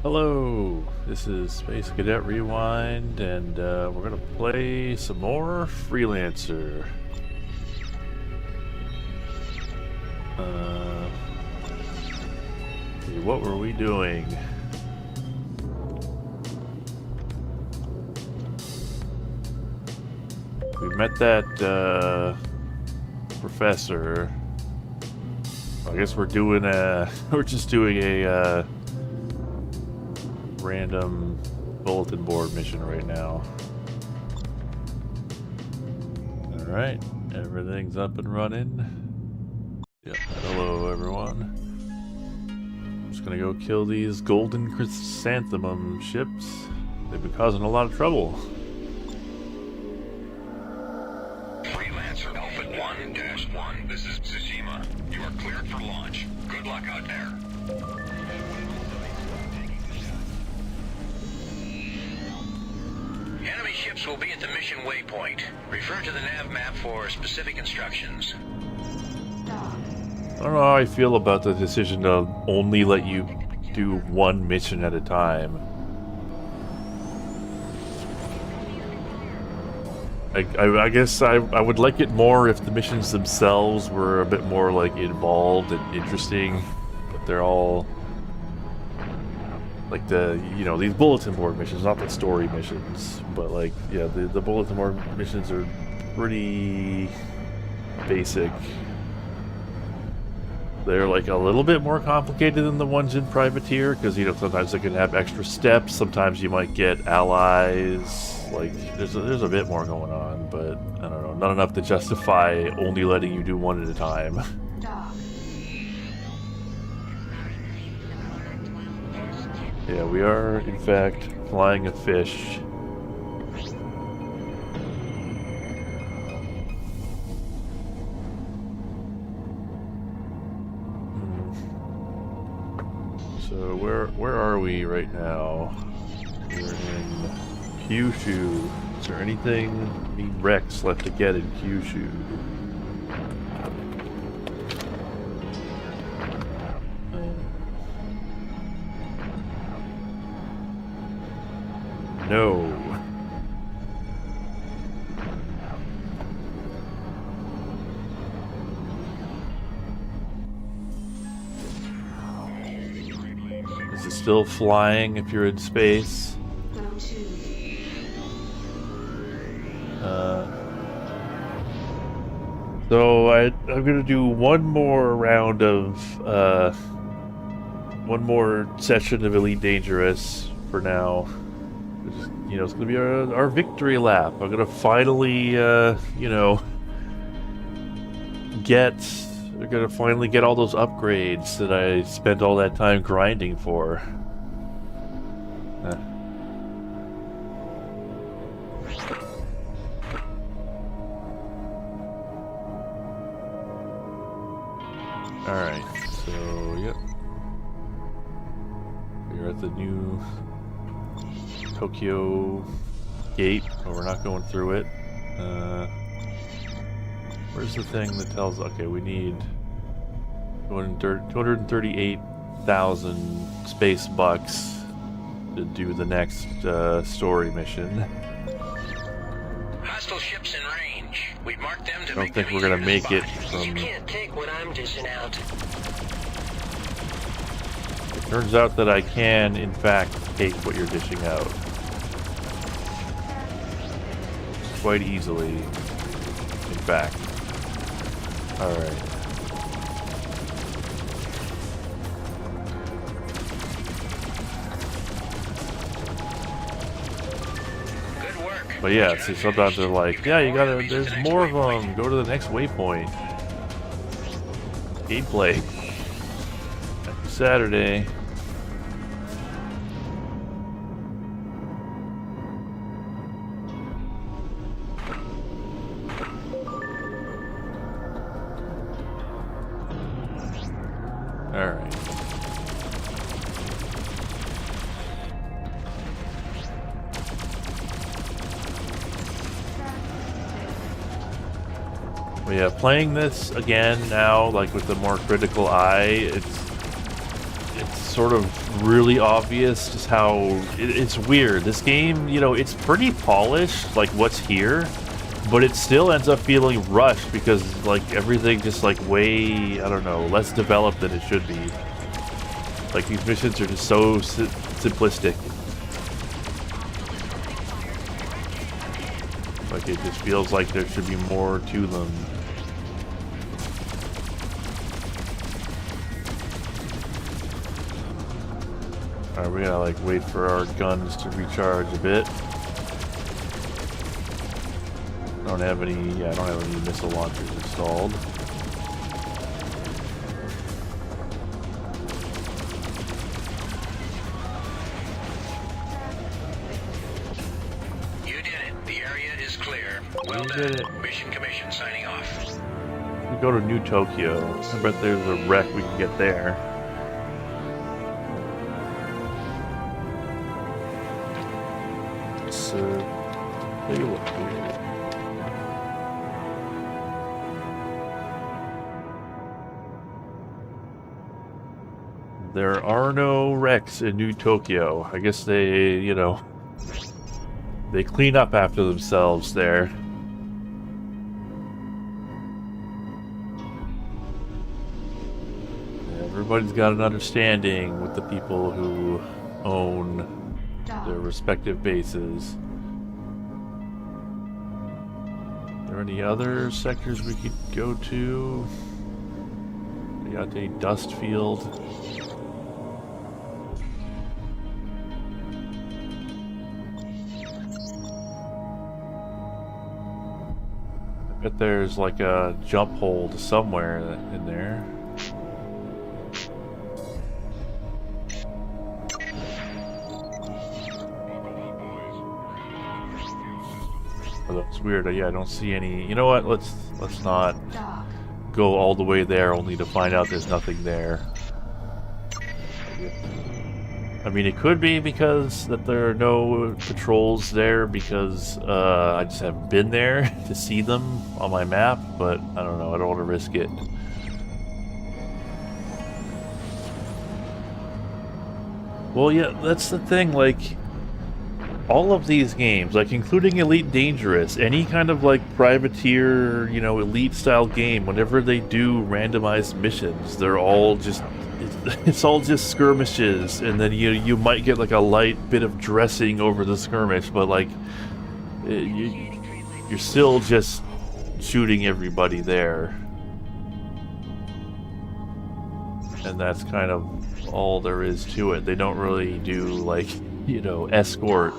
Hello, this is Space Cadet Rewind, and we're gonna play some more Freelancer. What were we doing? We met that professor. I guess we're doing we're just doing a random bulletin board mission right now. Alright, everything's up and running. Yep, hello everyone. Just gonna go kill these golden chrysanthemum ships. They've been causing a lot of trouble. Freelancer Alpha 1-1, this is Tsushima. You are cleared for launch. Good luck out there. Enemy ships will be at the mission waypoint. Refer to the nav map for specific instructions. I don't know how I feel about the decision to only let you do one mission at a time. I guess I would like it more if the missions themselves were a bit more like involved and interesting, but they're all like these bulletin board missions, not the story missions, but like, yeah, the bulletin board missions are pretty basic. They're like a little bit more complicated than the ones in Privateer, because sometimes they can have extra steps, sometimes you might get allies, like there's a bit more going on, but I don't know, not enough to justify only letting you do one at a time. Yeah, we are in fact flying a fish. So where are we right now? We're in Kyushu. Is there any wrecks left to get in Kyushu? No. Is it still flying if you're in space? So I'm gonna do one more round of one more session of Elite Dangerous for now. It's gonna be our victory lap. I'm gonna finally get all those upgrades that I spent all that time grinding for. Alright, so yep. We're at the new Tokyo gate, but we're not going through it. Where's the thing that tells... Okay, we need 238,000 space bucks to do the next story mission. Hostile ships in range. We've marked them to I don't think we're gonna make it from... You can't take what I'm dishing out. It turns out that I can, in fact, take what you're dishing out. Quite easily, in fact. Alright. Good work. But yeah, see, sometimes they're like, yeah, there's more of them, go to the next waypoint. Gameplay. Happy Saturday. Alright. But yeah, playing this again now, like with a more critical eye, it's sort of really obvious just how it's weird. This game, you know, it's pretty polished, like what's here, but it still ends up feeling rushed because like everything just like way, I don't know, less developed than it should be. Like these missions are just so simplistic. Like it just feels like there should be more to them. Alright, we gotta like wait for our guns to recharge a bit. I don't have any missile launchers installed. You did it. The area is clear. Well We done. did it. Mission Commission signing off. We go to New Tokyo. I bet there's a wreck we can get there. So, take a look here. There are no wrecks in New Tokyo. I guess they, you know, they clean up after themselves there. Everybody's got an understanding with the people who own their respective bases. Are there any other sectors we could go to? We got a dust field. I bet there's like a jump hold somewhere in there. Oh, that's weird. Yeah, I don't see any. You know what? Let's not go all the way there only to find out there's nothing there. I mean, it could be because that there are no patrols there because I just haven't been there to see them on my map, but I don't know. I don't want to risk it. Well, yeah, that's the thing. Like, all of these games, like including Elite Dangerous, any kind of like privateer, you know, elite style game, whenever they do randomized missions, they're all just it's all just skirmishes, and then you might get like a light bit of dressing over the skirmish, but like you're still just shooting everybody there, and that's kind of all there is to it. They don't really do like, you know, escort.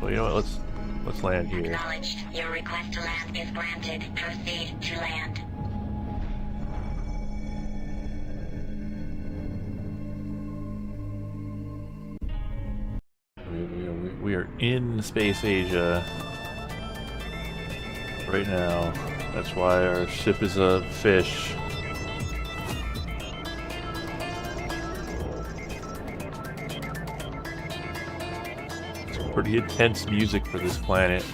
Well, you know what? Let's land here. Acknowledged. Your request to land is granted. Proceed to land. We are in Space Asia right now. That's why our ship is a fish. It's pretty intense music for this planet.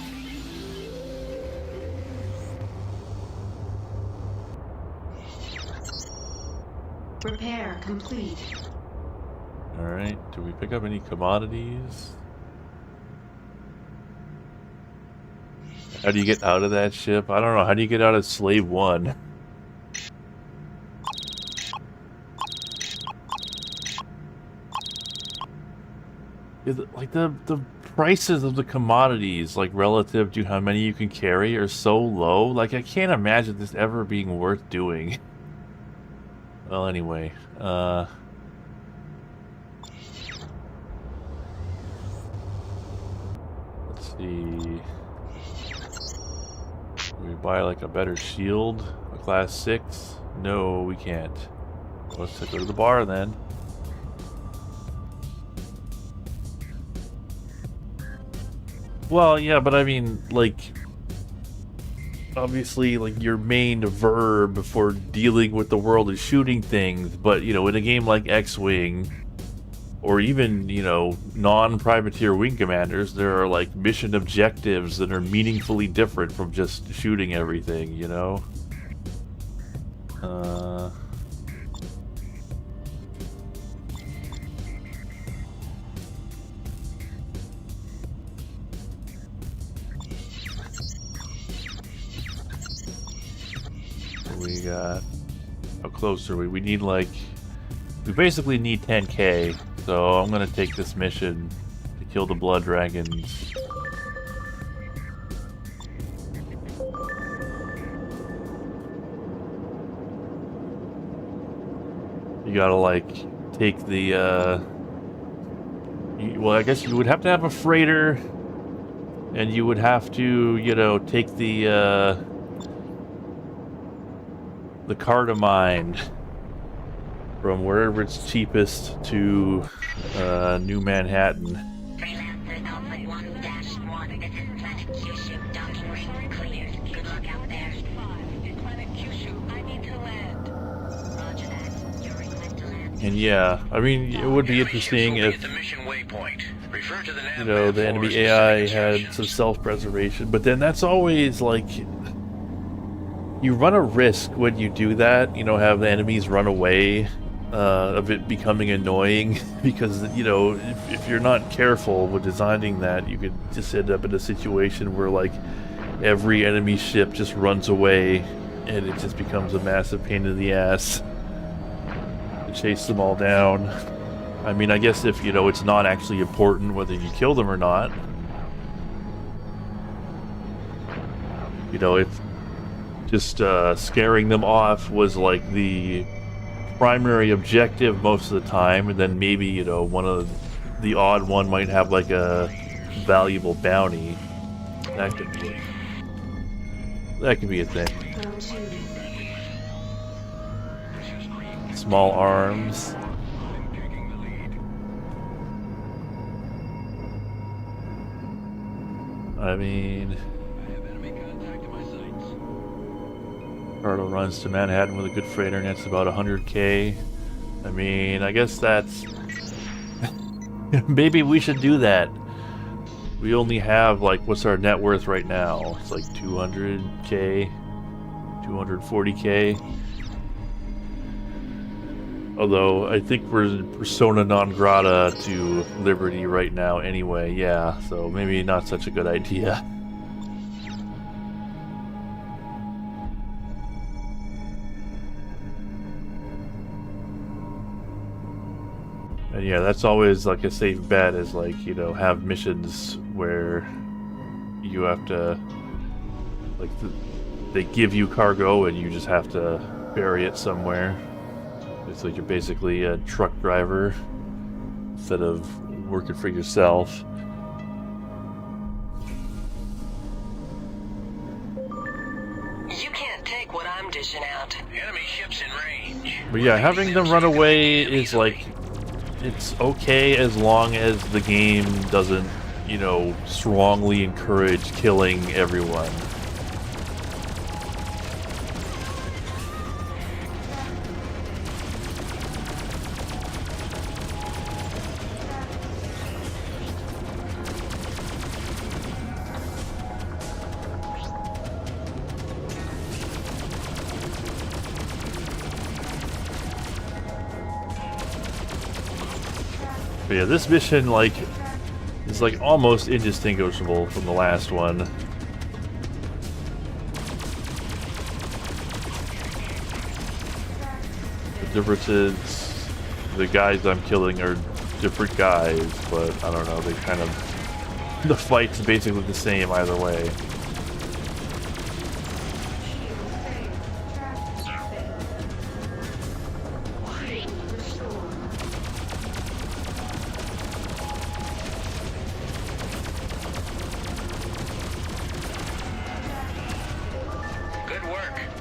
Repair complete. Alright, do we pick up any commodities? How do you get out of that ship? I don't know. How do you get out of Slave 1? Like the prices of the commodities, like relative to how many you can carry, are so low. Like I can't imagine this ever being worth doing. Well, anyway, let's see. Can we buy like a better shield, a class 6? No, we can't. Let's go to the bar then. Well, yeah, but I mean, like, obviously, like, your main verb for dealing with the world is shooting things, but, you know, in a game like X-Wing, or even, you know, non-privateer wing commanders, there are, like, mission objectives that are meaningfully different from just shooting everything, you know? We got... How close are we? We need like... We basically need 10k. So I'm gonna take this mission to kill the blood dragons. You gotta like take the well, I guess you would have to have a freighter, and you would have to, you know, take the car to mine from wherever it's cheapest to New Manhattan. Freelancer Alpha 1-1. This is Planet Q-ship. Docking ring cleared. Good luck out there. In Planet Q-ship, I need to land. Roger that. Your request to land. And yeah, I mean, it would be interesting if, you know, the enemy AI had some self-preservation, but then that's always like, you run a risk when you do that, you know, have the enemies run away, of it becoming annoying, because, you know, if you're not careful with designing that, you could just end up in a situation where, like, every enemy ship just runs away, and it just becomes a massive pain in the ass to chase them all down. I mean, I guess if, you know, it's not actually important whether you kill them or not, you know, if just scaring them off was like the primary objective most of the time, and then maybe, you know, one of the odd one might have like a valuable bounty. That could be a thing. Small arms. I mean, Carlo runs to Manhattan with a good freighter, and it's about 100k. I mean, I guess that's... Maybe we should do that. We only have, like, what's our net worth right now? It's like 200k, 240k. Although, I think we're persona non grata to Liberty right now anyway, yeah, so maybe not such a good idea. And yeah, that's always like a safe bet, is like, you know, have missions where you have to, like, they give you cargo and you just have to bury it somewhere. It's like you're basically a truck driver instead of working for yourself. You can't take what I'm dishing out. Enemy ships in range. But yeah, having them run away is like, it's okay as long as the game doesn't, you know, strongly encourage killing everyone. But yeah, this mission, like, is like almost indistinguishable from the last one. The difference is the guys I'm killing are different guys, but I don't know, they kind of... The fight's basically the same either way.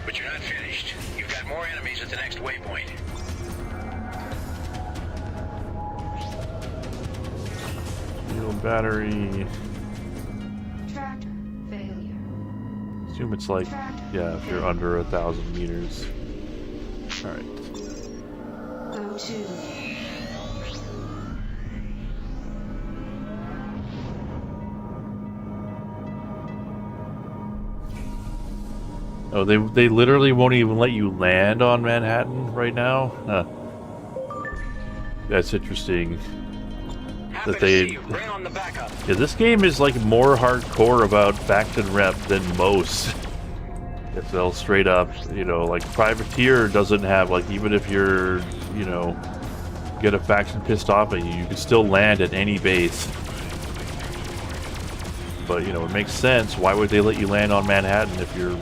But you're not finished. You've got more enemies at the next waypoint. Shield battery. Tractor failure. Assume it's like, yeah, if you're under 1,000 meters. Alright. O2. Oh, they literally won't even let you land on Manhattan right now? Huh. That's interesting. That they... Yeah, this game is like more hardcore about faction rep than most. If they'll straight up, like privateer doesn't have, like, even if you're, get a faction pissed off at you, you can still land at any base. But, it makes sense. Why would they let you land on Manhattan if you're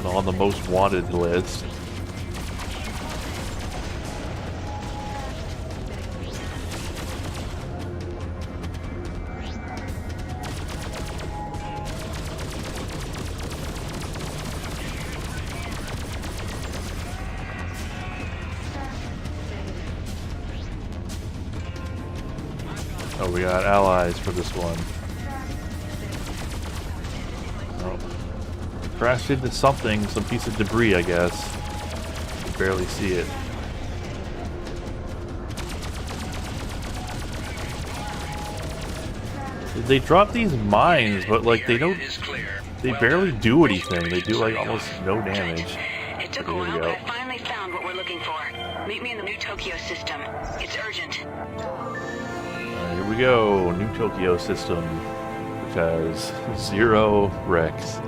on the most wanted list? Oh, we got allies for this one. Oh. Crashed into something, some piece of debris, I guess. You can barely see it. They drop these mines, but like they don't. They barely do anything. They do like almost no damage. It took a Here we while, go. but I finally found what we're looking for. Meet me in the new Tokyo system. It's urgent. Here we go, new Tokyo system, which has 0 wrecks.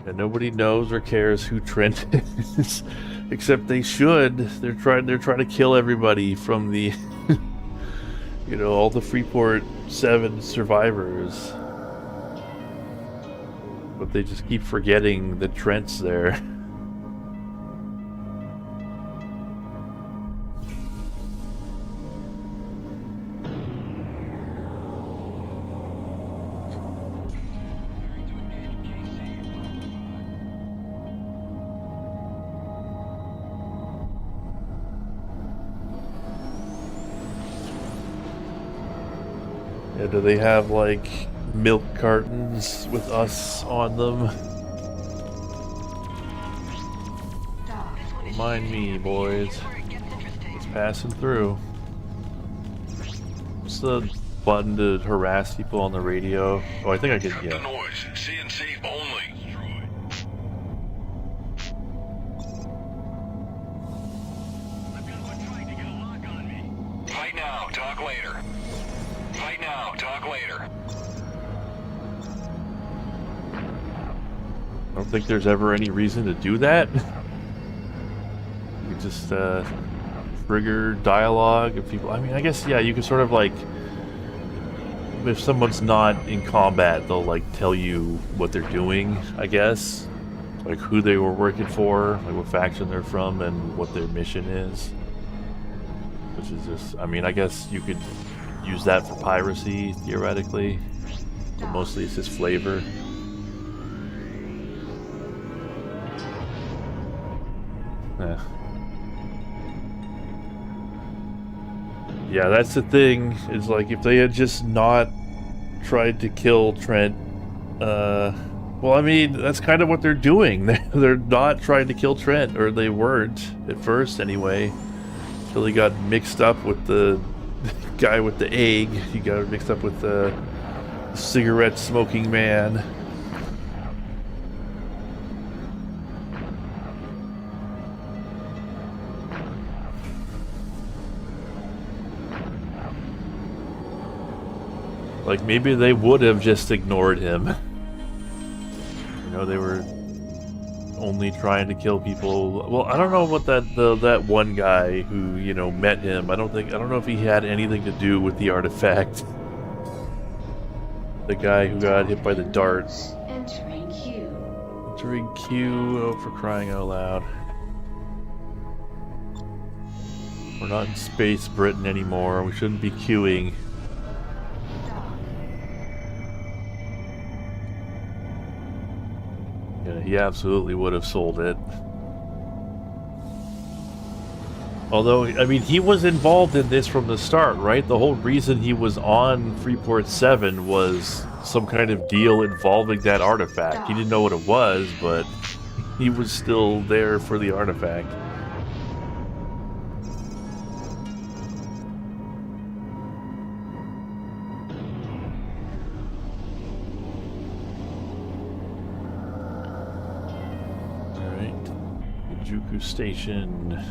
And nobody knows or cares who Trent is, except they should. They're trying to kill everybody from the, all the Freeport 7 survivors. But they just keep forgetting that Trent's there. Yeah, do they have like milk cartons with us on them? Mind me, boys. It's passing through. What's the button to harass people on the radio? Oh, I think I can, Cut the yeah. noise. CNC only. Fight now, talk later. Fight now, talk later. I don't think there's ever any reason to do that. You just trigger dialogue if people. I mean, I guess yeah. You can sort of like, if someone's not in combat, they'll like tell you what they're doing. I guess, like who they were working for, like what faction they're from, and what their mission is. Which is just. I mean, I guess you could use that for piracy theoretically, but mostly it's just flavor. Yeah, that's the thing, is like if they had just not tried to kill Trent, well, I mean, that's kind of what they're doing. They're not trying to kill Trent, or they weren't at first anyway, until he got mixed up with the guy with the egg. He got mixed up with the cigarette smoking man. Like, maybe they would have just ignored him. They were only trying to kill people. Well, I don't know what that one guy who, met him. I don't know if he had anything to do with the artifact. The guy who got hit by the dart. Entering queue. Entering queue, oh, for crying out loud. We're not in space Britain anymore. We shouldn't be queuing. Yeah, he absolutely would have sold it. Although, I mean, he was involved in this from the start, right? The whole reason he was on Freeport 7 was some kind of deal involving that artifact. He didn't know what it was, but he was still there for the artifact. Alright. Juku Station.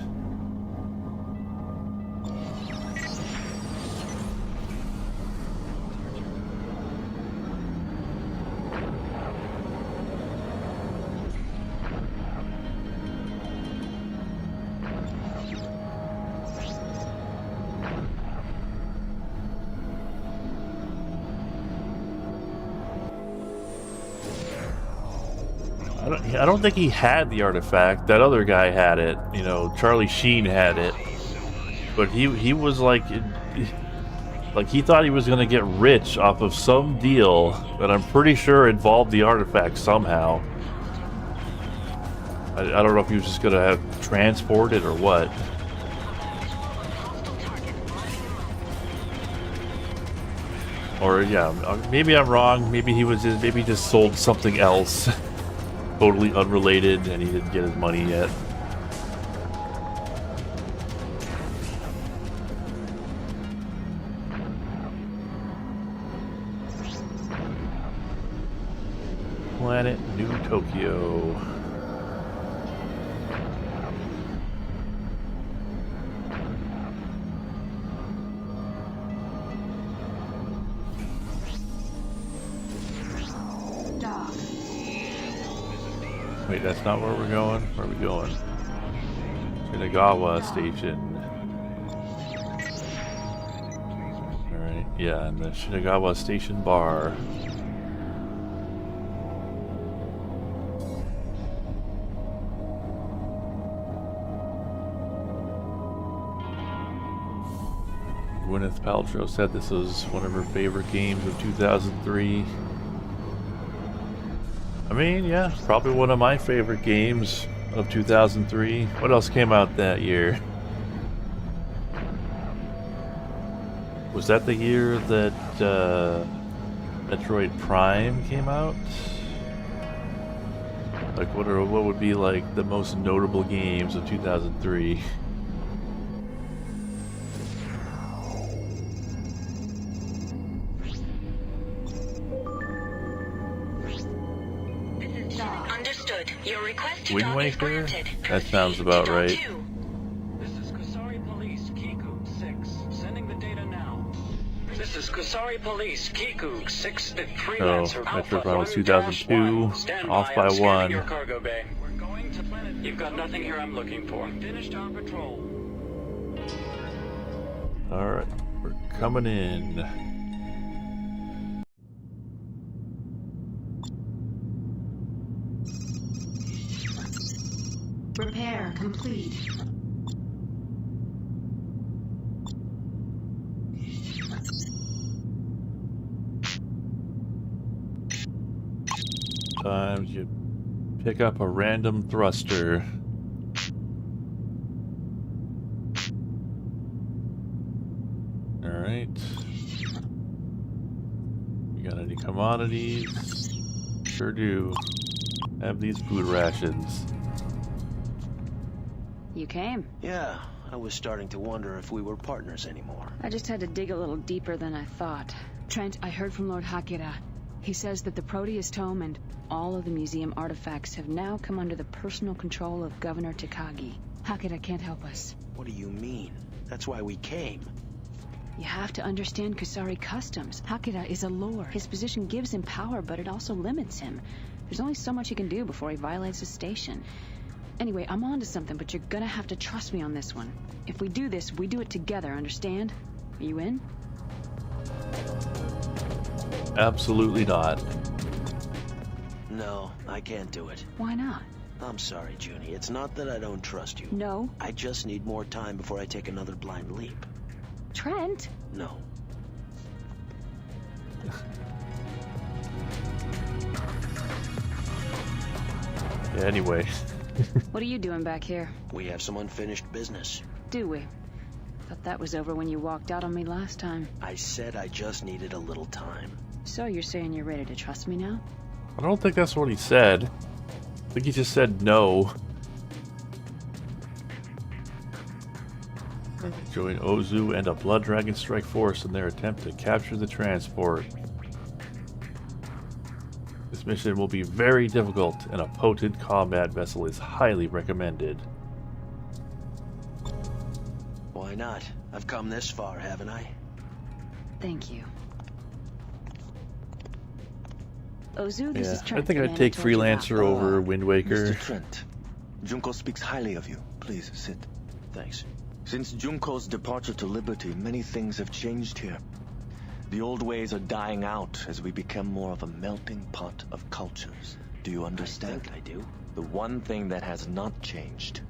I don't think he had the artifact. That other guy had it. You know, Charlie Sheen had it. But he was like he thought he was gonna get rich off of some deal that I'm pretty sure involved the artifact somehow. I don't know if he was just gonna have transport it or what. Or yeah, maybe I'm wrong. Maybe he just sold something else, totally unrelated, and he didn't get his money yet. Planet New Tokyo. Dock. Wait, that's not where we're going? Where are we going? Shinagawa Station. Alright, yeah, and the Shinagawa Station Bar. Gwyneth Paltrow said this was one of her favorite games of 2003. I mean, yeah, probably one of my favorite games of 2003. What else came out that year? Was that the year that Metroid Prime came out? Like, what would be like the most notable games of 2003? Understood. Your request to Wind dock is Waker? granted. That sounds about Proceed to right. dock 2. This is Kusari Police, Kiku 6. Sending the data now. This is Kusari Police, Kiku 6 at Freelancer. Metroid Prime was 2002, off by one. Your cargo bay. We're going to planet. You've got nothing here I'm looking for. Finished our patrol. Alright, we're coming in. Repair complete. Sometimes you pick up a random thruster. Alright. You got any commodities? Sure do. Have these food rations. You came. Yeah, I was starting to wonder if we were partners anymore. I just had to dig a little deeper than I thought. Trent, I heard from Lord Hakira. He says that the Proteus Tome and all of the museum artifacts have now come under the personal control of Governor Takagi. Hakira can't help us. What do you mean? That's why we came. You have to understand Kusari customs. Hakira is a lord. His position gives him power, but it also limits him. There's only so much he can do before he violates the station. Anyway, I'm on to something, but you're gonna have to trust me on this one. If we do this, we do it together, understand? Are you in? Absolutely not. No, I can't do it. Why not? I'm sorry, Junie. It's not that I don't trust you. No. I just need more time before I take another blind leap. Trent? No. Yeah, anyway. What are you doing back here? We have some unfinished business. Do we? Thought that was over when you walked out on me last time. I said I just needed a little time. So you're saying you're ready to trust me now? I don't think that's what he said. I think he just said no. Join Ozu and a Blood Dragon Strike Force in their attempt to capture the transport. This mission will be very difficult, and a potent combat vessel is highly recommended. Why not? I've come this far, haven't I? Thank you. Ozu, this is Yeah, Trent. I think the I'd man take who told you about. Freelancer over Wind Waker. Mr. Trent, Junko speaks highly of you. Please sit. Thanks. Since Junko's departure to Liberty, many things have changed here. The old ways are dying out as we become more of a melting pot of cultures. Do you understand? I do. The one thing that has not changed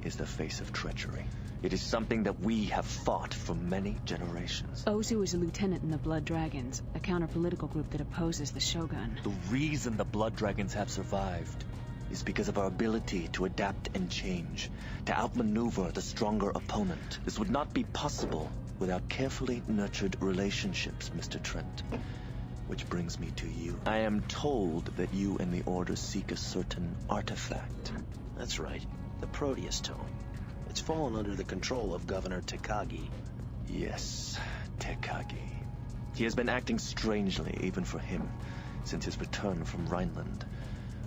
is the face of treachery. It is something that we have fought for many generations. Ozu is a lieutenant in the Blood Dragons, a counter-political group that opposes the Shogun. The reason the Blood Dragons have survived is because of our ability to adapt and change, to outmaneuver the stronger opponent. This would not be possible without carefully nurtured relationships, Mr. Trent. Which brings me to you. I am told that you and the Order seek a certain artifact. That's right. The Proteus Tome. It's fallen under the control of Governor Takagi. Yes, Takagi. He has been acting strangely, even for him, since his return from Rhineland.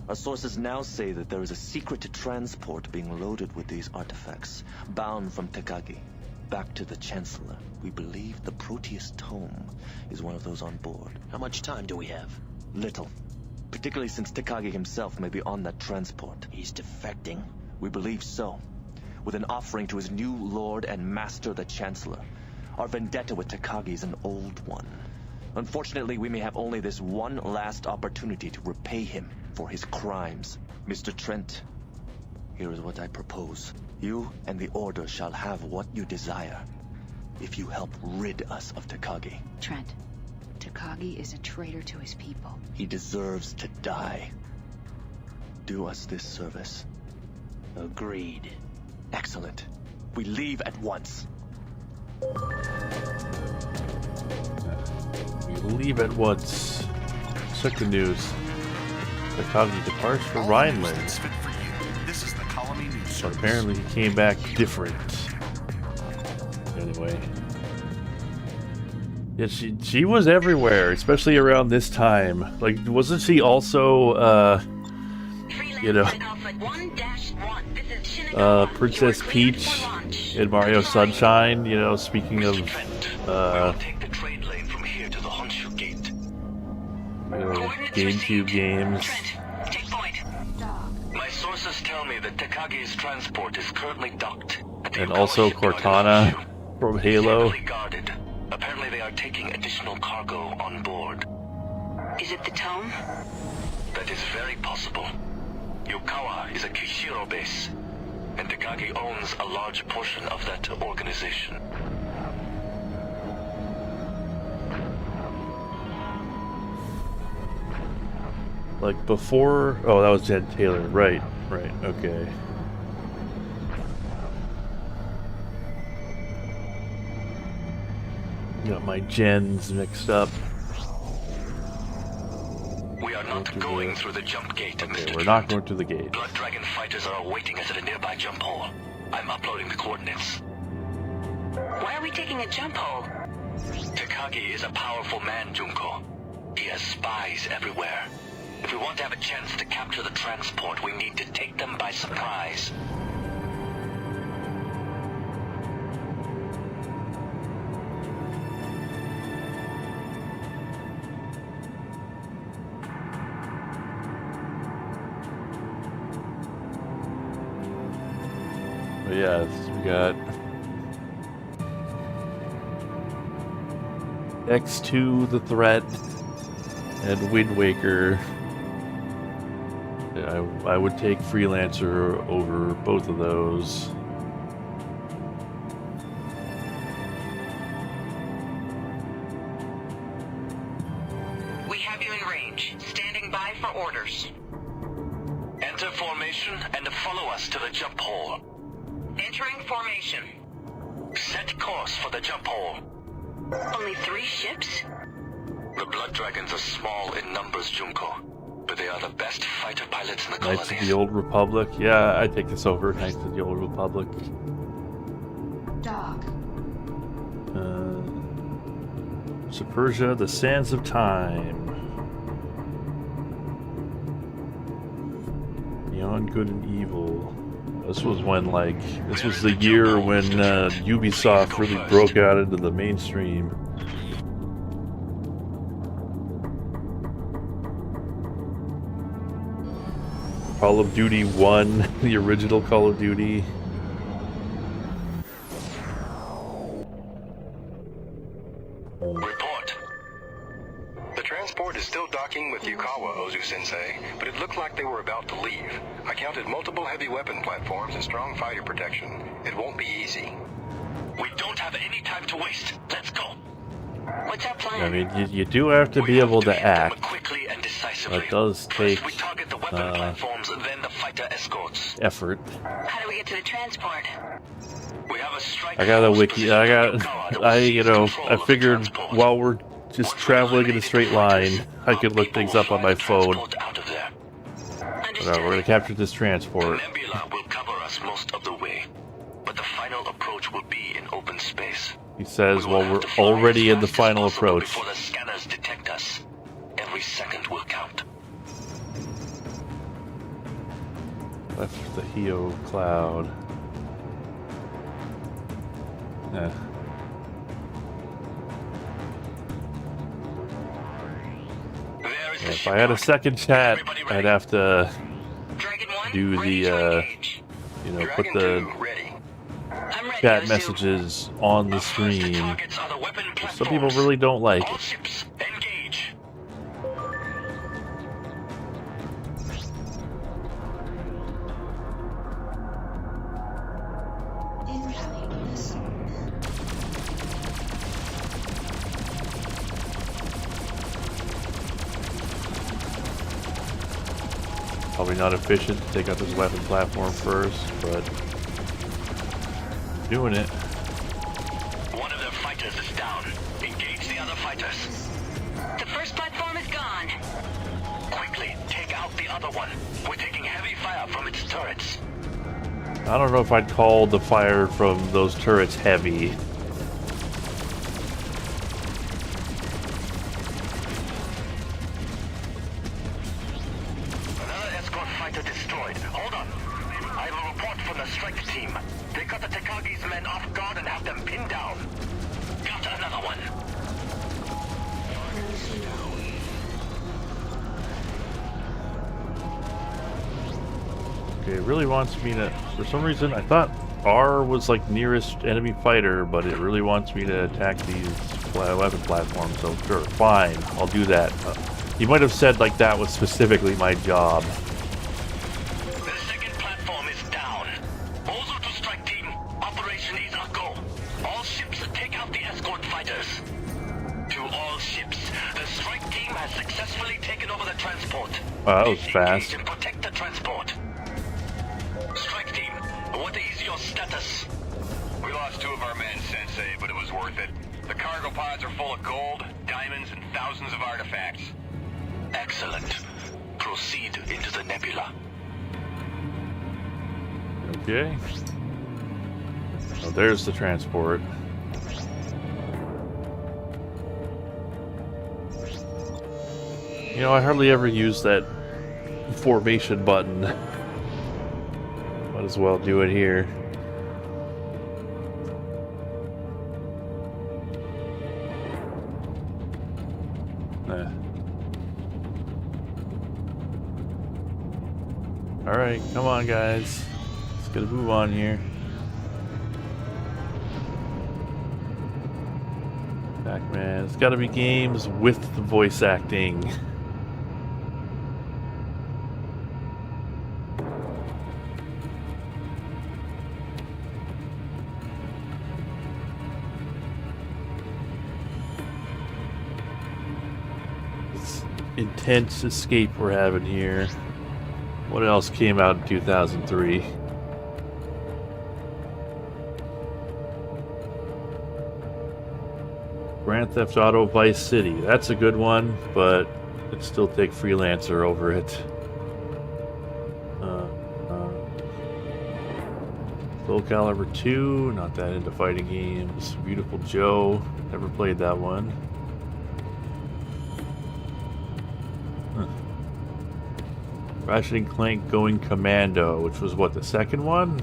Our sources now say that there is a secret transport being loaded with these artifacts, bound from Takagi back to the Chancellor. We believe the Proteus Tome is one of those on board. How much time do we have? Little. Particularly since Takagi himself may be on that transport. He's defecting? We believe so. With an offering to his new lord and master, the Chancellor. Our vendetta with Takagi is an old one. Unfortunately, we may have only this one last opportunity to repay him for his crimes. Mr. Trent, here is what I propose. You and the Order shall have what you desire, if you help rid us of Takagi. Trent, Takagi is a traitor to his people. He deserves to die. Do us this service. Agreed. Excellent. We leave at once. We leave at once. Check the news. Takagi departs for Rhineland. This is the Colony News But apparently he came back different. Anyway. Yeah, she was everywhere, especially around this time. Like, wasn't she also, you know, Princess Peach in Mario Sunshine, you know, speaking of, take the trade lane from here to the Honshu Gate. you know, GameCube games. Take point. Dock. My sources tell me that Takagi's transport is currently docked at the And Yokohama also shipyard in Cortana Honshu. from It's Halo. heavily guarded. Apparently they are taking additional cargo on board. Is it the tome? That is very possible. Yokawa is a Kishiro base, and Takagi owns a large portion of that organization. Like before, oh, that was Jen Taylor, right, okay. Got my gens mixed up. We are not going through the jump gate, Okay, Mr. we're not Trent. going to the gate. Blood Dragon fighters are awaiting us at a nearby jump hole. I'm uploading the coordinates. Why are we taking a jump hole? Takagi is a powerful man, Junko. He has spies everywhere. If we want to have a chance to capture the transport, we need to take them by surprise. But yeah, we got X2, The Threat, and Wind Waker. Yeah, I would take Freelancer over both of those. We have you in range. Standing by for orders. Enter formation and follow us to the jump hole. Entering formation. Set course for the jump hole. Only 3 ships? The Blood Dragons are small in numbers, Junko, but they are the best fighter pilots in the Knights of colonies. the Old Republic. Yeah, I'd take this over Knights of the Old Republic. Dock. Supersia, The Sands of Time. Beyond Good and Evil. This was when, like, this was the year when Ubisoft really broke out into the mainstream. Call of Duty 1, the original Call of Duty. Report. The transport is still docking with Yukawa, Ozu-sensei, but it looked like they were about to leave. I counted multiple heavy weapon platforms and strong fighter protection. It won't be easy. We don't have any time to waste. Let's go. What's our plan? I mean, you do have to be able to hit them act. quickly and decisively. That does take First we target the weapon platforms, then the fighter escorts. effort. How do we get to the transport? We have a strike I got a force wiki. positioned I on got. Yukawa that will I seize control I of the figured transport. while we're just Once we traveling in a eliminate straight the line, fighters, I could our look people things will up on fly my the phone. transport out of there. Understood. We're gonna capture this The transport. nebula will cover us most of the way, but the final approach will be in open space. He says, We will "Well, have we're to fly already as in the fast as final possible approach." before the scanners detect us. Every second will count. Left the Hio cloud. Eh. There is the If I had a second chat, I'd have to Dragon 1, do ready the, to engage. put Dragon the 2, ready. I'm ready, chat Ozu. messages on the Our first stream. targets are the weapon Some people platforms. really don't like All it. ships, engage. Incoming missile. Probably not efficient to take out this weapon platform first, but doing it. One of their fighters is down. Engage the other fighters. The first platform is gone. Quickly, take out the other one. We're taking heavy fire from its turrets. I don't know if I'd call the fire from those turrets heavy. Another escort fighter destroyed. Hold on. I have a report from the strike team. They cut the Takagi's men off guard and have them pinned down. Got another one. Okay, it really wants me to... For some reason, I thought R was like nearest enemy fighter, but it really wants me to attack these weapon platforms, so sure, fine, I'll do that. You might have said like that was specifically my job. The second platform is down. Also to strike team, Operation is a go. All ships take out the escort fighters. To all ships, the strike team has successfully taken over the transport. Wow, that was Engage fast. and protect the transport. Strike team, what is your status? We lost 2 of our men, Sensei, but it was worth it. The cargo pods are full of gold, diamonds, and thousands of artifacts. Excellent. Proceed into the nebula. Okay. Oh, there's the transport. You know, I hardly ever use that formation button. Might as well do it here. Alright, come on guys. Let's get a move on here. Pac-Man. It's gotta be games with the voice acting. It's intense escape we're having here. What else came out in 2003? Grand Theft Auto Vice City. That's a good one, but I'd still take Freelancer over it. Soul Calibur 2, not that into fighting games. Beautiful Joe, never played that one. Ratchet and Clank Going Commando, which was what, the second one?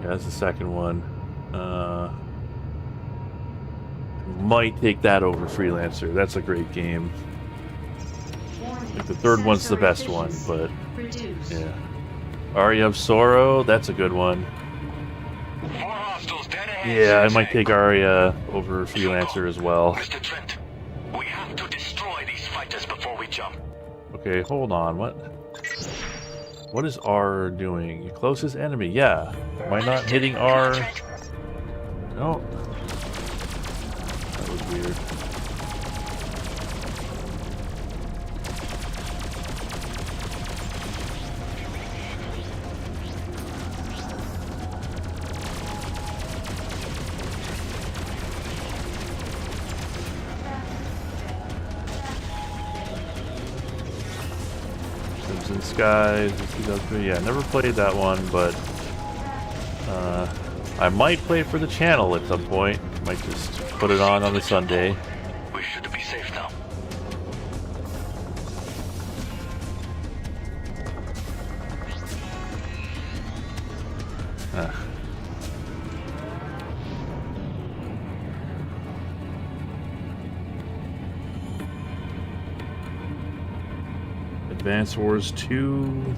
Yeah, that's the second one. Might take that over Freelancer. That's a great game. Warning. The third one's the Sensor best one, but reduced. yeah. Aria of Sorrow, that's a good one. 4 hostiles dead ahead. Yeah, I Sensei. might take Aria over Freelancer as well. Mr. Trent, we have to destroy Okay, hold on. What is R doing? Your closest enemy. Yeah. Am I not hitting R? No. That was weird. Crimson Skies, yeah, never played that one, but I might play it for the channel at some point. Might just put it on the Sunday. We should be safe now. Advance Wars 2.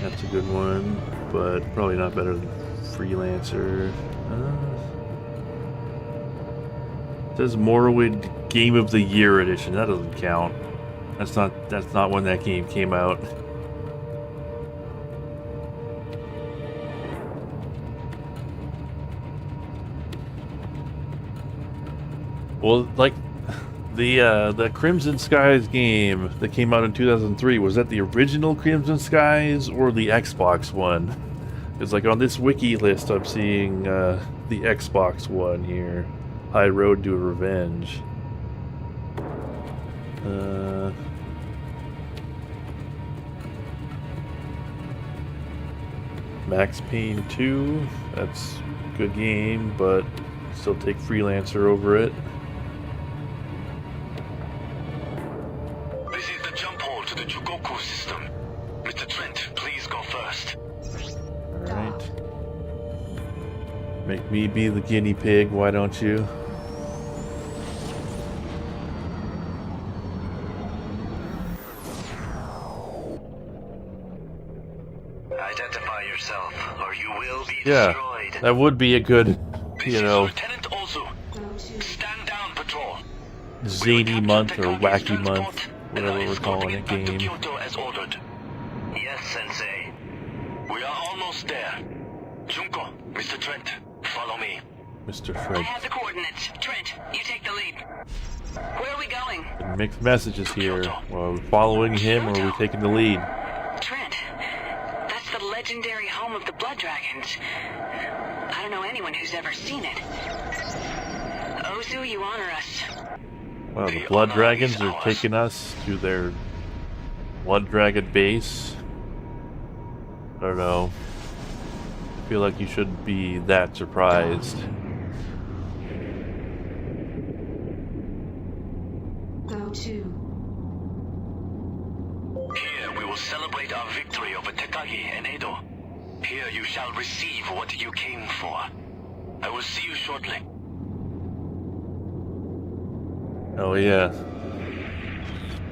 That's a good one, but probably not better than Freelancer. It says Morrowind Game of the Year edition. That doesn't count. That's not when that game came out. Well, like the Crimson Skies game that came out in 2003, was that the original Crimson Skies or the Xbox one? Because like on this wiki list, I'm seeing the Xbox one here, High Road to Revenge. Max Payne 2, that's a good game, but still take Freelancer over it. This is the jump hole to the Chugoku system. Mr. Trent, please go first. Alright. Make me be the guinea pig, why don't you? Identify yourself, or you will be Yeah, destroyed. that would be a good, you know, Lieutenant Ozu. Stand down, patrol. zany month or wacky month, whatever we're calling it, game. Kyoto as ordered. Yes, Sensei. We are almost there. Junko, Mr. Trent, follow me. Mr. I Fred. have the coordinates. Trent, you take the lead. Where are we going? Mixed messages here. Well, are we following him or are we taking the lead? Trent, that's the legendary home of the Blood Dragons. I don't know anyone who's ever seen it. Ozu, you honor us. Well, the Blood Dragons are taking us to their Blood Dragon base. I don't know. I feel like you shouldn't be that surprised. Go to. Here we will celebrate our victory over Tekagi and Edo. Here you shall receive what you came for. I will see you shortly. Oh yeah.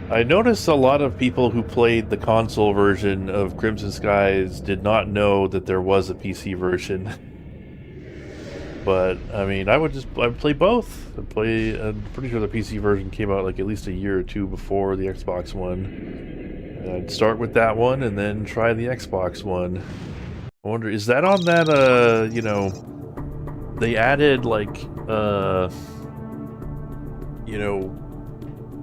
I noticed a lot of people who played the console version of Crimson Skies did not know that there was a PC version. But I mean, I would play both. I'm pretty sure the PC version came out like at least a year or two before the Xbox one. And I'd start with that one and then try the Xbox one. I wonder, is that on that you know, they added like you know,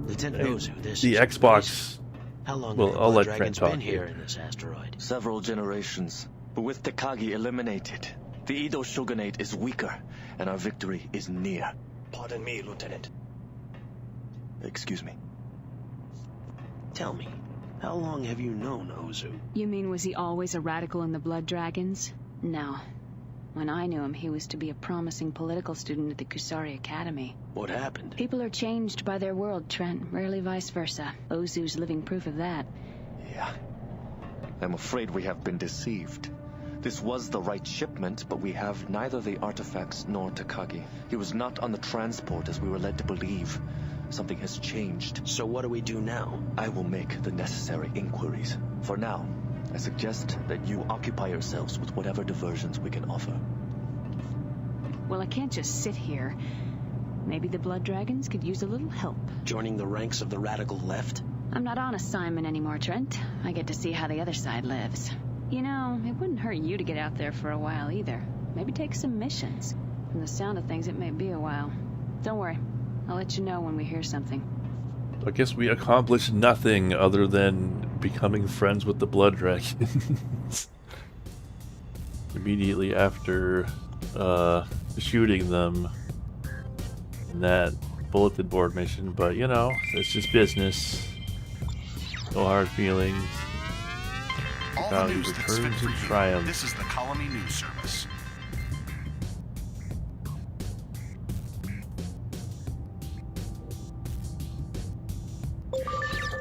Lieutenant Ozu, this the is Xbox. Base. How long Well, have the I'll Blood let Dragons Trent been talk here here. in this asteroid? Several generations. But with Takagi eliminated, the Edo shogunate is weaker, and our victory is near. Pardon me, Lieutenant. Excuse me. Tell me, how long have you known Ozu? You mean, was he always a radical in the Blood Dragons? No. When I knew him, he was to be a promising political student at the Kusari Academy. What happened? People are changed by their world, Trent. Rarely vice versa. Ozu's living proof of that. Yeah. I'm afraid we have been deceived. This was the right shipment, but we have neither the artifacts nor Takagi. He was not on the transport as we were led to believe. Something has changed. So what do we do now? I will make the necessary inquiries. For now, I suggest that you occupy yourselves with whatever diversions we can offer. Well, I can't just sit here. Maybe the Blood Dragons could use a little help. Joining the ranks of the radical left? I'm not on assignment anymore, Trent. I get to see how the other side lives. You know, it wouldn't hurt you to get out there for a while either. Maybe take some missions. From the sound of things, it may be a while. Don't worry. I'll let you know when we hear something. I guess we accomplished nothing other than becoming friends with the Blood Dragons. Immediately after shooting them in that bulletin board mission, but you know, it's just business. No hard feelings. All the news that's fit for you. This is the Colony News Service.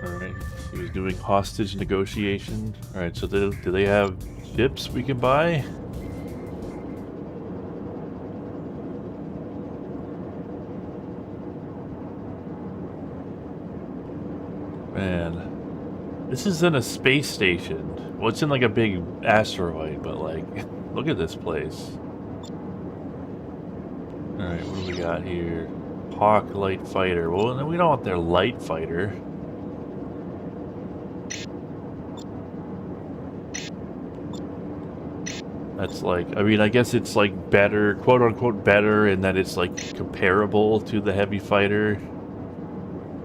Alright, he was doing hostage negotiation. Alright, so do they have ships we can buy? Man, this is in a space station. Well, it's in like a big asteroid, but like, look at this place. Alright, what do we got here? Hawk light fighter. Well, we don't want their light fighter. That's like, I mean, I guess it's like better, quote unquote better, in that it's like comparable to the heavy fighter.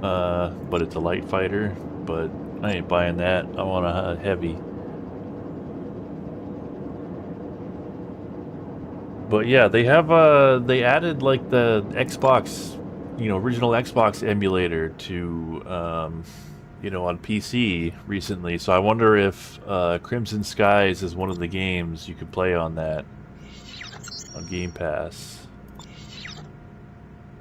But it's a light fighter. But I ain't buying that. I want a heavy. But yeah, they have they added like the Xbox, you know, original Xbox emulator to you know, on PC recently. So I wonder if Crimson Skies is one of the games you could play on that on Game Pass.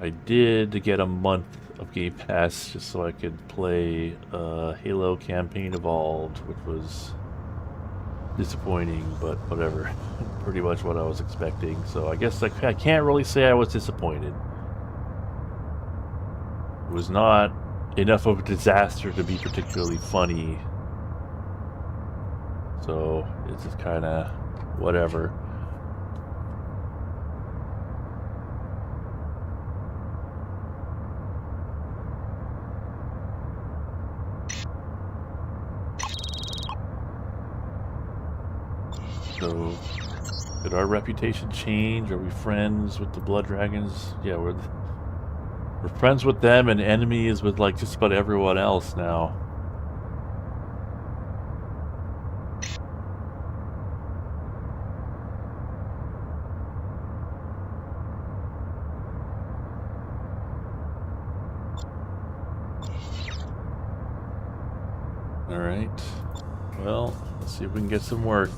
I did get a month of Game Pass just so I could play Halo Campaign Evolved, which was disappointing, but whatever. Pretty much what I was expecting. So I guess I can't really say I was disappointed. It was not enough of a disaster to be particularly funny. So it's just kind of whatever. So, did our reputation change? Are we friends with the Blood Dragons? Yeah, we're friends with them and enemies with like just about everyone else now. All right. Well, let's see if we can get some work.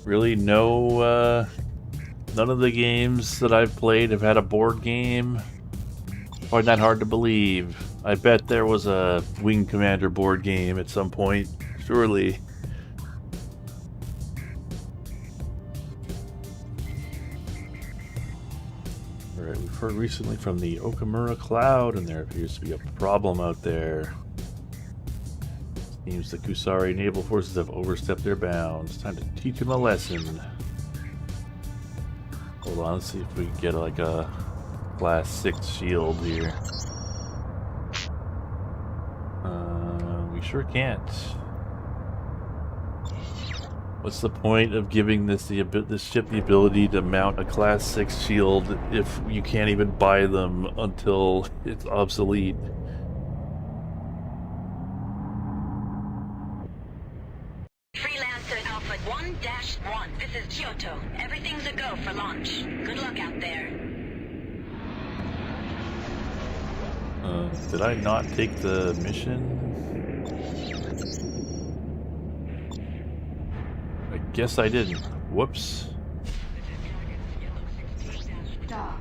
Really, no, none of the games that I've played have had a board game. Find that hard to believe. I bet there was a Wing Commander board game at some point, surely. Alright, we've heard recently from the Okamura Cloud, and there appears to be a problem out there. Seems the Kusari naval forces have overstepped their bounds. Time to teach them a lesson. Hold on, let's see if we can get like a class 6 shield here. We sure can't. What's the point of giving this ship the ability to mount a class 6 shield if you can't even buy them until it's obsolete? Freelancer Alpha 1-1. This is Kyoto. Everything's a go for launch. Good luck out there. Did I not take the mission? I guess I didn't. Whoops.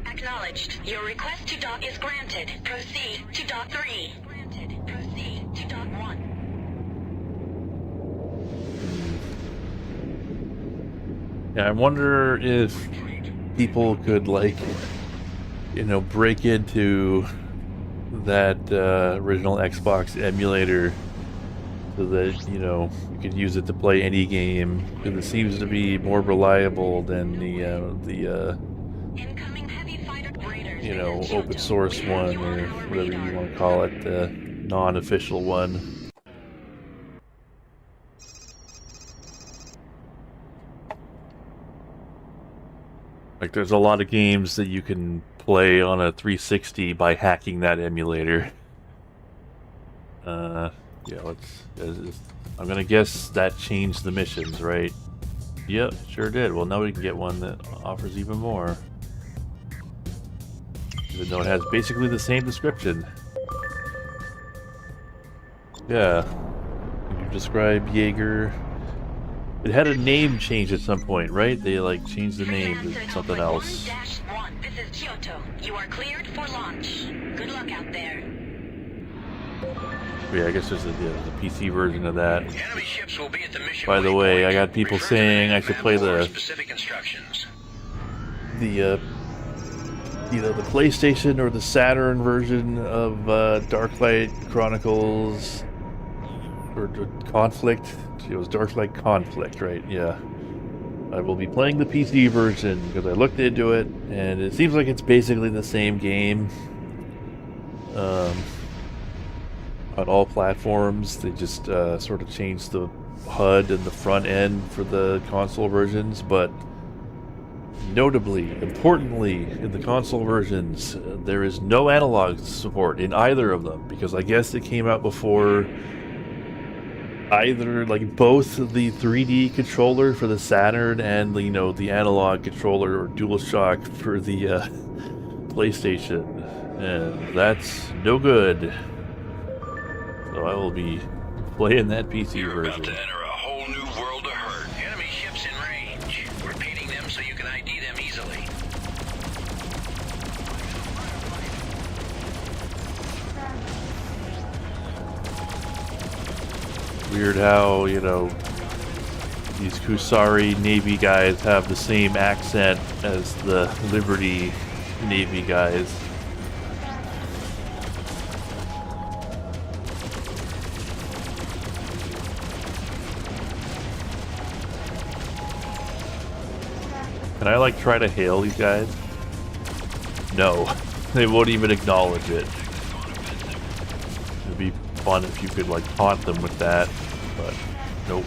Acknowledged. Your request to dock is granted. Proceed to dock 3. Granted. Proceed to dock 1. Yeah, I wonder if people could, like, you know, break into that original Xbox emulator so that, you know, you could use it to play any game, because it seems to be more reliable than the you know, open source one, or whatever you want to call it, the non-official one. Like, there's a lot of games that you can play on a 360 by hacking that emulator. Yeah, I'm gonna guess that changed the missions, right? Yep, sure did. Well, now we can get one that offers even more. Even though it has basically the same description. Yeah. Can you describe Jaeger? It had a name change at some point, right? They, like, changed the name to something else. 1-1. This is Kyoto. You are cleared for launch. Good luck out there. Yeah, I guess there's a PC version of that. Enemy ships will be at the mission. By the way, I got people saying I should play the specific instructions. Either the PlayStation or the Saturn version of Darklight Chronicles or Conflict. It was Darklight Conflict, right? Yeah. I will be playing the PC version because I looked into it and it seems like it's basically the same game. On all platforms, they just sort of changed the HUD and the front end for the console versions, but notably, importantly, in the console versions, there is no analog support in either of them, because I guess it came out before either, like, both the 3D controller for the Saturn and the, you know, the analog controller or DualShock for the PlayStation, and that's no good. So I will be playing that PC version. About to enter a whole new world of hurt. Enemy ships in range. We're painting them so you can ID them easily. Weird how, you know, these Kusari Navy guys have the same accent as the Liberty Navy guys. Can I, like, try to hail these guys? No. They won't even acknowledge it. It'd be fun if you could, like, taunt them with that, but nope.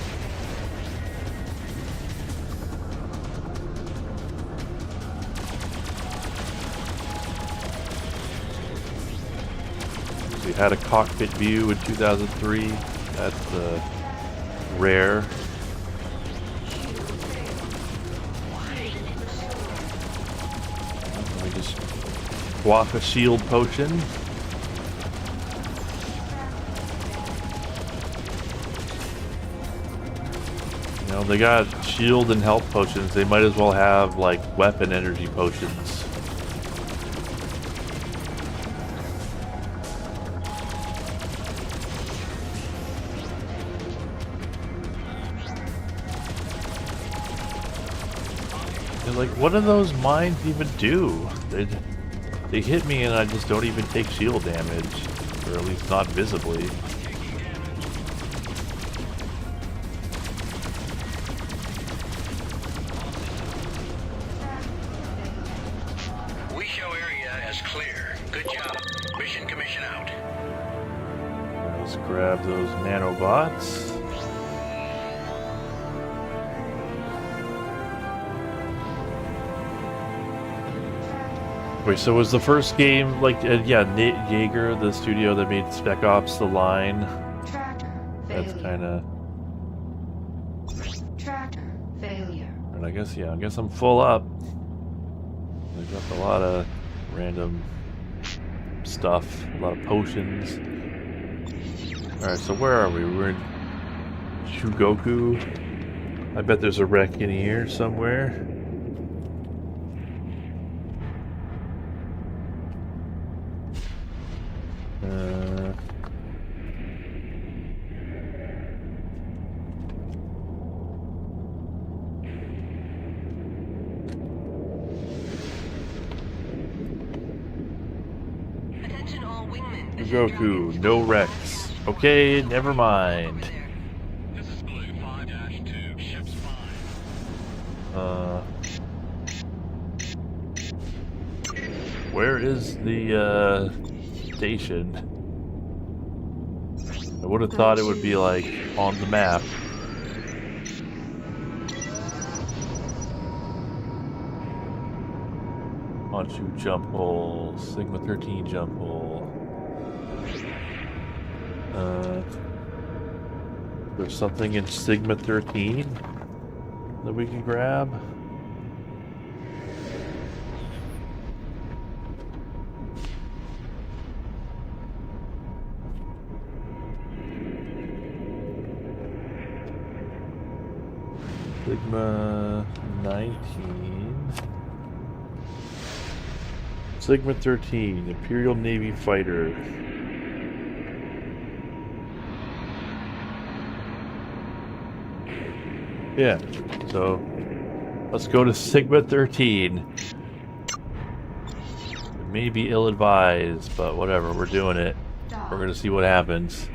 We had a cockpit view in 2003. That's rare. Let me just quaff a shield potion. You know, they got shield and health potions. They might as well have, like, weapon energy potions. Like, what do those mines even do? They hit me and I just don't even take shield damage, or at least not visibly. We show area as clear. Good job. Mission commission out. Let's grab those nanobots. Wait, so was the first game, like, yeah, Jaeger, the studio that made Spec Ops The Line? That's kind of... Tractor failure. And I guess, yeah, I guess I'm full up. I got a lot of random stuff, a lot of potions. Alright, so where are we? We're in Shugoku. I bet there's a wreck in here somewhere. Attention all wingmen. The Goku, no Rex. Okay, never mind. This is Blue 5-2, ship's 5. Where is the station? I would have thought it would be like on the map. Honshu jump hole, Sigma 13 jump hole. There's something in Sigma 13 that we can grab. Sigma 19. Sigma 13, Imperial Navy fighter. Yeah, so let's go to Sigma 13. It may be ill-advised, but whatever, we're doing it. We're gonna see what happens.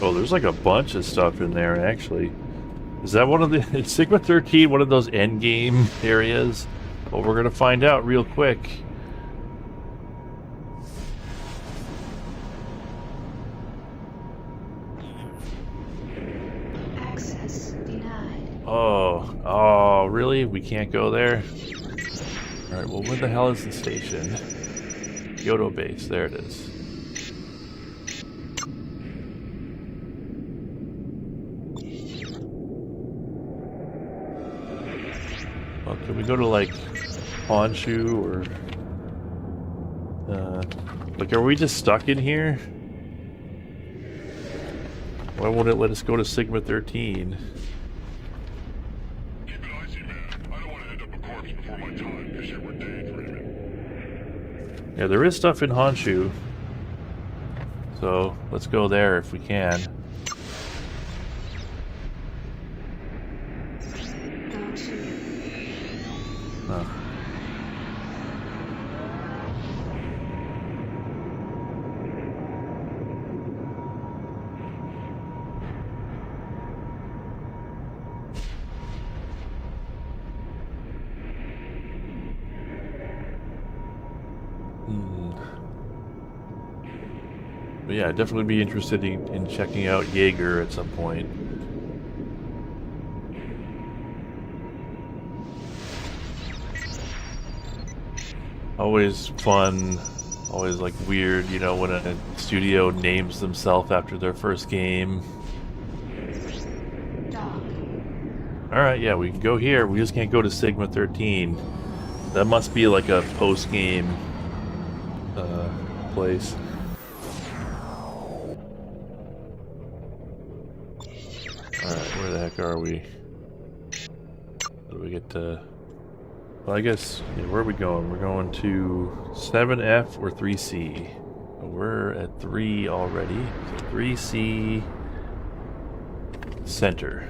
Oh, there's like a bunch of stuff in there, actually. Is that one of the... Is Sigma 13 one of those endgame areas? Well, we're gonna find out real quick. Access denied. Oh, really? We can't go there? Alright, well, where the hell is the station? Kyoto base, there it is. Well, can we go to, like, Honshu, or... like, are we just stuck in here? Why won't it let us go to Sigma 13? Keep it icy, man. I don't want to end up a corpse before my time. This shit we're daydreaming. Yeah, there is stuff in Honshu. So, let's go there if we can. Huh. But yeah, I'd definitely be interested in checking out Jaeger at some point. Always fun, always like weird, you know, when a studio names themselves after their first game. Alright, yeah, we can go here, we just can't go to Sigma 13. That must be like a post-game place. Alright, where the heck are we? How do we get to... Well, I guess, yeah, where are we going? We're going to 7F or 3C. We're at 3 already. So 3C center.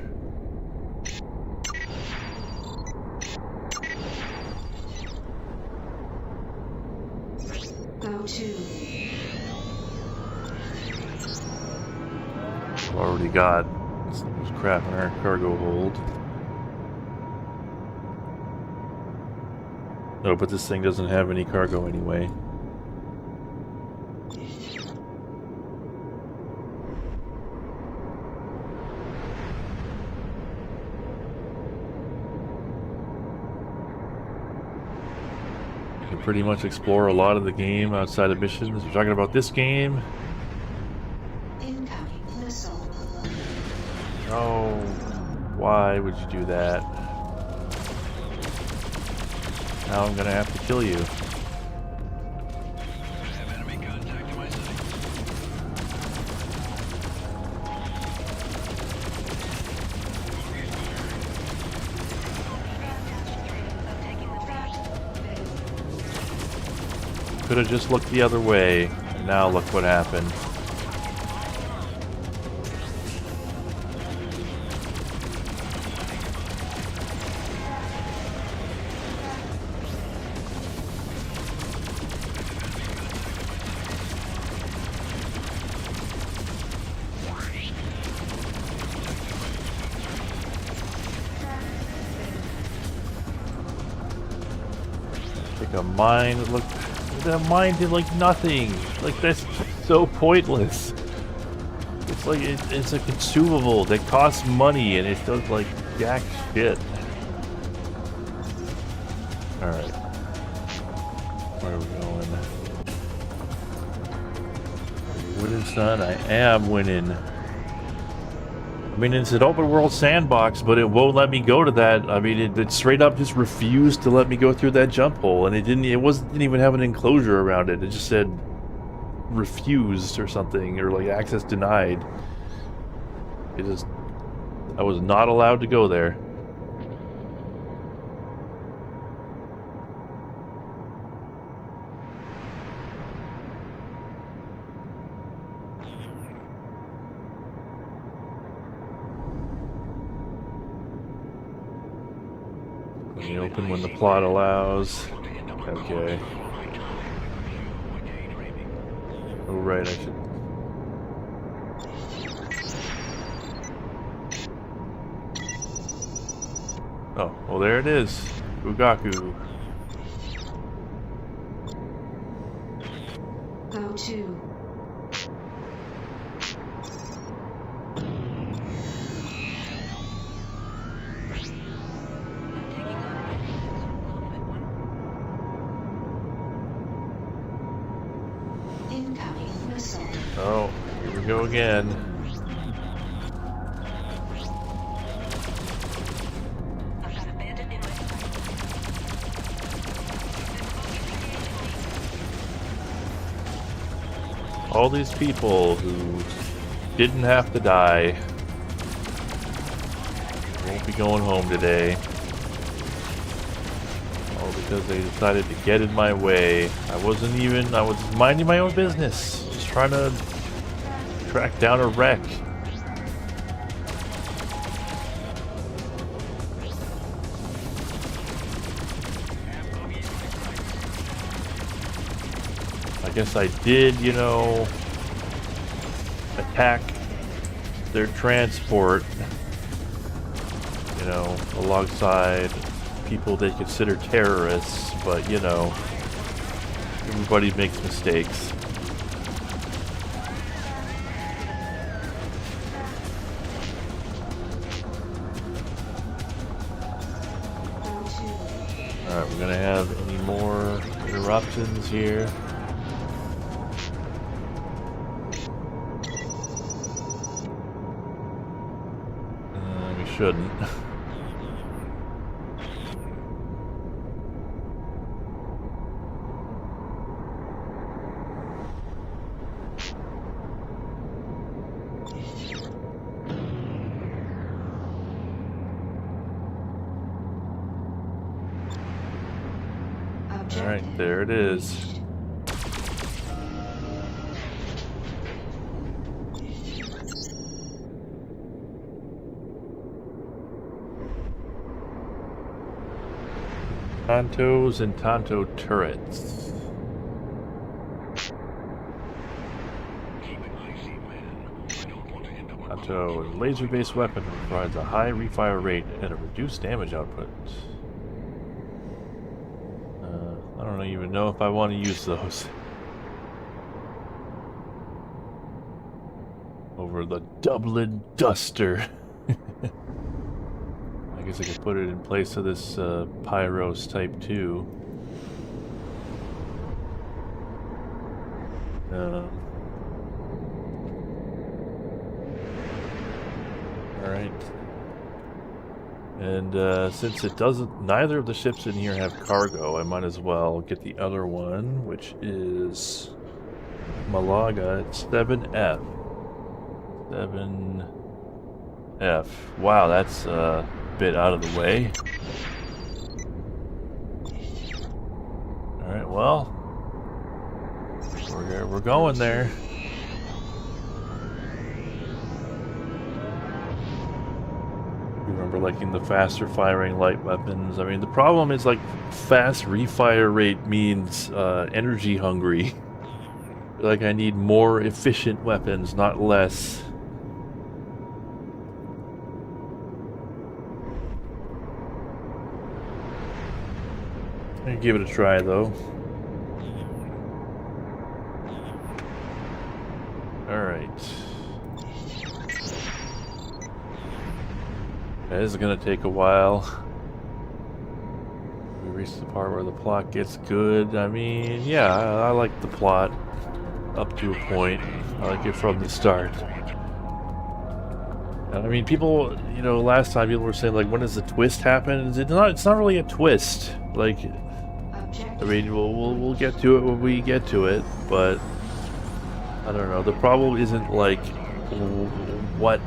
Go to. We've already got some crap in our cargo hold. Oh, but this thing doesn't have any cargo anyway. You can pretty much explore a lot of the game outside of missions. We're talking about this game. Incoming missile. Oh, why would you do that? Now I'm gonna have to kill you. Could have just looked the other way, and now look what happened. Like a mine. Look, that mine did like nothing. Like that's so pointless. It's like it's a consumable that costs money and it does like jack shit. All right, where are we going? Are you winning, son? I am winning. I mean, it's an open world sandbox, but it won't let me go to that. I mean, it straight up just refused to let me go through that jump hole, and it didn't even have an enclosure around it. It just said refused or something, or like access denied. I was not allowed to go there. Open when the plot allows. Okay. Oh right, I should. Oh, well there it is. Ugaku. Go to. Incoming missile. Oh, here we go again. All these people who didn't have to die won't be going home today. All because they decided to get in my way. I was minding my own business. Just trying to track down a wreck. I guess I did, you know, attack their transport, you know, alongside people they consider terrorists, but, you know, everybody makes mistakes. Alright, we're gonna have any more interruptions here. Shouldn't. All right, there it is. Tantos and Tanto turrets. Tanto, a laser-based weapon that provides a high refire rate and a reduced damage output. I don't even know if I want to use those. Over the Dublin Duster. I guess I could put it in place of this Pyros Type 2. Alright. And since it doesn't, neither of the ships in here have cargo, I might as well get the other one, which is Malaga. It's 7F. 7F. Wow, that's bit out of the way. All right, well, we're going there. Remember liking the faster firing light weapons. I mean, the problem is like fast refire rate means energy hungry. Like I need more efficient weapons, not less. I'm gonna give it a try though. Alright. This is gonna take a while. We reach the part where the plot gets good. I mean, yeah, I like the plot up to a point. I like it from the start. And I mean, people, you know, last time people were saying, like, when does the twist happen? It's not really a twist. Like, I mean, we'll get to it when we get to it, but I don't know. The problem isn't, like, what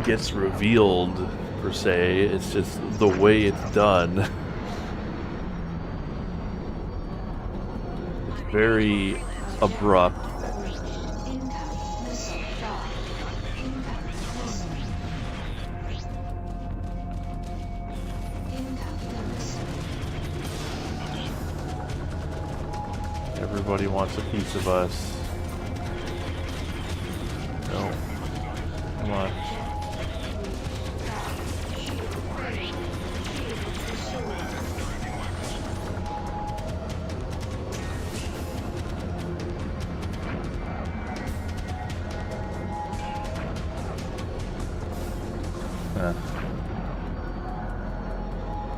gets revealed, per se. It's just the way it's done. It's very abrupt. Everybody wants a piece of us. No. Come on.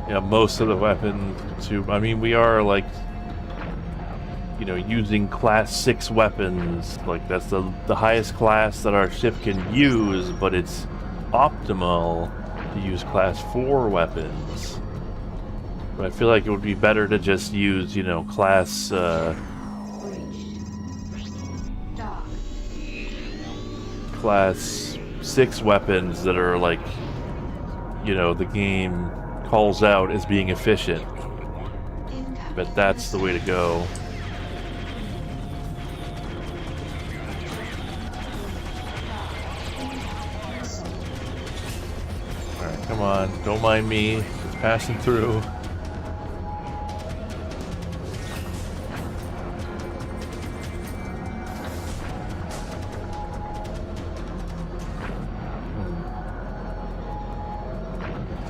Yeah, most of the weapons too. I mean, we are like, you know, using class 6 weapons. Like, that's the highest class that our ship can use, but it's optimal to use class 4 weapons. But I feel like it would be better to just use, you know, class 6 weapons that are like, you know, the game calls out as being efficient. But that's the way to go. Alright, come on. Don't mind me. Just passing through.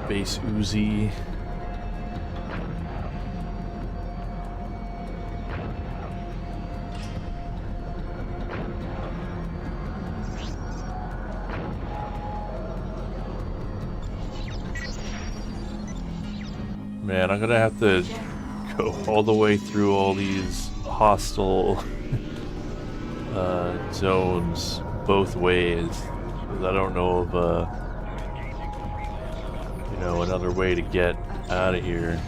Space Uzi. Man, I'm gonna have to go all the way through all these hostile zones both ways. 'Cause I don't know of you know, another way to get out of here.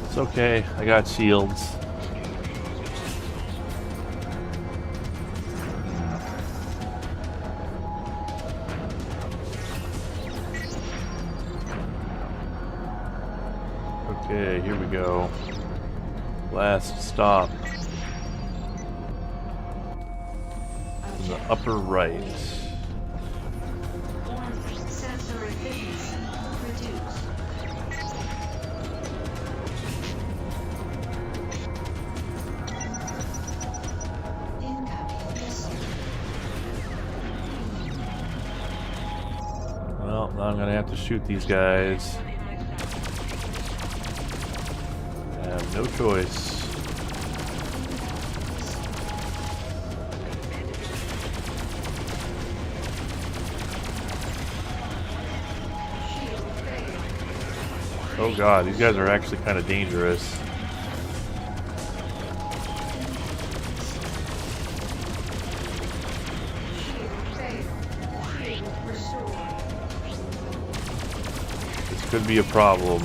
It's okay, I got shields. Okay, here we go. Last stop. In the upper right. Sensor efficiency reduced. Incoming missile. Well, now I'm gonna have to shoot these guys. I have no choice. Oh god, these guys are actually kind of dangerous. This could be a problem.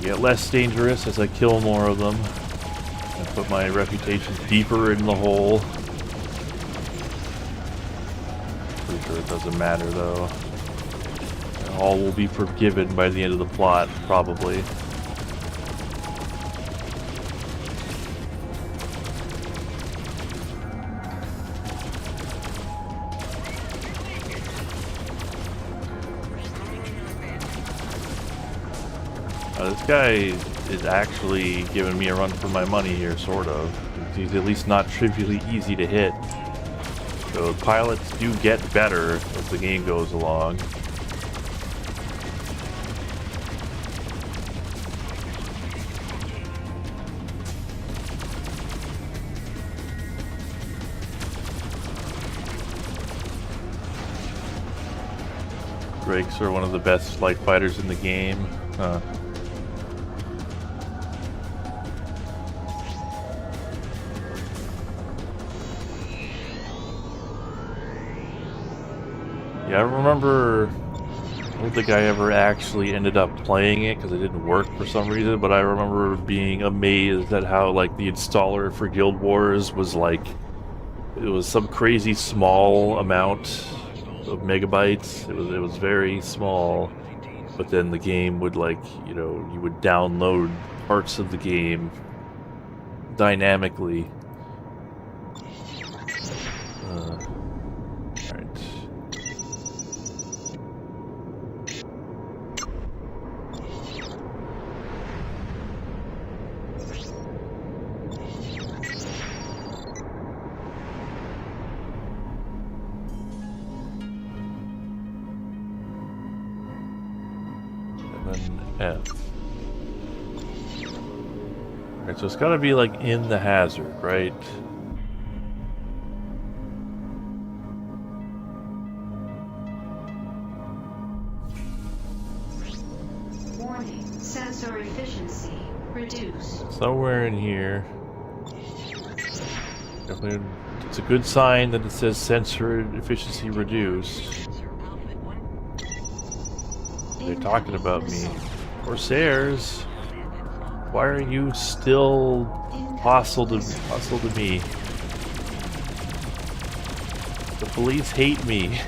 Get less dangerous as I kill more of them. I put my reputation deeper in the hole. Pretty sure it doesn't matter though. All will be forgiven by the end of the plot, probably. This guy is actually giving me a run for my money here, sort of. He's at least not trivially easy to hit. So pilots do get better as the game goes along. Drakes are one of the best light fighters in the game. Yeah, I remember, I don't think I ever actually ended up playing it because it didn't work for some reason, but I remember being amazed at how, like, the installer for Guild Wars was like, it was some crazy small amount of megabytes. It was very small, but then the game would, like, you know, you would download parts of the game dynamically. Alright. F. Alright, so it's gotta be like in the hazard, right? Warning, sensor efficiency reduced. Somewhere in here. Definitely, it's a good sign that it says sensor efficiency reduced. They're talking about me. Corsairs, why are you still hostile to me? The police hate me.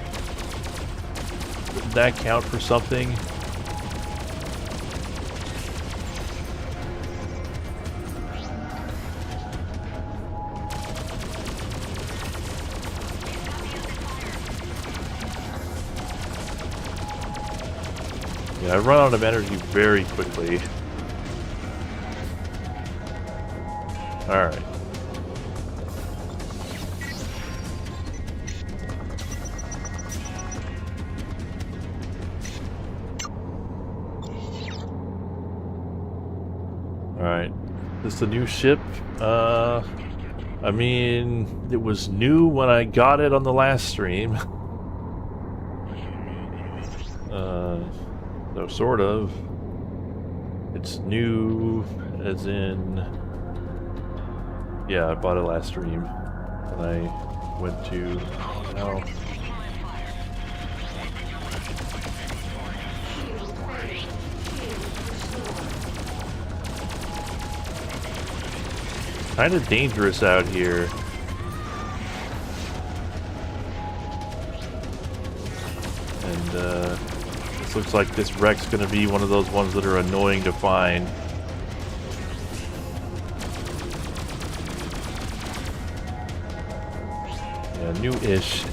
Doesn't that count for something? Yeah, I run out of energy very quickly. Alright. Alright. This is a new ship. I mean, it was new when I got it on the last stream. So sort of. It's new, as in... Yeah, I bought it last stream. And I went to... No. Kind of dangerous out here. And, this looks like this wreck's gonna be one of those ones that are annoying to find. Yeah, new-ish.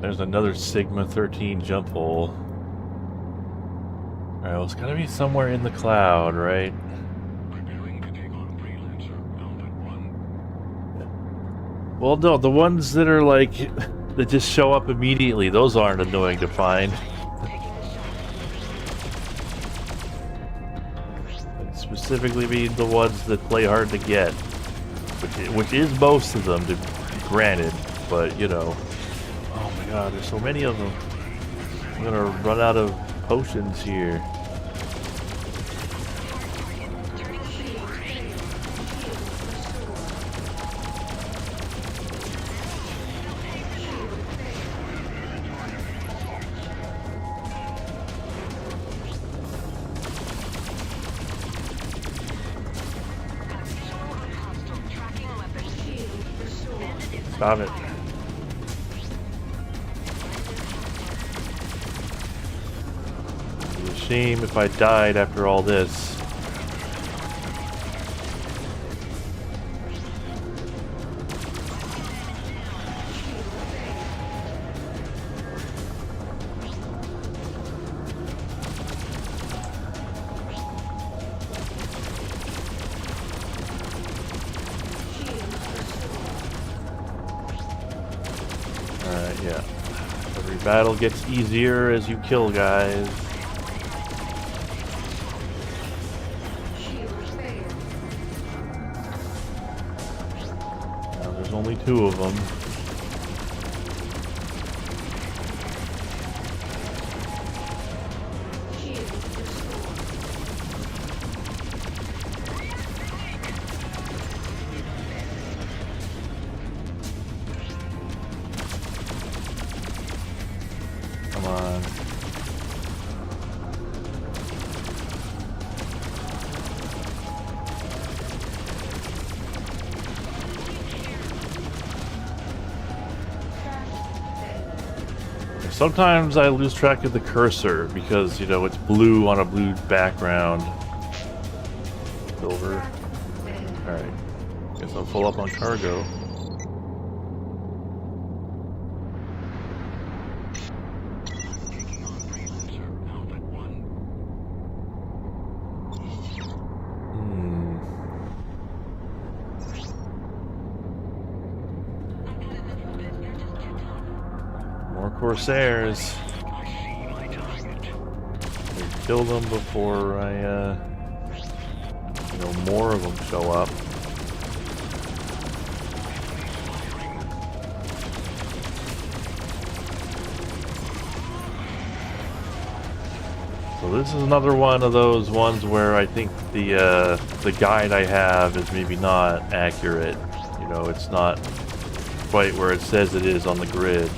There's another Sigma 13 jump hole. Alright, well, it's gotta be somewhere in the cloud, right? Preparing to take on Freelancer, bound at 1. Well, no, the ones that are like, that just show up immediately, those aren't annoying to find. I specifically mean the ones that play hard to get. Which is most of them, granted, but, you know. Oh my god, there's so many of them. I'm gonna run out of potions here. Stop it. It'd be a shame if I died after all this. Alright, yeah. Every battle gets easier as you kill guys. Now there's only 2 of them. Come on. Sometimes I lose track of the cursor because, you know, it's blue on a blue background. Silver. Alright. Guess I'll pull up on cargo. More Corsairs. Kill them before I, you know, more of them show up. So this is another one of those ones where I think the guide I have is maybe not accurate. You know, it's not quite where it says it is on the grid.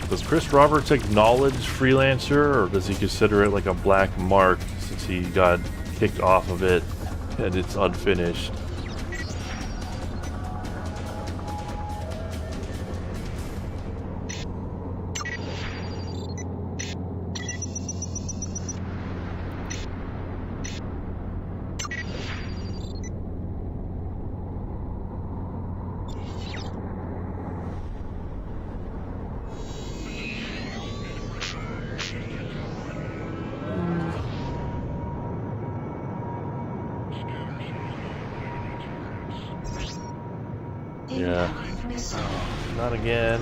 Does Chris Roberts acknowledge Freelancer, or does he consider it like a black mark since he got kicked off of it and it's unfinished? Yeah. Not again.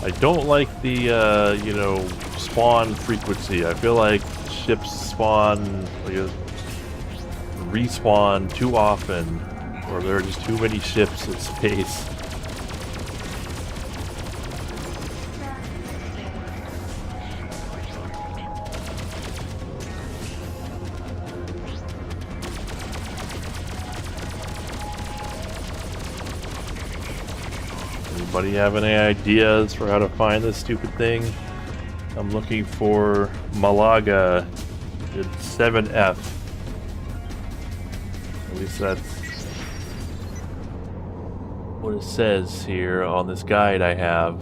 I don't like the, you know, spawn frequency. I feel like ships spawn, like, respawn too often, or there are just too many ships in space. Anybody have any ideas for how to find this stupid thing? I'm looking for Malaga. It's 7F. At least that's what it says here on this guide I have.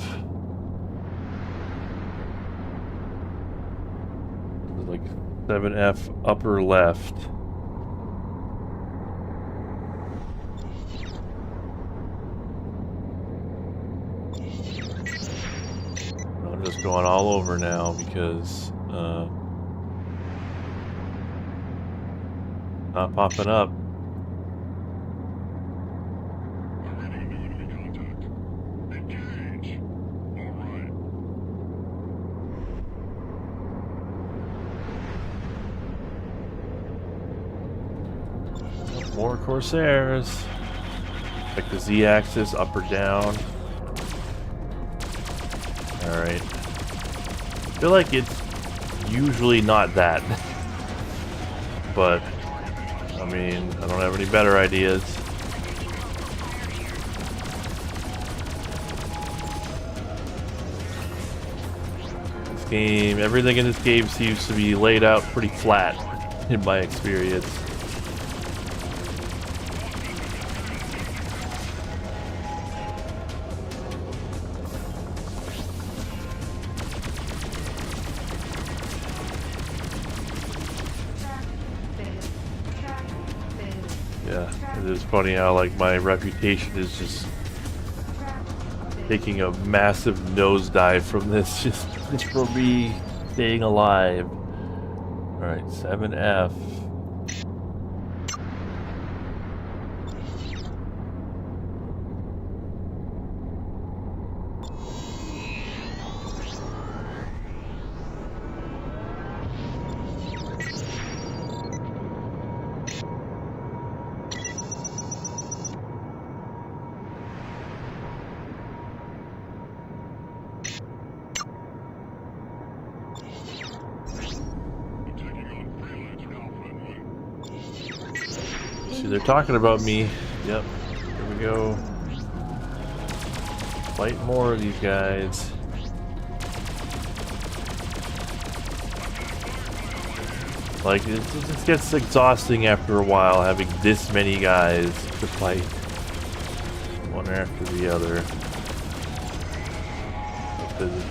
It's like 7F upper left. I'm just going all over now because not popping up. More Corsairs. Check the Z-axis, up or down. Alright. I feel like it's usually not that. But, I mean, I don't have any better ideas. game. Everything in this game seems to be laid out pretty flat, in my experience. Yeah, it is funny how like my reputation is just taking a massive nosedive from this just for me staying alive. Alright, 7F. See, they're talking about me. Yep. Here we go. Fight more of these guys. Like, it just gets exhausting after a while having this many guys to fight. One after the other.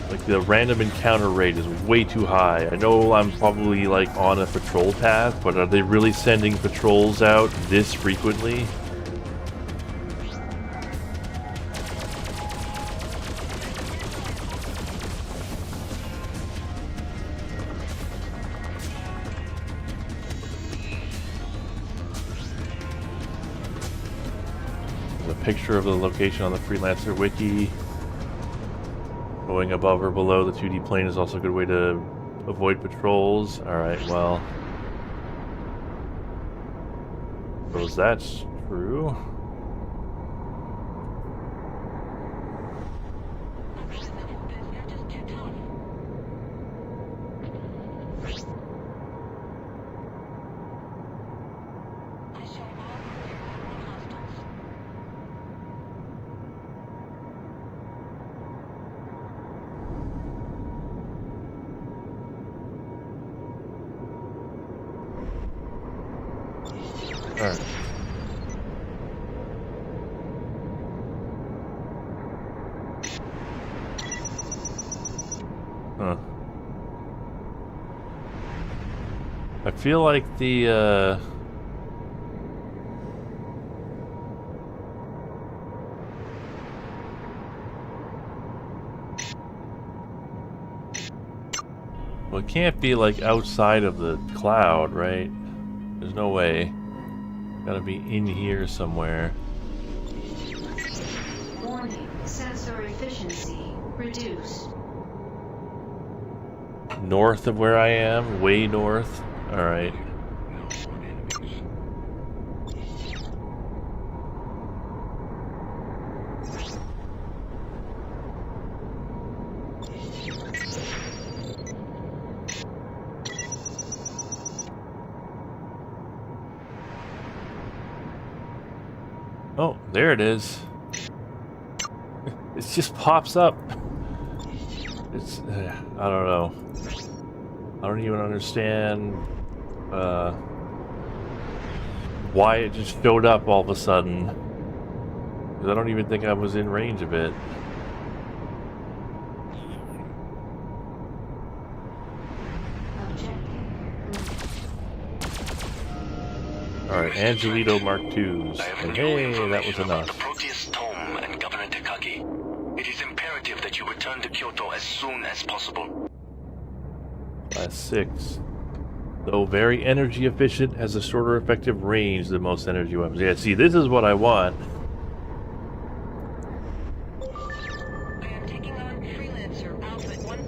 Like, the random encounter rate is way too high. I know I'm probably, like, on a patrol path, but are they really sending patrols out this frequently? There's a picture of the location on the Freelancer wiki. Going above or below the 2D plane is also a good way to avoid patrols. Alright, well. Suppose that's true. Alright. Huh. I feel like the, well, it can't be, like, outside of the cloud, right? There's no way. Gotta be in here somewhere. Warning, sensor efficiency reduced. North of where I am? Way north? Alright. Oh, there it is. It just pops up. It's, I don't know. I don't even understand why it just showed up all of a sudden. 'Cause I don't even think I was in range of it. Alright, Angelito Mark IIs. And hey, that was enough. The Proteus Tome and Governor Takagi. It is imperative that you return to Kyoto as soon as possible. Class 6. Though very energy efficient, has a shorter effective range than most energy weapons. Yeah, see, this is what I want. I am taking on Freelancer Outfit 1.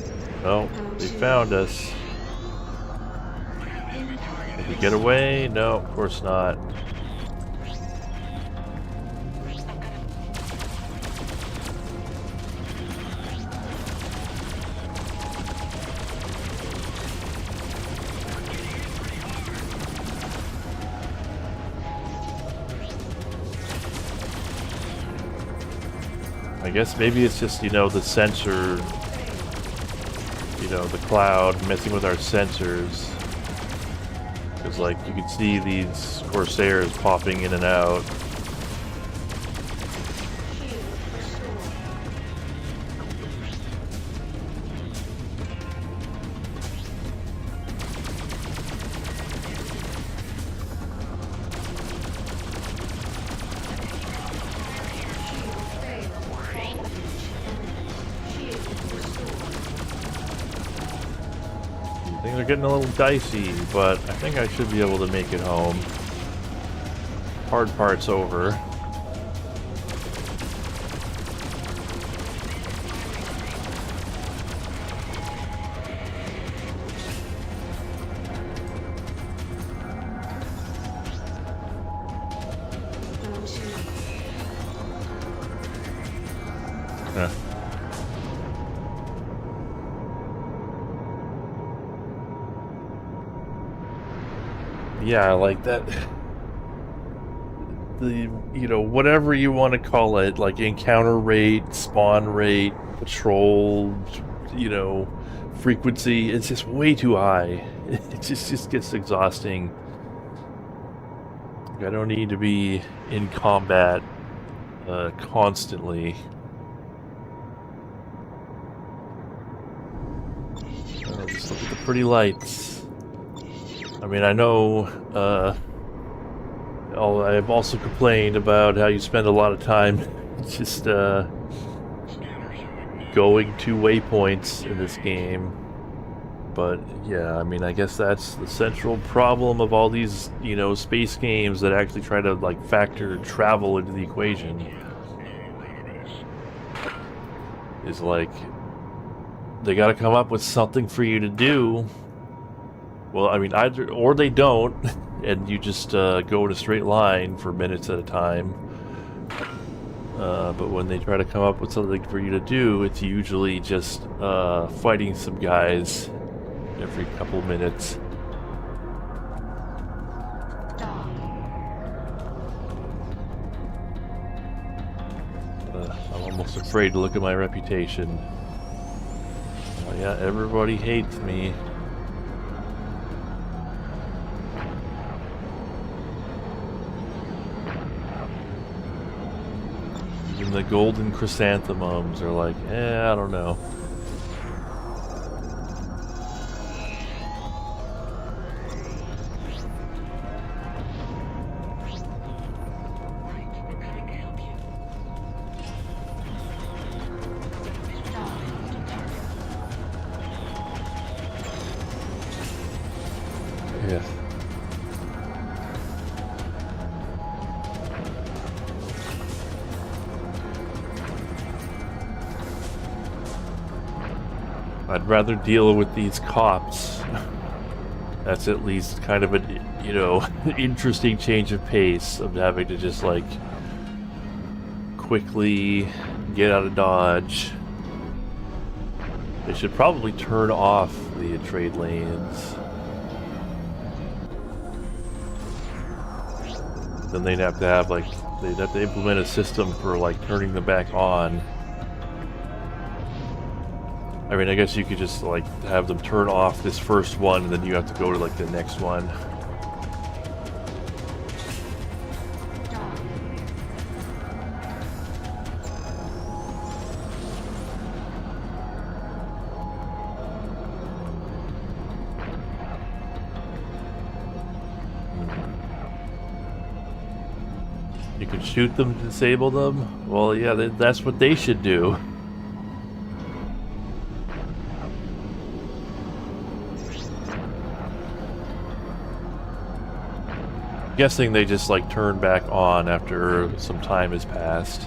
Oh, they found us. Did we get away? No, of course not. I guess maybe it's just, you know, the sensor, you the cloud messing with our sensors. Because, like, you can see these Corsairs popping in and out. Things are getting a little dicey, but I think I should be able to make it home. Hard part's over. Huh. Yeah, I like that. The, whatever you want to call it, like encounter rate, spawn rate, patrol, frequency, it's just way too high. It just gets exhausting. I don't need to be in combat constantly. Just look at the pretty lights. I mean, I know, I've also complained about how you spend a lot of time just, going to waypoints in this game. But, yeah, I mean, I guess that's the central problem of all these, space games that actually try to, like, factor travel into the equation. Is, like, they gotta come up with something for you to do. Well, I mean, either or they don't, and you just go in a straight line for minutes at a time. But when they try to come up with something for you to do, it's usually just fighting some guys every couple minutes. I'm almost afraid to look at my reputation. Oh, yeah, everybody hates me. Even the golden chrysanthemums are like, I don't know. Yeah. I'd rather deal with these cops. That's at least kind of an, interesting change of pace of having to just, like, quickly get out of Dodge. They should probably turn off the trade lanes. Then they'd have to have, like, they'd have to implement a system for, like, turning them back on. I mean, I guess you could just, like, have them turn off this first one, and then you have to go to, like, the next one. You can shoot them to disable them? Well, yeah, that's what they should do. Guessing they just, like, turn back on after some time has passed.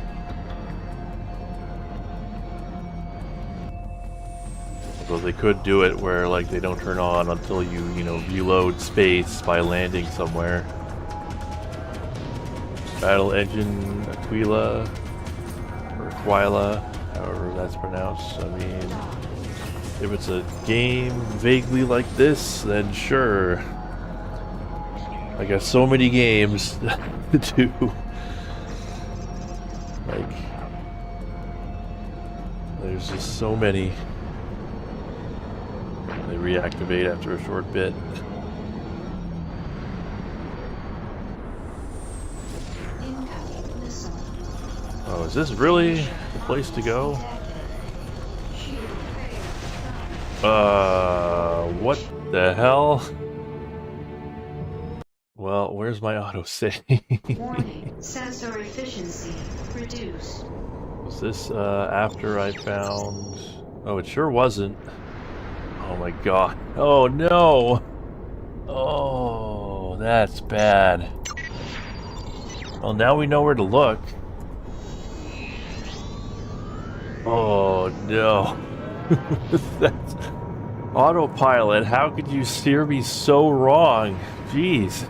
Although they could do it where, like, they don't turn on until you, reload space by landing somewhere. Battle engine Aquila, or Aquila, however that's pronounced. I mean, if it's a game vaguely like this, then sure. I got so many games to do. Like, there's just so many. reactivate after a short bit. Incoming missile. Oh, is this really the place to go? What the hell? Well, where's my autosave? Warning, sensor efficiency reduced. Was this after I found... Oh, it sure wasn't. Oh my god. Oh no! Oh, that's bad. Well, now we know where to look. Oh no. That's... Autopilot, how could you steer me so wrong? Jeez.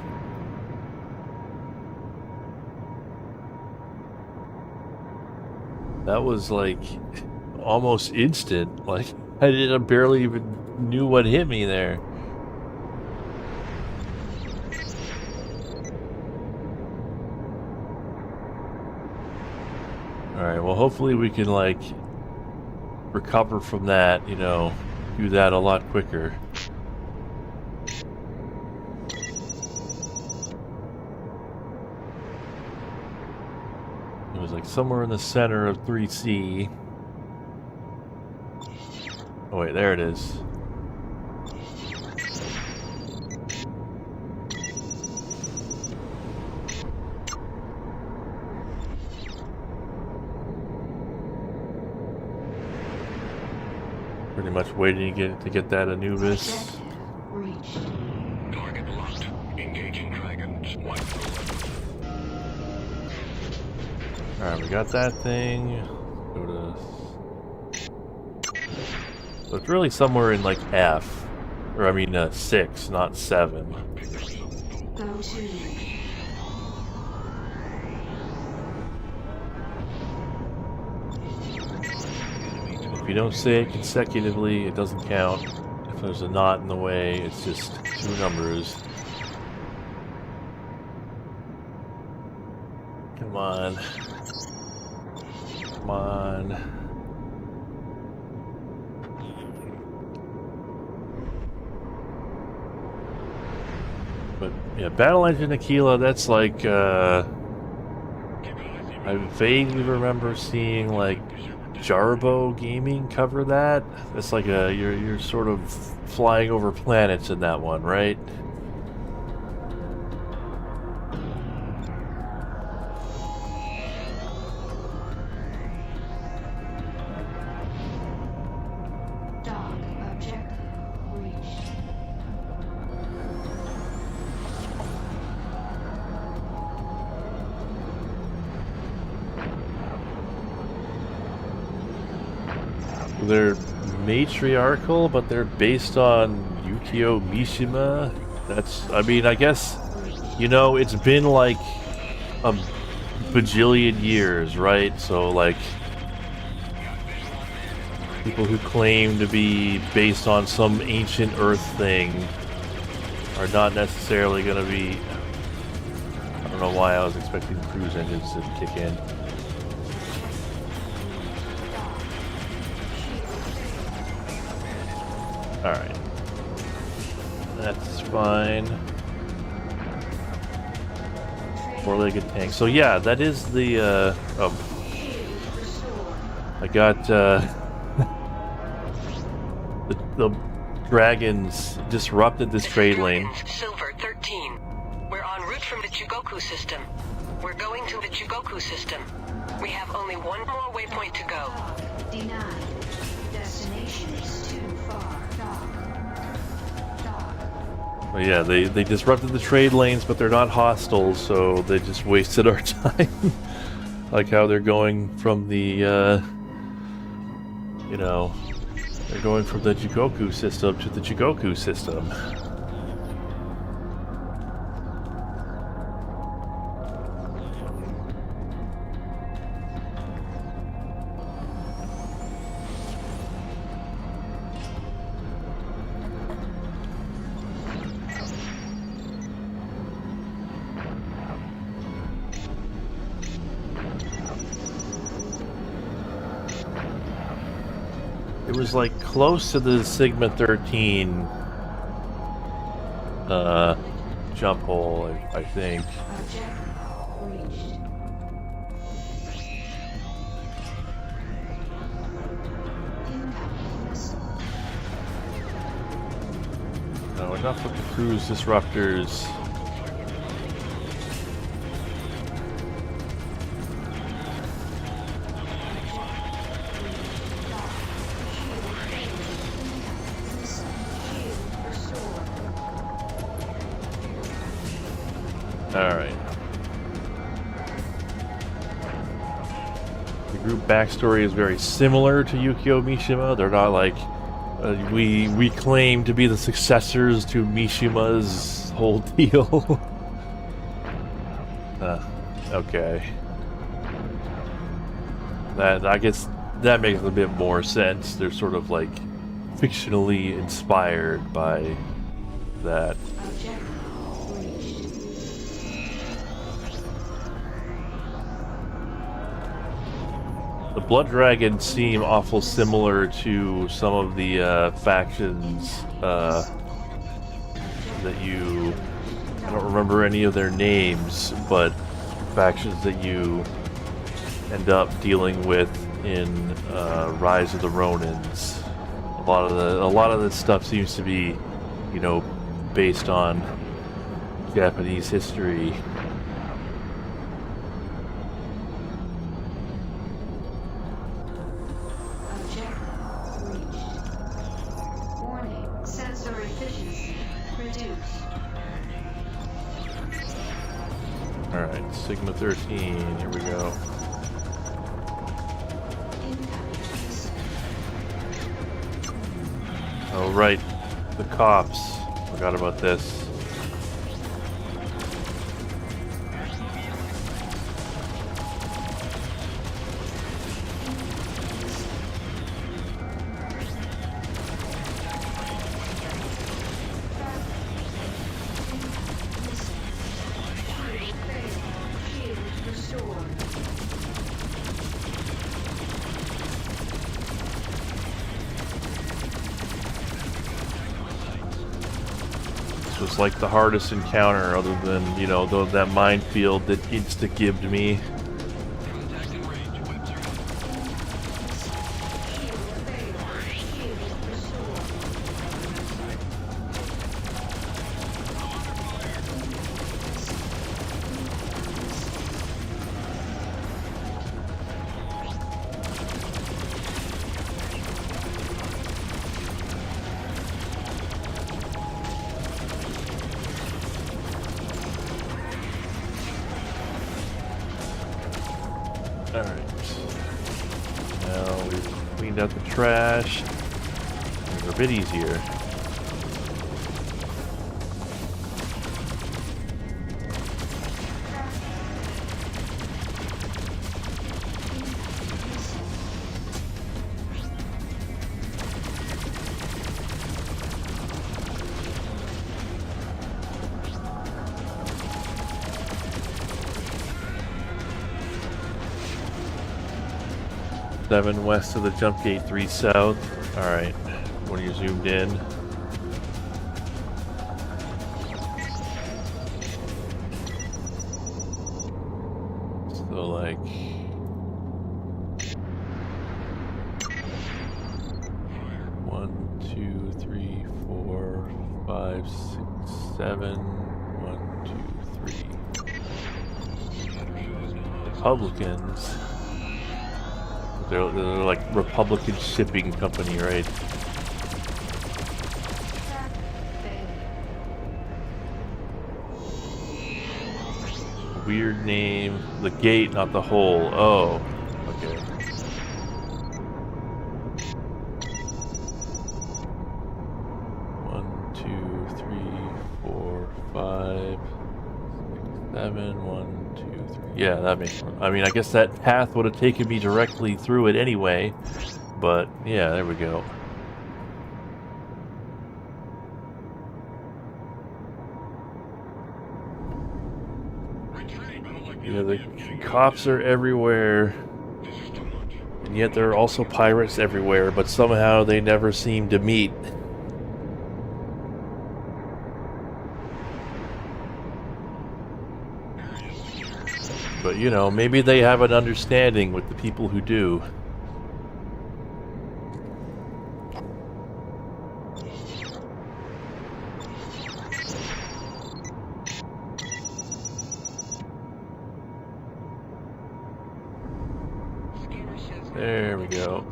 That was like almost instant. Like I barely even knew what hit me there. Alright, well hopefully we can like recover from that, you know, do that a lot quicker. It was like somewhere in the center of 3C. Oh wait, there it is. Pretty much waiting to get that Anubis. Reached. Target locked. Engaging dragons. Alright, we got that thing. Go to... So it's really somewhere in like F. Or I mean 6, not 7. Go to. If you don't say it consecutively, it doesn't count. If there's a knot in the way, it's just 2 numbers. Come on. Come on. But yeah, Battle Engine Aquila, that's like I vaguely remember seeing like Jarbo Gaming cover that. It's like you're sort of flying over planets in that one, right? Dock objective reached. They're matriarchal, but they're based on Yukio Mishima. That's, I mean, I guess, you know, it's been like a bajillion years, right? So, like, people who claim to be based on some ancient Earth thing are not necessarily going to be... I don't know why I was expecting cruise engines to kick in. Alright. That's fine. 4-legged tank. So yeah, that is the, oh. I got, the dragons disrupted this trade lane. Silver 13. We're en route from the Chugoku system. We're going to the Chugoku system. We have only one more waypoint to go. Denied. Destination is too far. Dock. Well, yeah, they disrupted the trade lanes, but they're not hostile, so they just wasted our time. Like how they're going from the, you know, they're going from the Chugoku system to the Chugoku system. It was like close to the Sigma 13 jump hole, I think. No, enough with the cruise disruptors. Alright. The group backstory is very similar to Yukio Mishima. They're not like, we claim to be the successors to Mishima's whole deal. Okay. I guess that makes a bit more sense. They're sort of like fictionally inspired by that. The Blood Dragons seem awful similar to some of the factions that you... I don't remember any of their names, but factions that you end up dealing with in Rise of the Ronins. A lot of this stuff seems to be, you know, based on Japanese history. Alright, Sigma 13, here we go. Oh right, the cops. Forgot about this. Was like the hardest encounter, other than, you know, that minefield that insta-gibbed me. Out the trash. They're a bit easier. Seven west of the jump gate, 3 south. Alright, when you zoomed in. So like... 1, 2, 3, 4, 5, 6, 7. 1, 2, 3. Republicans. They're like Republican shipping company, right? Weird name. The gate, not the hole. Oh, okay. One, 2, 3, 4, 5, 6, 7. 1, 2, 3. Yeah, that makes sense. I mean, I guess that path would have taken me directly through it anyway. But yeah, there we go. Yeah, the cops are everywhere. And yet there are also pirates everywhere, but somehow they never seem to meet. But, you know, maybe they have an understanding with the people who do. There we go.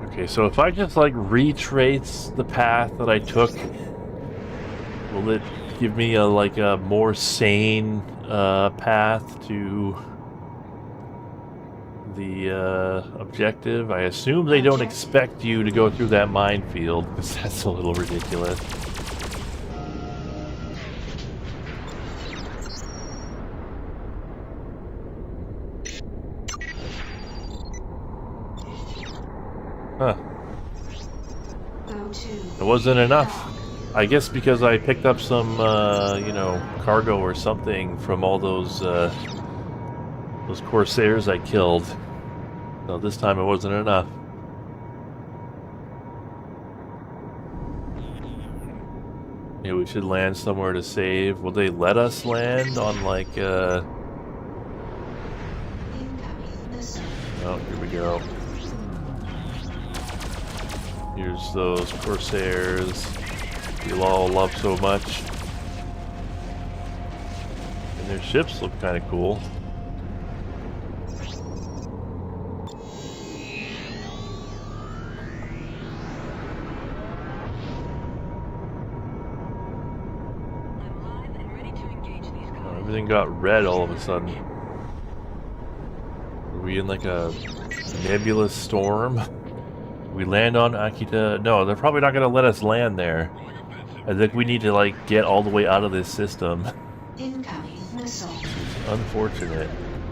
Okay, so if I just like retrace the path that I took, will it give me a like a more sane path to the objective? I assume they don't expect you to go through that minefield, because that's a little ridiculous. Huh. It wasn't enough. I guess because I picked up some, you know, cargo or something from all those Corsairs I killed. So this time it wasn't enough. Yeah, we should land somewhere to save. Will they let us land on, like, Oh, here we go. Here's those Corsairs you'll all love so much. And their ships look kind of cool. Oh, everything got red all of a sudden. Are we in like a nebulous storm? We land on Akita. No, they're probably not going to let us land there. I think we need to, like, get all the way out of this system. Incoming missile. Unfortunate.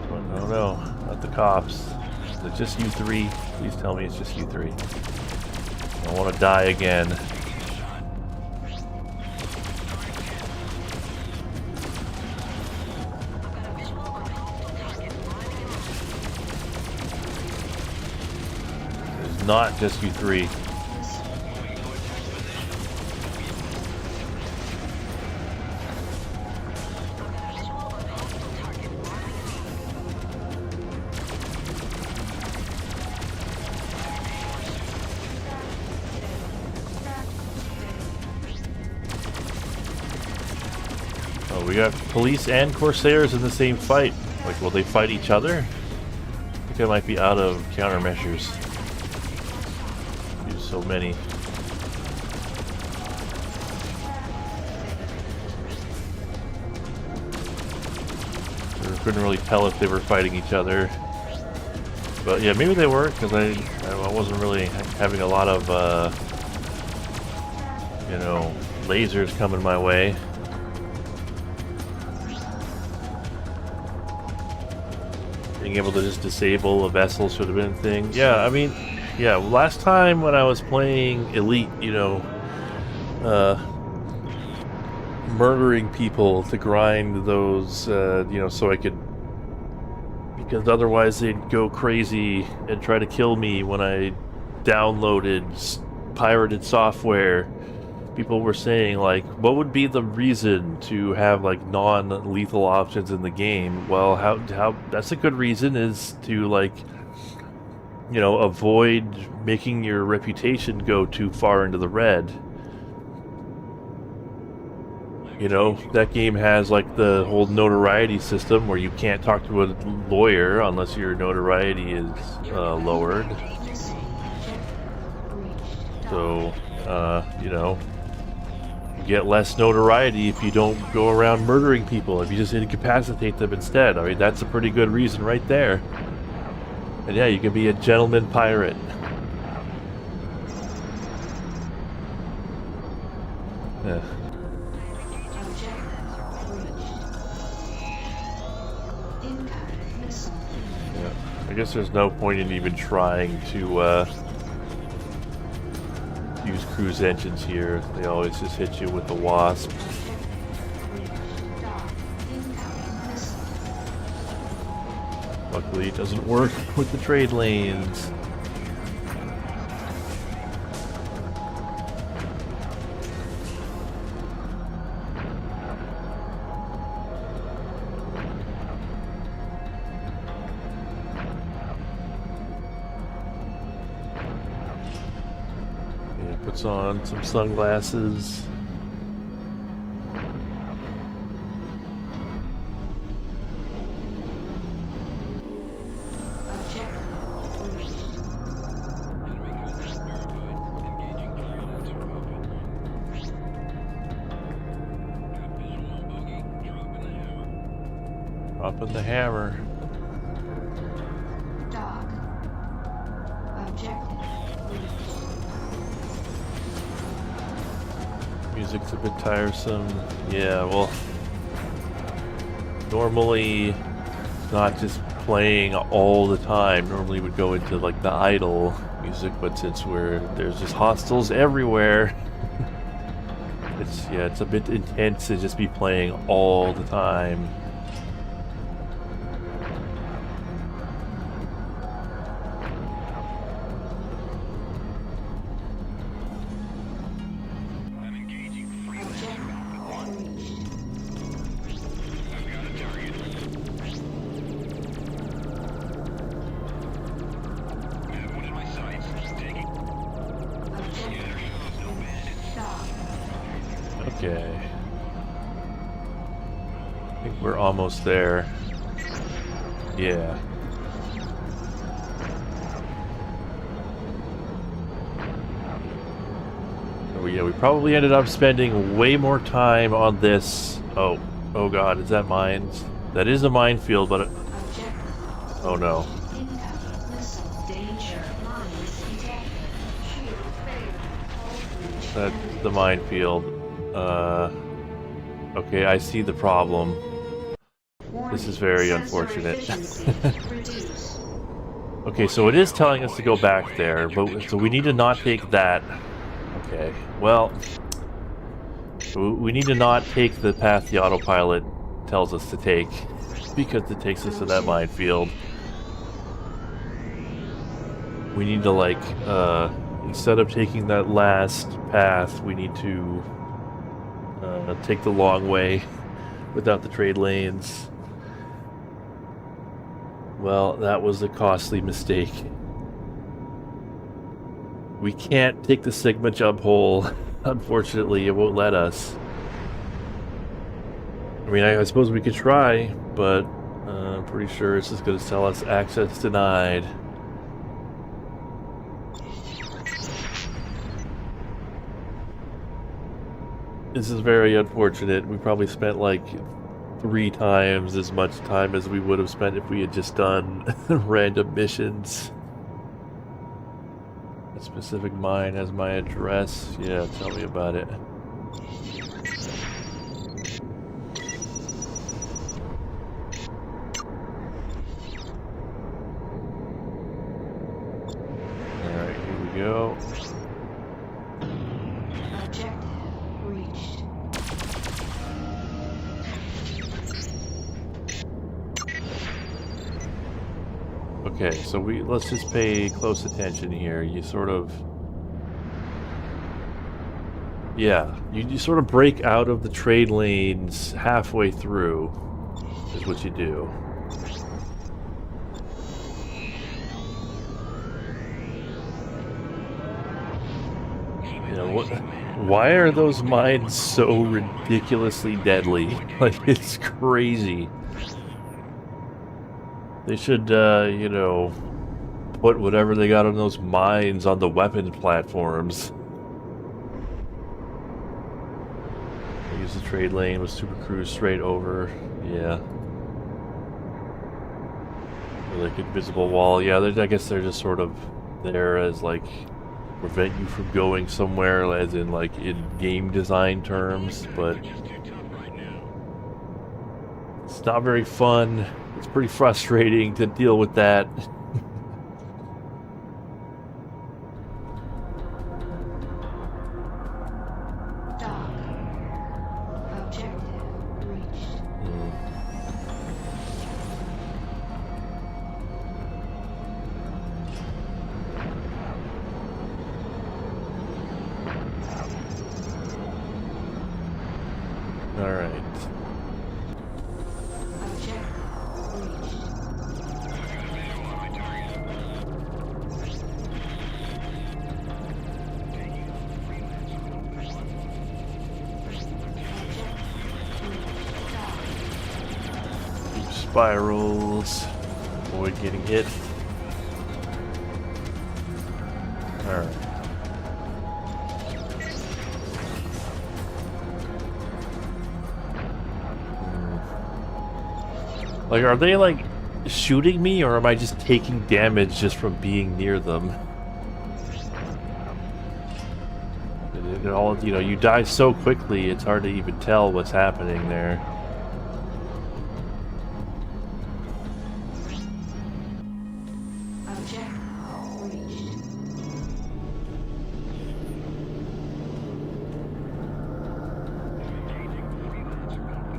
But I don't know. Not the cops. Is it just you three? Please tell me it's just you three. I don't want to die again. It's not just you three. We got police and Corsairs in the same fight. Like, will they fight each other? I think I might be out of countermeasures. Use so many. I couldn't really tell if they were fighting each other. But yeah, maybe they were, because I wasn't really having a lot of, you know, lasers coming my way. Being able to just disable a vessel should have been a thing. Yeah, I mean, yeah, last time when I was playing Elite, you know, murdering people to grind those, you know, so I could, because otherwise they'd go crazy and try to kill me when I downloaded pirated software. People were saying, like, what would be the reason to have, like, non-lethal options in the game? Well, how that's a good reason, is to, like, you know, avoid making your reputation go too far into the red. You know, that game has, like, the whole notoriety system where you can't talk to a lawyer unless your notoriety is lowered. So, you know, you get less notoriety if you don't go around murdering people, if you just incapacitate them instead. I mean, that's a pretty good reason right there. And yeah, you can be a gentleman pirate. Yeah. Yeah. I guess there's no point in even trying to use cruise engines here. They always just hit you with the wasp. Luckily, it doesn't work with the trade lanes. Yeah, puts on some sunglasses. Dropping the hammer. Dock. Objective reached. Music's a bit tiresome. Yeah, well, normally not just playing all the time. Normally would go into like the idle music, but since there's just hostiles everywhere, it's a bit intense to just be playing all the time. Okay. I think we're almost there. Yeah. Oh yeah, we probably ended up spending way more time on this. Oh god, is that mines? That is a minefield, but oh no. That's the minefield. Okay, I see the problem. This is very unfortunate. Okay, so it is telling us to go back there, but so we need to not take that. Okay, well, we need to not take the path the autopilot tells us to take, because it takes us to that minefield. We need to, like, instead of taking that last path, we need to take the long way without the trade lanes. Well, that was a costly mistake. We can't take the Sigma jump hole. Unfortunately, it won't let us. I mean, I suppose we could try, but I'm pretty sure it's just going to tell us access denied. This is very unfortunate. We probably spent like 3 times as much time as we would have spent if we had just done random missions. A specific mine has my address. Yeah, tell me about it. Alright, here we go. Okay, so let's just pay close attention here. You sort of, yeah, you sort of break out of the trade lanes halfway through, is what you do. You know what? Why are those mines so ridiculously deadly? Like, it's crazy. They should, you know, put whatever they got on those mines on the weapons platforms. Use the trade lane with Super Cruise straight over. Yeah. Or like invisible wall. Yeah, I guess they're just sort of there as like prevent you from going somewhere, as in like in game design terms, but it's not very fun. It's pretty frustrating to deal with that. Dock. Objective reached. Alright. Spirals. Avoid getting hit. Alright. Like, are they like shooting me, or am I just taking damage just from being near them? It all, you know, you die so quickly, it's hard to even tell what's happening there.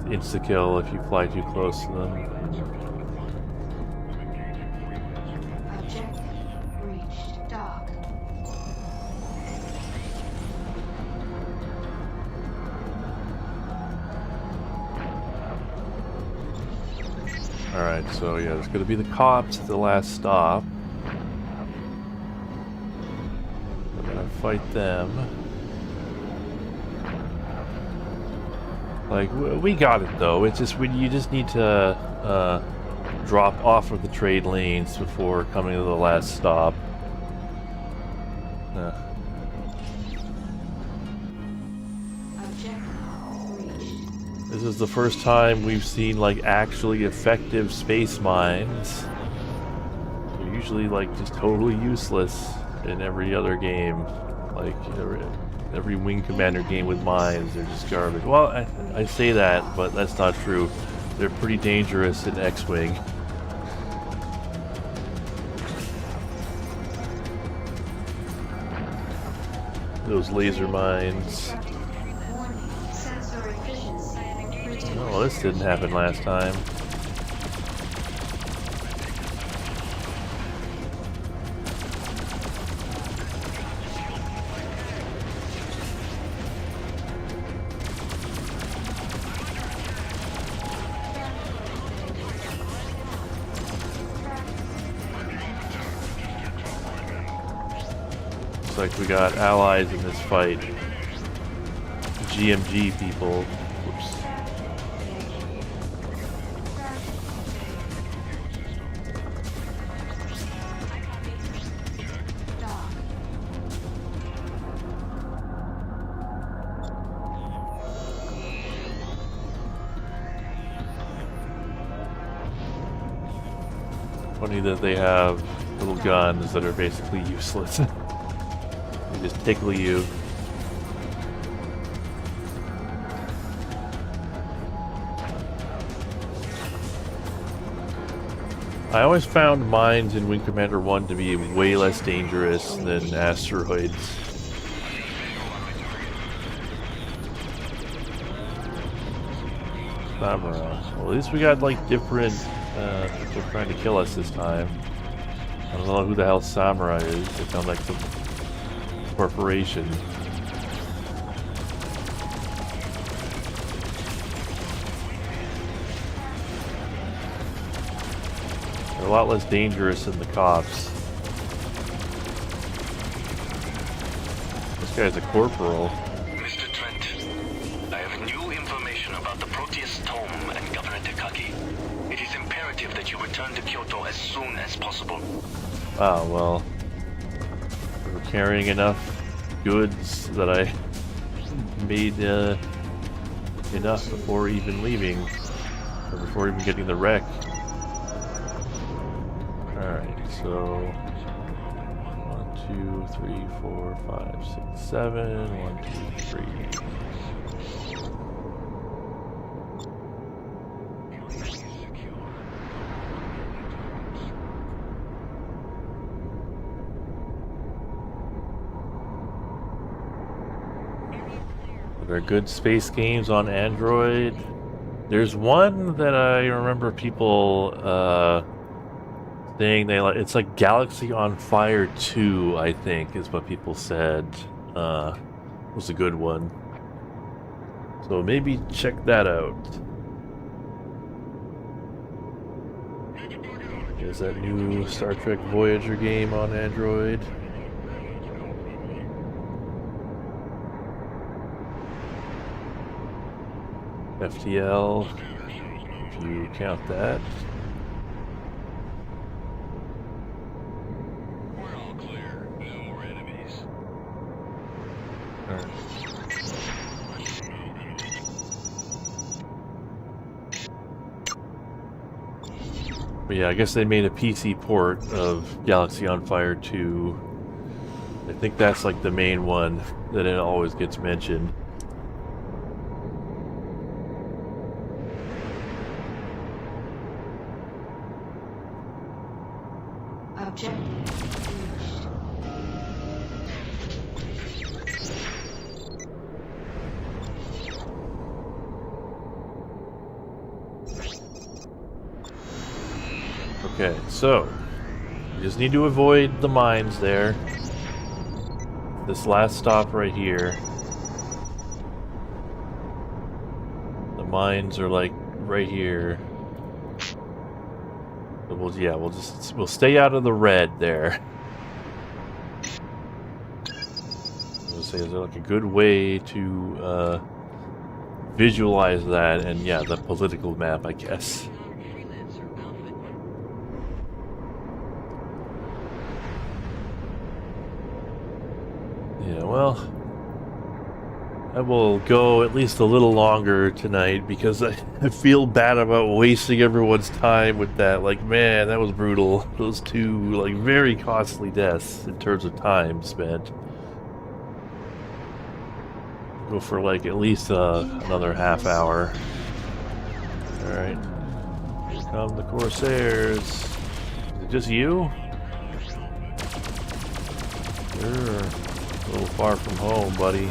Insta-kill if you fly too close to them. Objective reached. Dock. Alright, so yeah, there's gonna be the cops at the last stop. We're gonna fight them. Like, we got it though. It's just you just need to drop off of the trade lanes before coming to the last stop. This is the first time we've seen like actually effective space mines. They're usually like just totally useless in every other game. Like every Wing Commander game with mines, they're just garbage. Well, I say that, but that's not true. They're pretty dangerous in X-Wing. Those laser mines. Oh, this didn't happen last time. Looks like we got allies in this fight. GMG people. Whoops. Funny that they have little guns that are basically useless. They just tickle you. I always found mines in Wing Commander 1 to be way less dangerous than asteroids. Well, at least we got like different people trying to kill us this time. I don't know who the hell Samurai is. They sound like some corporation. They're a lot less dangerous than the cops. This guy's a corporal. Mr. Trent, I have new information about the Proteus Tome and Governor Takagi. It is imperative that you return to Kyoto as soon as possible. Ah, well. We were carrying enough goods that I made enough before even leaving. Or before even getting the wreck. Alright, so 1, 2, 3, 4, 5, 6, 7. 1, 2, 3. There are good space games on Android. There's one that I remember people saying they like. It's like Galaxy on Fire 2, I think, is what people said. Was a good one. So maybe check that out. Is that new Star Trek Voyager game on Android? FTL, if you count that. We're all clear. No more enemies. Alright. But yeah, I guess they made a PC port of Galaxy on Fire 2. I think that's like the main one that it always gets mentioned. Objective reached. Okay, so you just need to avoid the mines there. This last stop right here. The mines are like right here. But we'll stay out of the red there. I would say is like a good way to visualize that, and yeah, the political map, I guess. Yeah, well, I will go at least a little longer tonight because I feel bad about wasting everyone's time with that. Like, man, that was brutal. Those two, like, very costly deaths in terms of time spent. Go for, like, at least another half hour. Alright. Here come the Corsairs. Is it just you? Sure. A little far from home, buddy.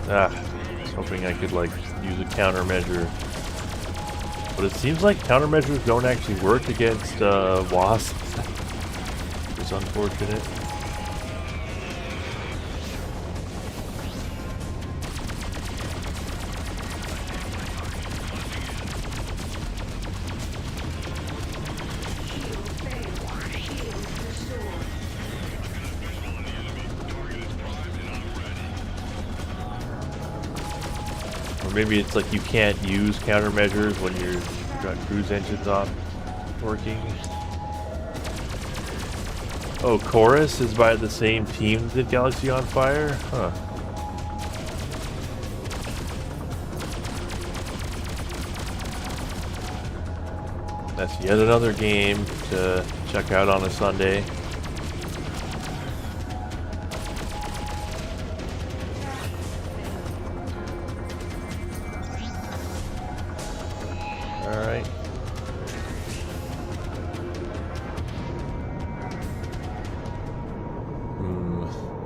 I was hoping I could, like, use a countermeasure. But it seems like countermeasures don't actually work against wasps. It's unfortunate. Maybe it's like you can't use countermeasures when you've got cruise engines on working. Oh, Chorus is by the same team that Galaxy on Fire? Huh. That's yet another game to check out on a Sunday.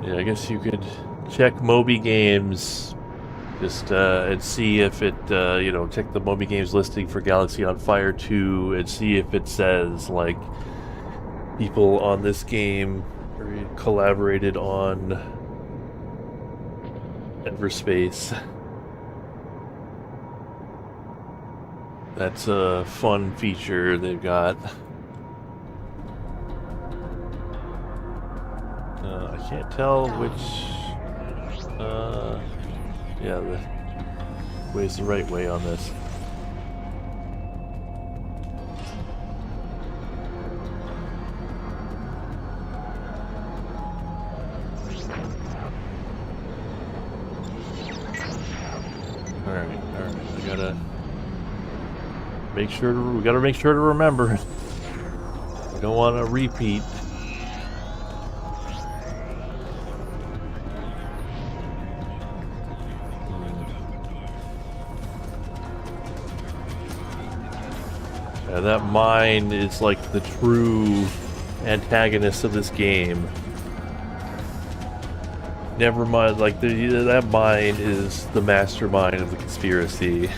I guess you could check Moby Games just and see if it, check the Moby Games listing for Galaxy on Fire 2 and see if it says, like, people on this game collaborated on Everspace. That's a fun feature they've got. I can't tell which, yeah, the way's the right way on this. Alright, we gotta make sure to remember. We don't want to repeat. That mine is like the true antagonist of this game. Never mind, like that mine is the mastermind of the conspiracy.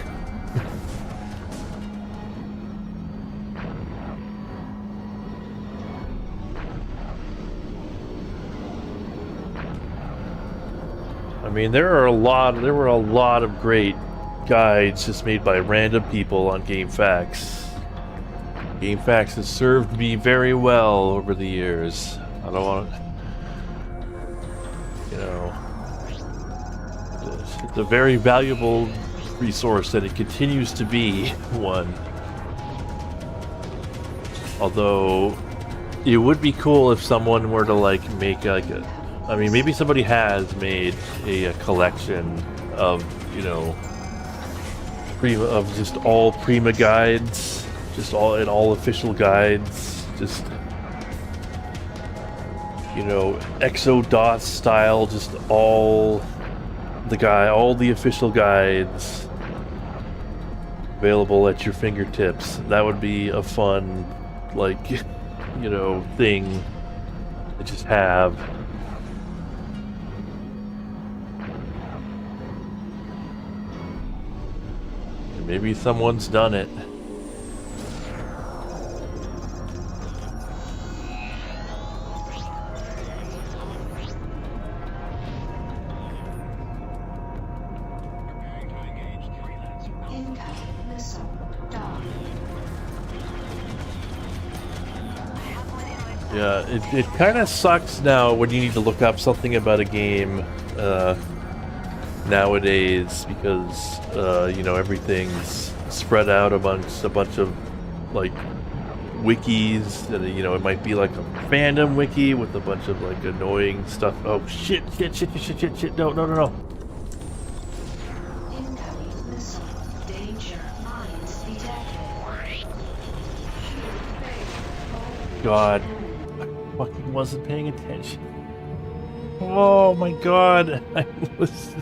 I mean, there were a lot of great guides just made by random people on GameFAQs. GameFAQs has served me very well over the years. I don't want to, you know, it's a very valuable resource, and it continues to be one. Although, it would be cool if someone were to like make like a, I mean, maybe somebody has made a collection of, you know, of just all Prima guides, just all official guides, just, you know, Exo-DOS style, just all the official guides available at your fingertips. That would be a fun, like, you know, thing to just have. And maybe someone's done it. Incoming missile. Down. Yeah, it kind of sucks now when you need to look up something about a game nowadays, because you know, everything's spread out amongst a bunch of like wikis, and you know, it might be like a fandom wiki with a bunch of like annoying stuff. Oh shit, no. Incoming missile. Danger. Mines detected. God, I fucking wasn't paying attention. Oh my god, I was.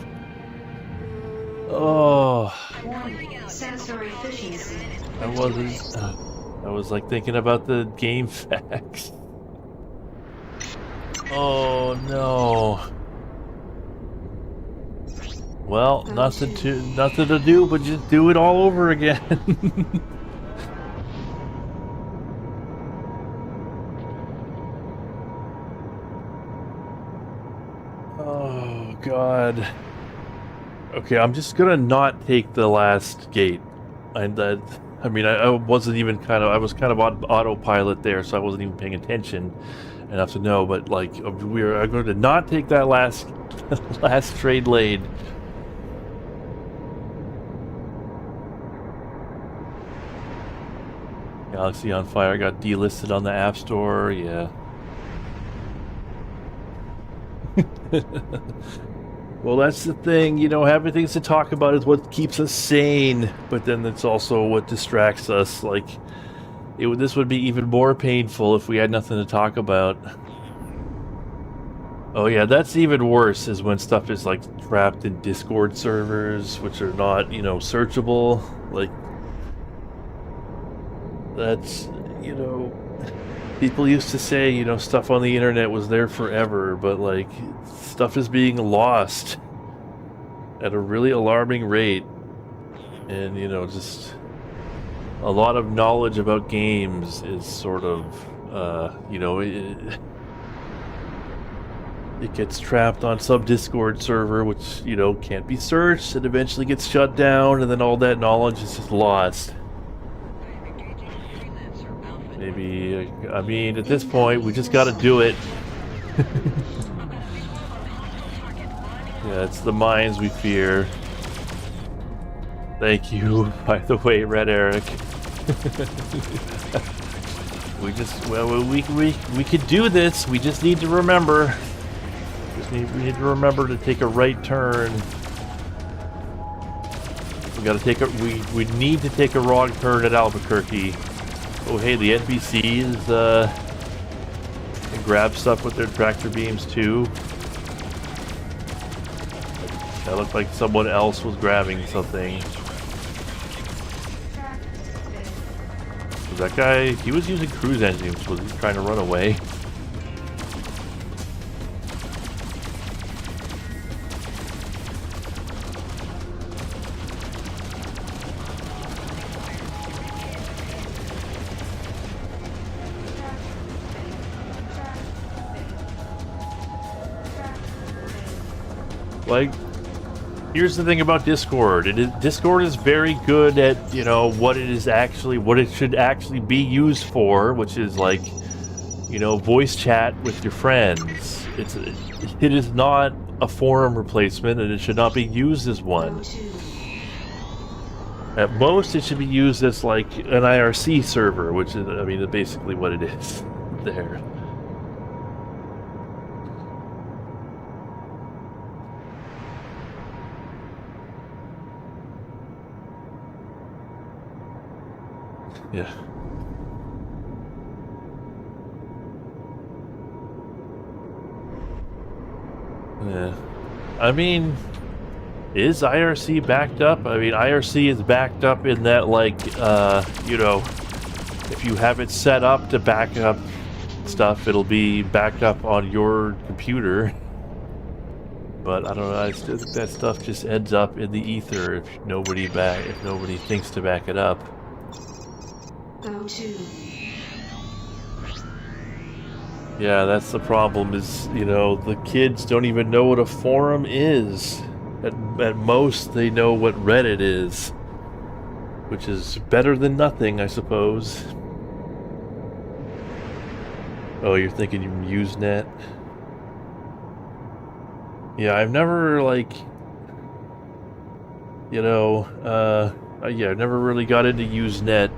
Oh. Warning. Sensor efficiency. I wasn't. I was like thinking about the game facts. Oh no. Well, nothing to do but just do it all over again. Oh god. Okay, I'm just gonna not take the last gate. And I mean, I wasn't even I was kind of on autopilot there, so I wasn't even paying attention enough to know. But like, I'm going to not take that last trade lane. Galaxy on Fire got delisted on the App Store. Yeah. Well, that's the thing, you know, having things to talk about is what keeps us sane, but then it's also what distracts us. Like, this would be even more painful if we had nothing to talk about. Oh yeah, that's even worse, is when stuff is like trapped in Discord servers, which are not, you know, searchable. Like, that's, you know, people used to say, you know, stuff on the internet was there forever, but like, stuff is being lost at a really alarming rate. And, you know, just a lot of knowledge about games is sort of, you know, it gets trapped on some Discord server, which, you know, can't be searched, and eventually gets shut down, and then all that knowledge is just lost. Maybe, I mean, at this point, we just gotta do it. Yeah, it's the mines we fear. Thank you, by the way, Red Eric. We could do this. We just need to remember. We need to remember to take a right turn. We gotta take we need to take a wrong turn at Albuquerque. Oh hey, the NPCs can grab stuff with their tractor beams too. That looked like someone else was grabbing something. Was that guy? He was using cruise engines. Was he trying to run away? like, here's the thing about Discord. Discord is very good at, you know, what it should actually be used for, which is like, you know, voice chat with your friends. It is not a forum replacement, and it should not be used as one. At most, it should be used as like an IRC server, which is, I mean, basically what it is there. Yeah. Yeah. I mean, is IRC backed up? I mean, IRC is backed up in that, like, you know, if you have it set up to back up stuff, it'll be backed up on your computer. But I don't know, I still think that stuff just ends up in the ether if nobody thinks to back it up. Go to. Yeah, that's the problem is, you know, the kids don't even know what a forum is. At most, they know what Reddit is. Which is better than nothing, I suppose. Oh, you're thinking you Usenet? Yeah, I've never, like... You know, yeah, I've never really got into Usenet.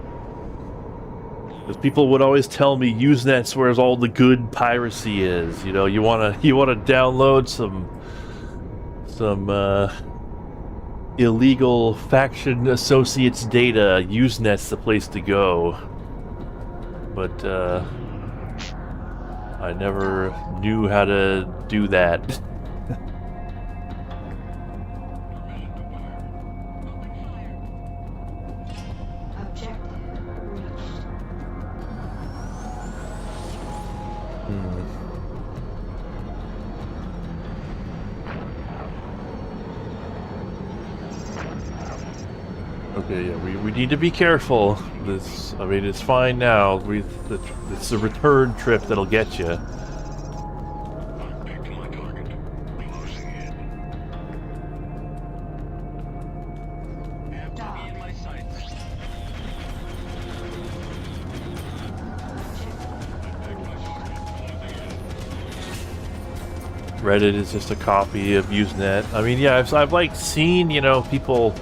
Because people would always tell me Usenet's where all the good piracy is. You know, you wanna download some illegal faction associates data. Usenet's the place to go. But I never knew how to do that. Okay, yeah, we need to be careful. This, I mean, it's fine now. It's the return trip that'll get you. Back to my target. Closing in. Have to be in my sights. Reddit is just a copy of Usenet. I mean, yeah, I've like seen, you know, people.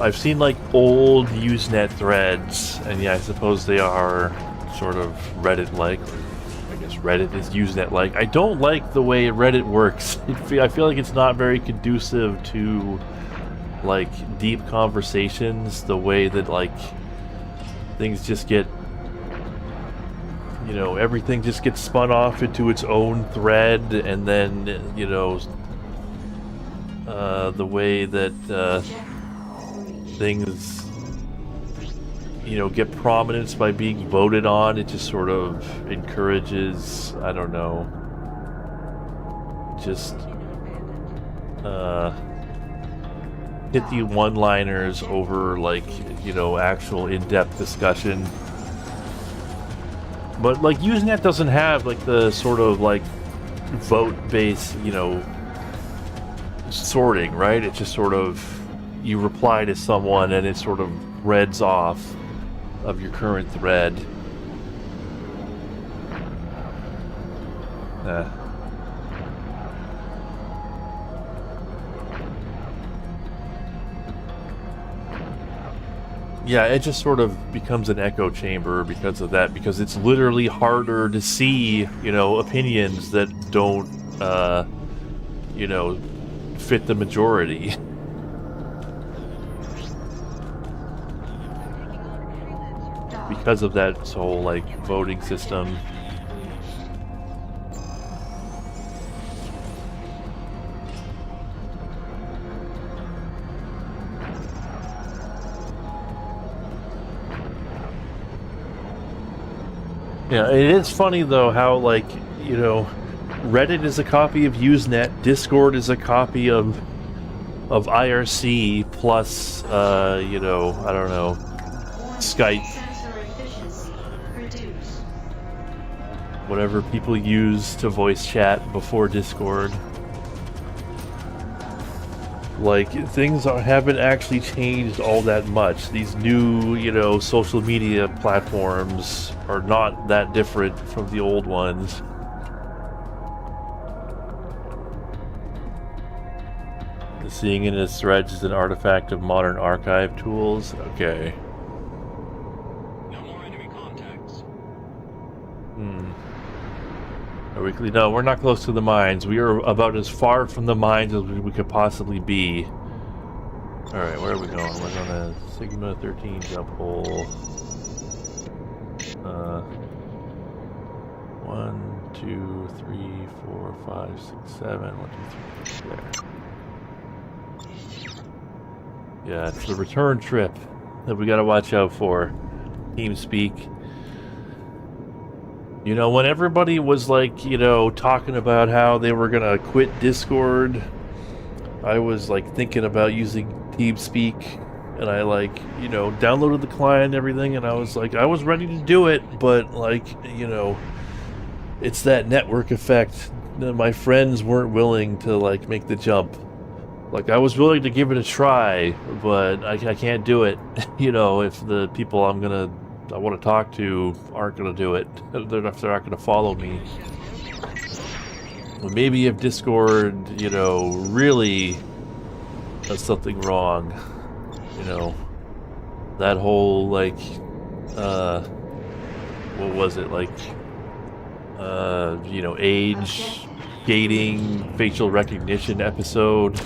I've seen like old Usenet threads, and yeah, I suppose they are sort of Reddit-like. I guess Reddit is Usenet-like. I don't like the way Reddit works. I feel like it's not very conducive to like deep conversations. The way that like things just get, you know, everything just gets spun off into its own thread, and then, you know, the way that things, you know, get prominence by being voted on, it just sort of encourages, I don't know, just pithy one-liners over, like, you know, actual in-depth discussion. But like Usenet doesn't have like the sort of like vote-based, you know, sorting, right? It's just sort of, you reply to someone and it sort of reads off of your current thread. Yeah, it just sort of becomes an echo chamber because of that, because it's literally harder to see, you know, opinions that don't, you know, fit the majority. Because of that whole, like, voting system. Yeah, it is funny though how, like, you know, Reddit is a copy of Usenet, Discord is a copy of IRC plus, you know, I don't know, Skype. Whatever people use to voice chat before Discord. like things haven't actually changed all that much. These new, you know, social media platforms are not that different from the old ones. Seeing in his threads is an artifact of modern archive tools. Okay. No more enemy contacts. No, we're not close to the mines. We are about as far from the mines as we could possibly be. Alright, where are we going? We're going to Sigma 13 jump hole. 1, 2, 3, 4, 5, 6, 7. 1, 2, 3, there. Yeah, it's the return trip that we gotta watch out for. TeamSpeak. You know, when everybody was like, you know, talking about how they were gonna quit Discord, I was like thinking about using TeamSpeak, and I like, you know, downloaded the client and everything, and I was like, I was ready to do it, but like, you know, it's that network effect. My friends weren't willing to like make the jump. Like, I was willing to give it a try, but I can't do it, you know, if the people I want to talk to aren't going to do it. They're not going to follow me. Well, maybe if Discord, you know, really does something wrong, you know, that whole, like, what was it, like, you know, age, gating, facial recognition episode.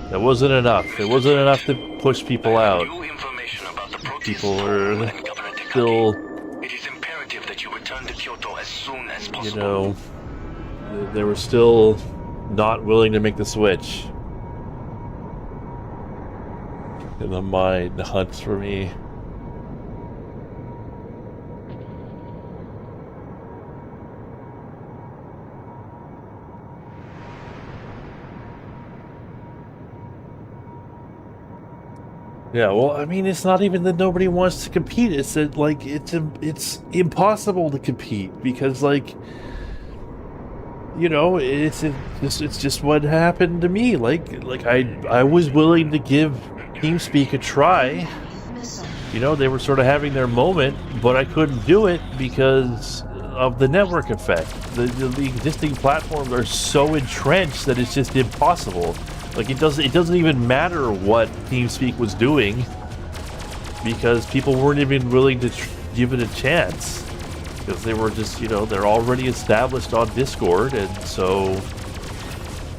That wasn't enough. It wasn't enough to push people out. People are still, It is imperative that you return to Kyoto as soon as possible. you know, they were still not willing to make the switch. And the mind hunts for me. Yeah, well, I mean, it's not even that nobody wants to compete. It's that, like, it's impossible to compete because, like, you know, it's just what happened to me. Like I was willing to give TeamSpeak a try. You know, they were sort of having their moment, but I couldn't do it because of the network effect. The existing platforms are so entrenched that it's just impossible. Like, it doesn't even matter what TeamSpeak was doing because people weren't even willing to give it a chance because they were just, you know, they're already established on Discord, and so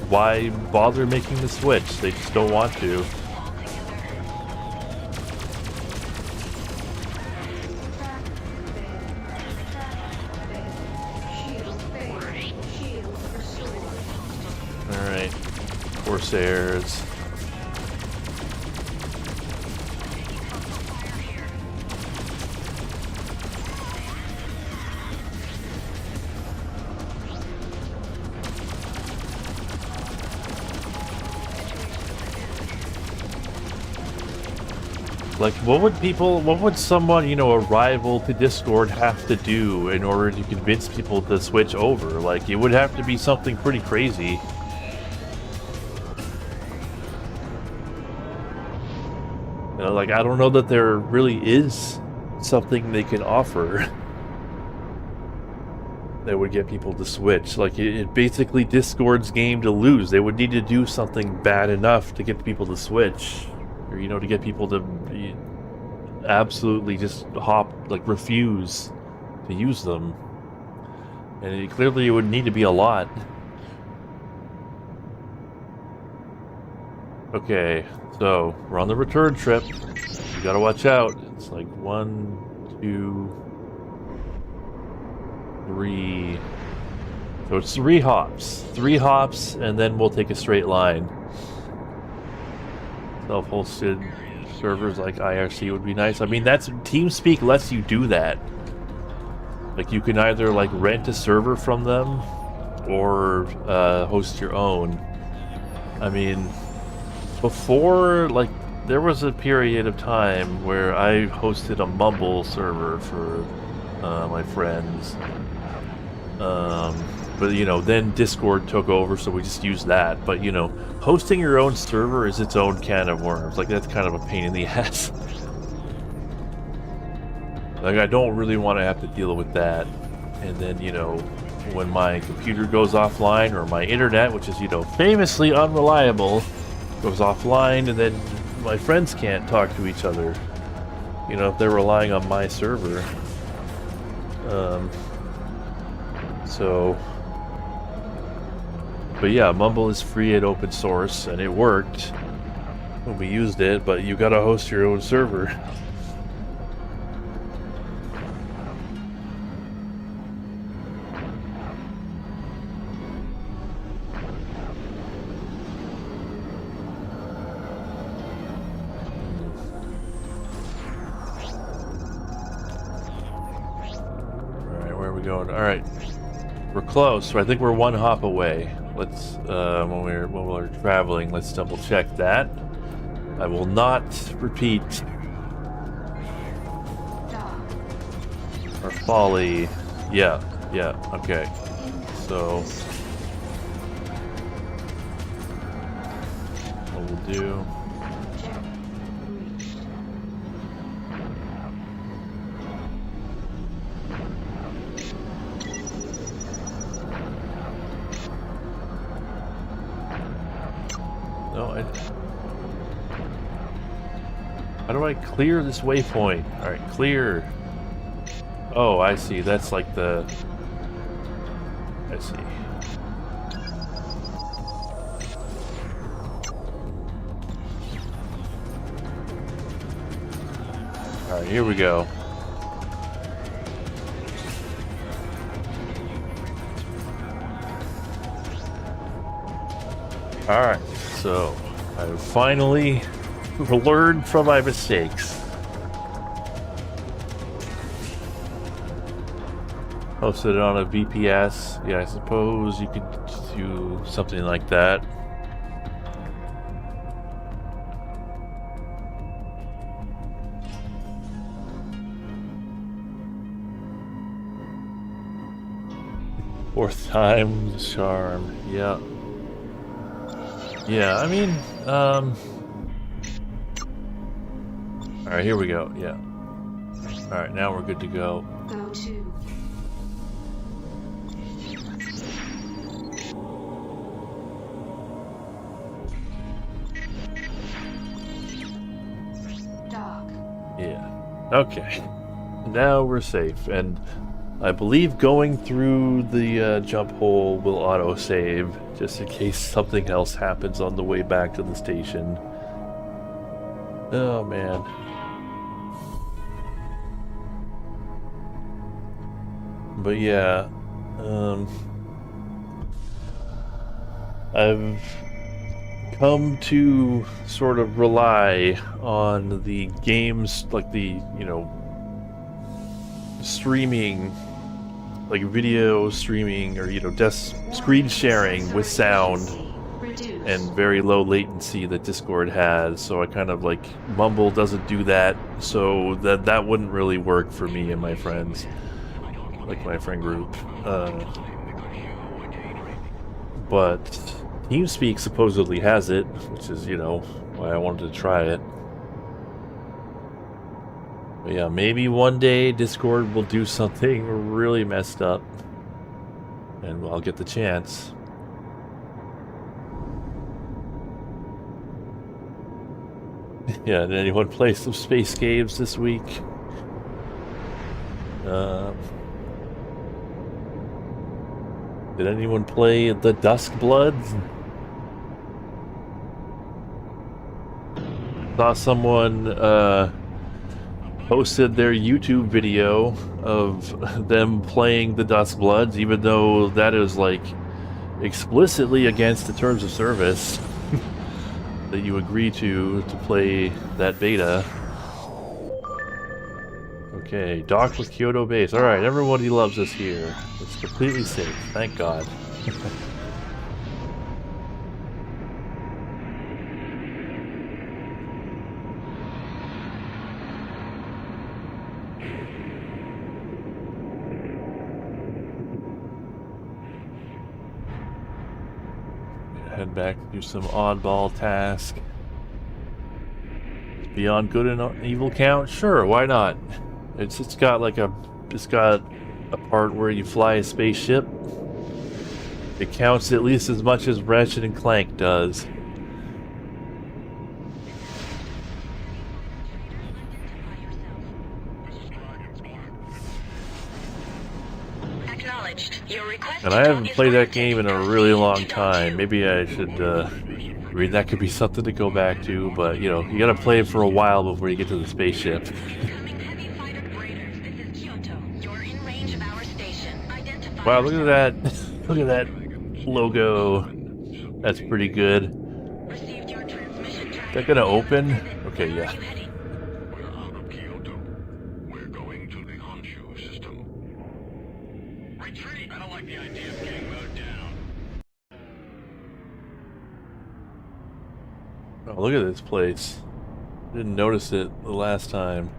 why bother making the switch? They just don't want to. Alright. Corsairs. Like, what would someone, you know, a rival to Discord have to do in order to convince people to switch over? Like, it would have to be something pretty crazy. You know, like, I don't know that there really is something they can offer that would get people to switch. Like, it basically Discord's game to lose. They would need to do something bad enough to get people to switch. Or, you know, to get people to absolutely just refuse to use them. And clearly it would need to be a lot. Okay, so we're on the return trip. You gotta watch out. It's like 1, 2, 3. So it's 3 hops. 3 hops, and then we'll take a straight line. Self-hosted servers like IRC would be nice. I mean, that's TeamSpeak lets you do that. Like, you can either like rent a server from them or host your own. I mean, before, like, there was a period of time where I hosted a Mumble server for my friends. But, you know, then Discord took over, so we just used that. But, you know, hosting your own server is its own can of worms. Like, that's kind of a pain in the ass. Like, I don't really want to have to deal with that. And then, you know, when my computer goes offline, or my internet, which is, you know, famously unreliable, goes offline, and then my friends can't talk to each other. You know, if they're relying on my server. But yeah, Mumble is free and open source, and it worked when we used it, but you gotta host your own server. Alright, where are we going? Alright. We're close, so I think we're one hop away. Let's, when we're traveling, let's double check that. I will not repeat our folly. Yeah, okay. So, what we'll do... How do I clear this waypoint? Alright, clear. Oh, I see. That's like the... I see. Alright, here we go. Alright, so I finally learned from my mistakes. Posted it on a VPS. Yeah, I suppose you could do something like that. Fourth time charm. Yeah. Yeah, I mean, alright, here we go, yeah. Alright, now we're good to go. Go to. Dock. Yeah. Okay. Now we're safe, and I believe going through the jump hole will auto-save, just in case something else happens on the way back to the station. Oh, man. But yeah, I've come to sort of rely on the games, like the, you know, streaming, like video streaming, or, you know, screen sharing with sound and very low latency that Discord has. So I kind of like, Mumble doesn't do that, so that wouldn't really work for me and my friends, like my friend group. But TeamSpeak supposedly has it, which is, you know, why I wanted to try it. But yeah, maybe one day Discord will do something really messed up, and I'll get the chance. Yeah, did anyone play some space games this week? Did anyone play the Dusk Bloods? Saw someone posted their YouTube video of them playing the Dusk Bloods, even though that is like explicitly against the terms of service that you agree to play that beta. Okay, dock with Kyoto base. Alright, everybody loves us here. It's completely safe, thank God. head back to do some oddball task. Beyond Good and Evil count? Sure, why not? It's got a part where you fly a spaceship. It counts at least as much as Ratchet and Clank does. And I haven't played that game in a really long time. Maybe I should, I mean, that could be something to go back to, but, you know, you gotta play it for a while before you get to the spaceship. Wow, look at that. Look at that logo. That's pretty good. Is that gonna open? Okay, yeah. Oh, look at this place. Didn't notice it the last time.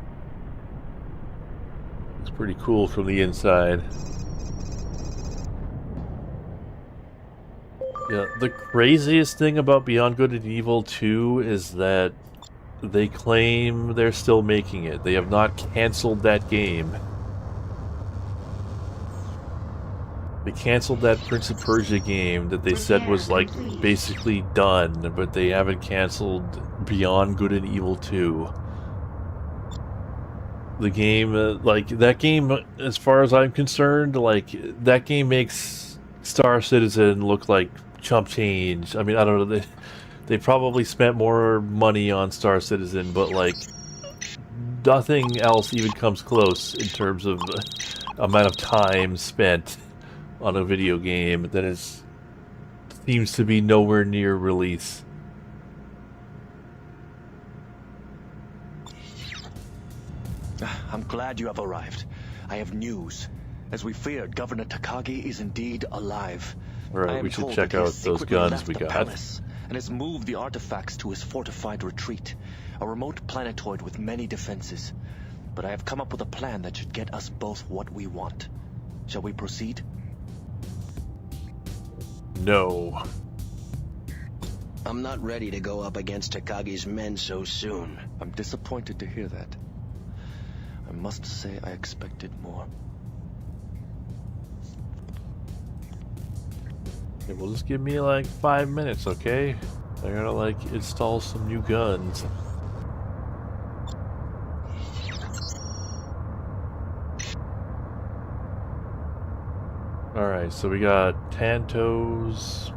It's pretty cool from the inside. Yeah, the craziest thing about Beyond Good and Evil 2 is that they claim they're still making it. They have not canceled that game. They canceled that Prince of Persia game that they said was, like, basically done, but they haven't canceled Beyond Good and Evil 2. The game, like, that game, as far as I'm concerned, like, that game makes Star Citizen look like chump change. I mean, I don't know, they probably spent more money on Star Citizen, but, like, nothing else even comes close in terms of amount of time spent on a video game that seems to be nowhere near release. I'm glad you have arrived. I have news. As we feared, Governor Takagi is indeed alive. Alright, we should check out those guns we got. Palace and has moved the artifacts to his fortified retreat, a remote planetoid with many defenses. But I have come up with a plan that should get us both what we want. Shall we proceed? No. I'm not ready to go up against Takagi's men so soon. I'm disappointed to hear that. I must say I expected more. Okay, well, just give me like 5 minutes, okay? I gotta like install some new guns. Alright, so we got Tantos.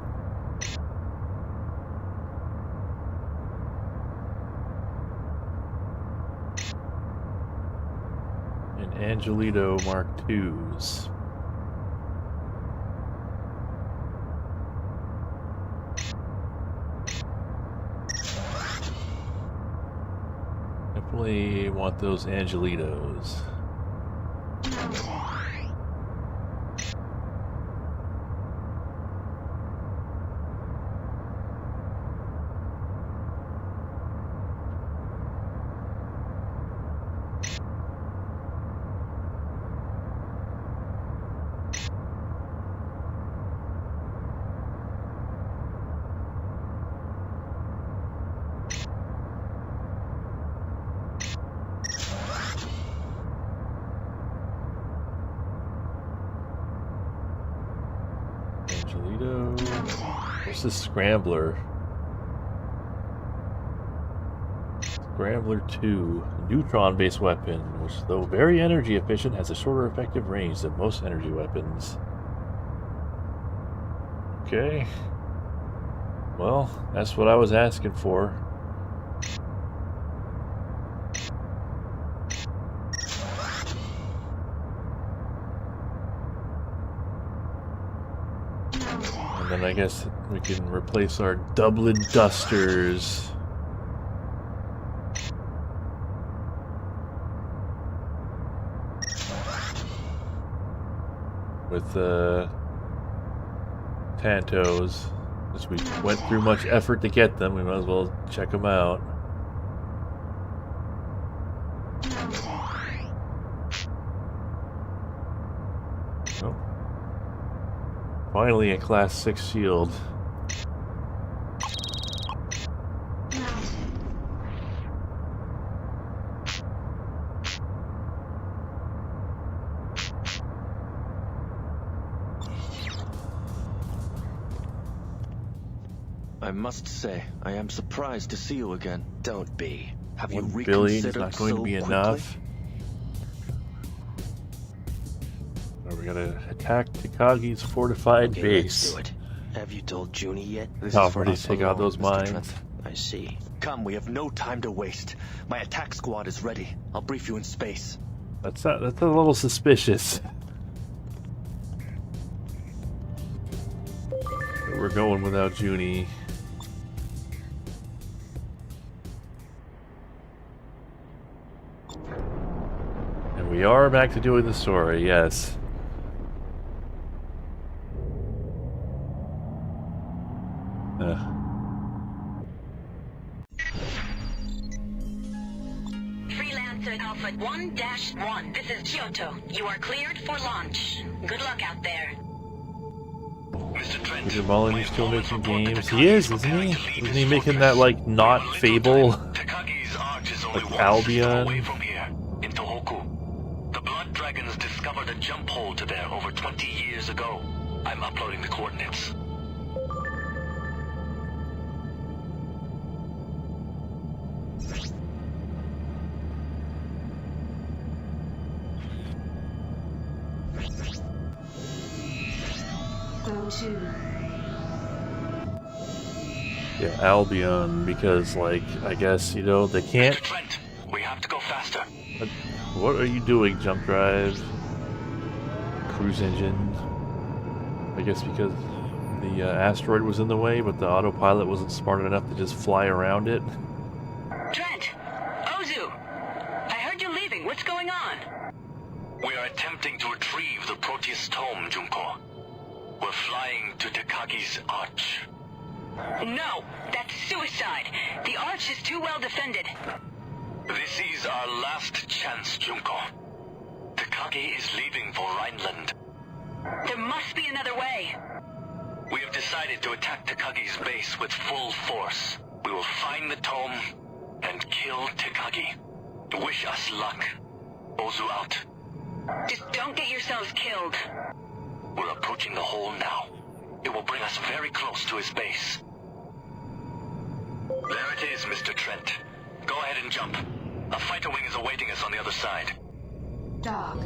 And Angelito Mark IIs. Definitely want those Angelitos. What's this Scrambler? Scrambler 2, neutron-based weapon, which, though very energy efficient, has a shorter effective range than most energy weapons. Okay. Well, that's what I was asking for. And then I guess we can replace our Dublin Dusters with Tantos. Since we went through much effort to get them, we might as well check them out. Oh. Finally a Class 6 shield. I must say, I am surprised to see you again. Don't be. Have you 1 billion is reconsidered not going so to be quickly? enough. Oh, we gotta attack Takagi's fortified Okay, base. let's do it. Have you told Junie yet? This I'll is for already us take out alone, those Mr. mines. Trent. I see. Come, we have no time to waste. My attack squad is ready. I'll brief you in space. That's a little suspicious. We're going without Junie. And we are back to doing the story, yes. Freelancer Alpha 1-1. This is Kyoto. You are cleared for launch. Good luck out there. Mr. Trent, Peter Molyneux's still my making informant report games. that He is, Takagi isn't preparing he? to leave Isn't his he making fortress. that, like, not We have little Fable? time. Takagi's arch is only Like one Albion? system away from here, in Tohoku. The Blood Dragons discovered a jump hole to there over 20 years ago. I'm uploading the coordinates. Go to. Yeah, Albion, because, like, I guess, you know, they can't... Mr. Trent, we have to go faster. What are you doing, jump drive? Cruise engine? I guess because the asteroid was in the way, but the autopilot wasn't smart enough to just fly around it. Trent! Ozu! I heard you leaving. What's going on? We are attempting to retrieve the Proteus Tome, Junko. We're flying to Takagi's arch. No! That's suicide! The arch is too well defended. This is our last chance, Junko. Takagi is leaving for Rhineland. There must be another way. We have decided to attack Takagi's base with full force. We will find the tome and kill Takagi. Wish us luck. Ozu out. Just don't get yourselves killed. We're approaching the hole now. It will bring us very close to his base. There it is, Mr. Trent. Go ahead and jump. A fighter wing is awaiting us on the other side. Dock.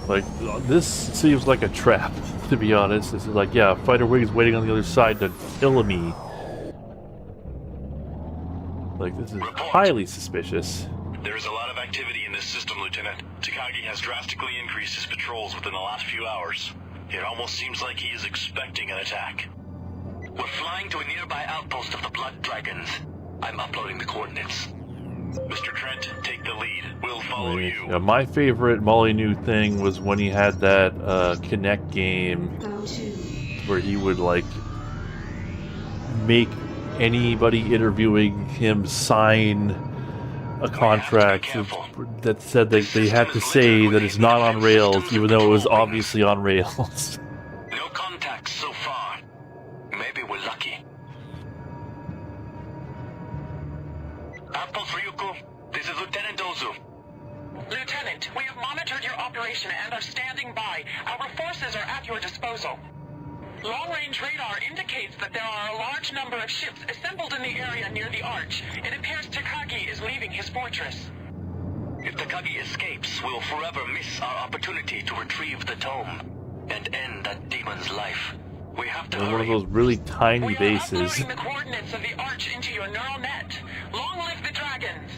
Like, this seems like a trap, to be honest. This is like, yeah, fighter wing's waiting on the other side to kill me. Like, this is highly suspicious. There is a lot of activity in this system, Lieutenant. Takagi has drastically increased his patrols within the last few hours. It almost seems like he is expecting an attack. We're flying to a nearby outpost of the Blood Dragons. I'm uploading the coordinates. Mr. Trent, take the lead. We'll follow you. Yeah, my favorite Molyneux thing was when he had that Connect game Go to. where he would, like, make anybody interviewing him sign a contract that said that they had to say that it's not on rails, even though it was obviously on rails. No contacts so far. Maybe we're lucky. Outpost Ryuko, this is Lieutenant Ozu. Lieutenant, we have monitored your operation and are standing by. Our forces are at your disposal. Long-range radar indicates that there are a large number of ships assembled in the area near the arch. It appears Takagi is leaving his fortress. If Takagi escapes, we'll forever miss our opportunity to retrieve the tome and end that demon's life. We have to One hurry. of those really tiny We are bases. uploading the coordinates of the arch into your neural net. Long live the dragons!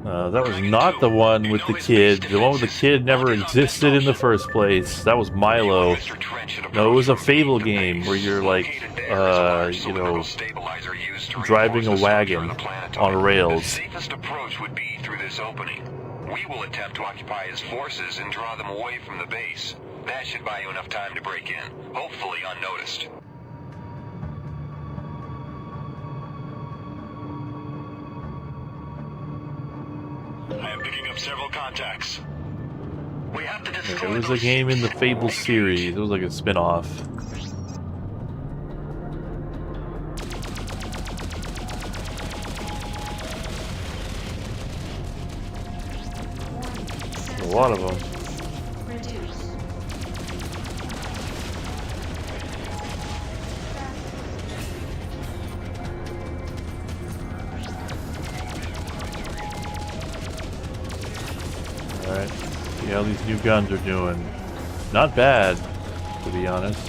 That was not the one with the kid. The one with the kid never existed in the first place. That was Milo. Mr. Trent should No, it was a approach from Fable the game base. where you're like, Located there is a large you cylindrical know, stabilizer used to driving a reinforce the wagon structure of the planetoid. on The rails. safest approach would be through this opening. We will attempt to occupy his forces and draw them away from the base. That should buy you enough time to break in, hopefully unnoticed. I am picking up several contacts. We have to There destroy was a those game in the ships. Fable series. It was like a spin-off. A lot of them. Reduce. how these new guns are doing. Not bad, to be honest.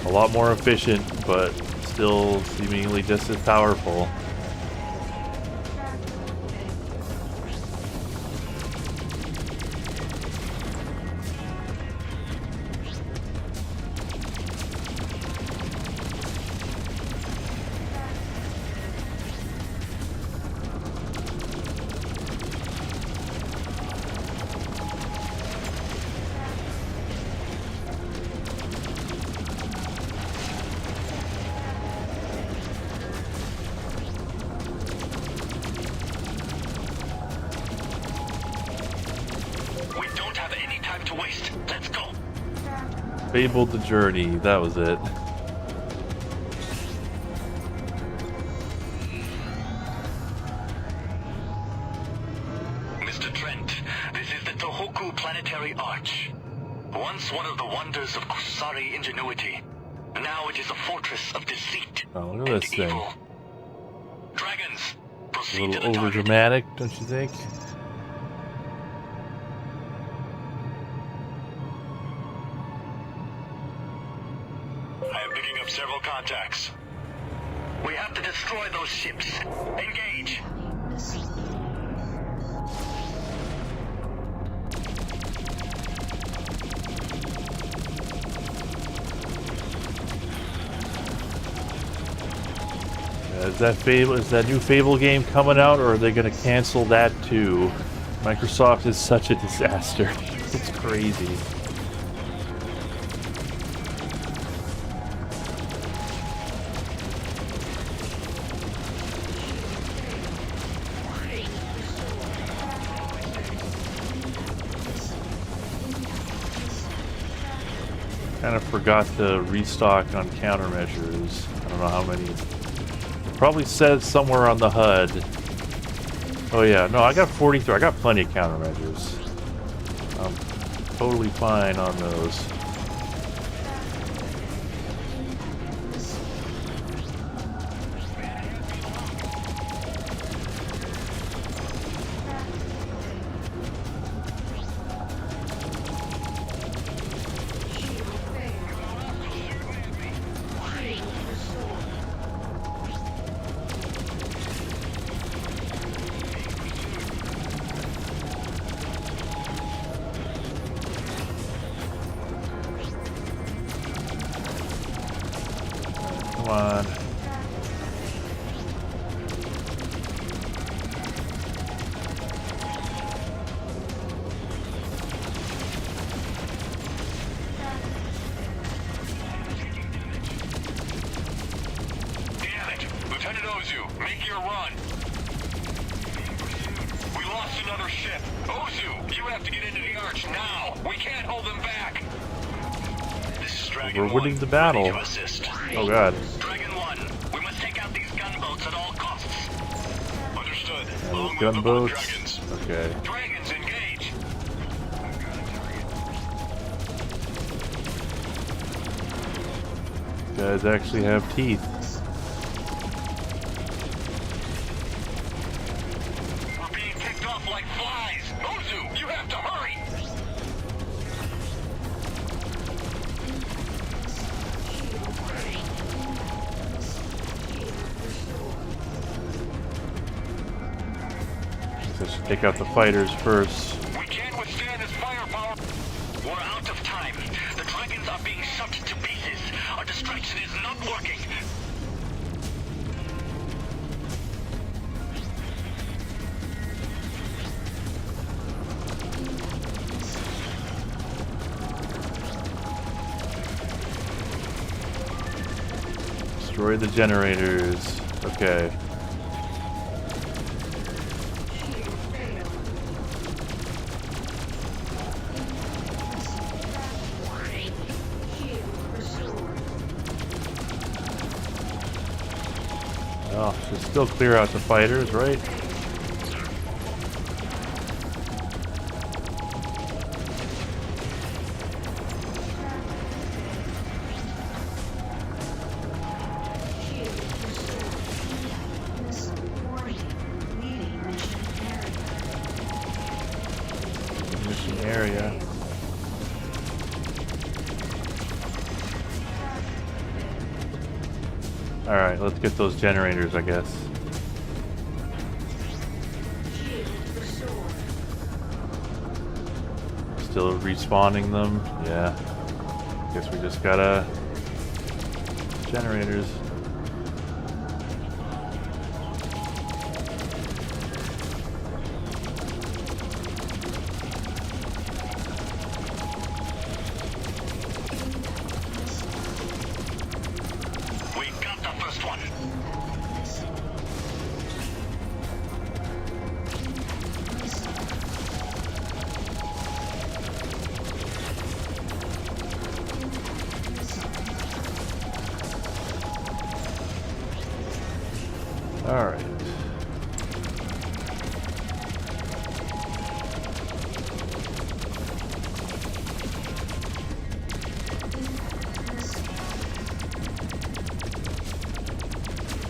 A lot more efficient, but still seemingly just as powerful. Fabled the journey, that was it. Mr. Trent, this is the Tohoku Planetary Arch. Once one of the wonders of Kusari ingenuity. Now it is a fortress of deceit Oh, look at this thing. evil. Dragons, A proceed to little the over target. dramatic, don't you think? I am picking up several contacts. We have to destroy those ships. Engage. Is that new Fable game coming out, or are they going to cancel that too? Microsoft is such a disaster. It's crazy. Kind of forgot to restock on countermeasures. I don't know how many. Probably says somewhere on the HUD. Oh yeah, no, I got 43. I got plenty of countermeasures. I'm totally fine on those. Come on. Damn it! Lieutenant Ozu, make your run! We lost another ship! Ozu, you have to get into the arch now! We can't hold them back! This is Dragon We're winning 1, the battle. ready to assist. Oh god. Dragon 1, we must take out these gunboats at all costs. Understood. Those gunboats. Okay. Dragons, engage! Guys actually have teeth. We're being picked off like flies! Ozu, you have to hurry! I should take out the fighters first. We can't withstand his firepower! We're out of time. The dragons are being shot to pieces. Our distraction is not working. Destroy the generators. Okay. Oh, should still clear out the fighters, right? Mission area. area. Alright, let's get those generators, I guess. Still respawning them? Yeah. Guess we just gotta... generators. Alright.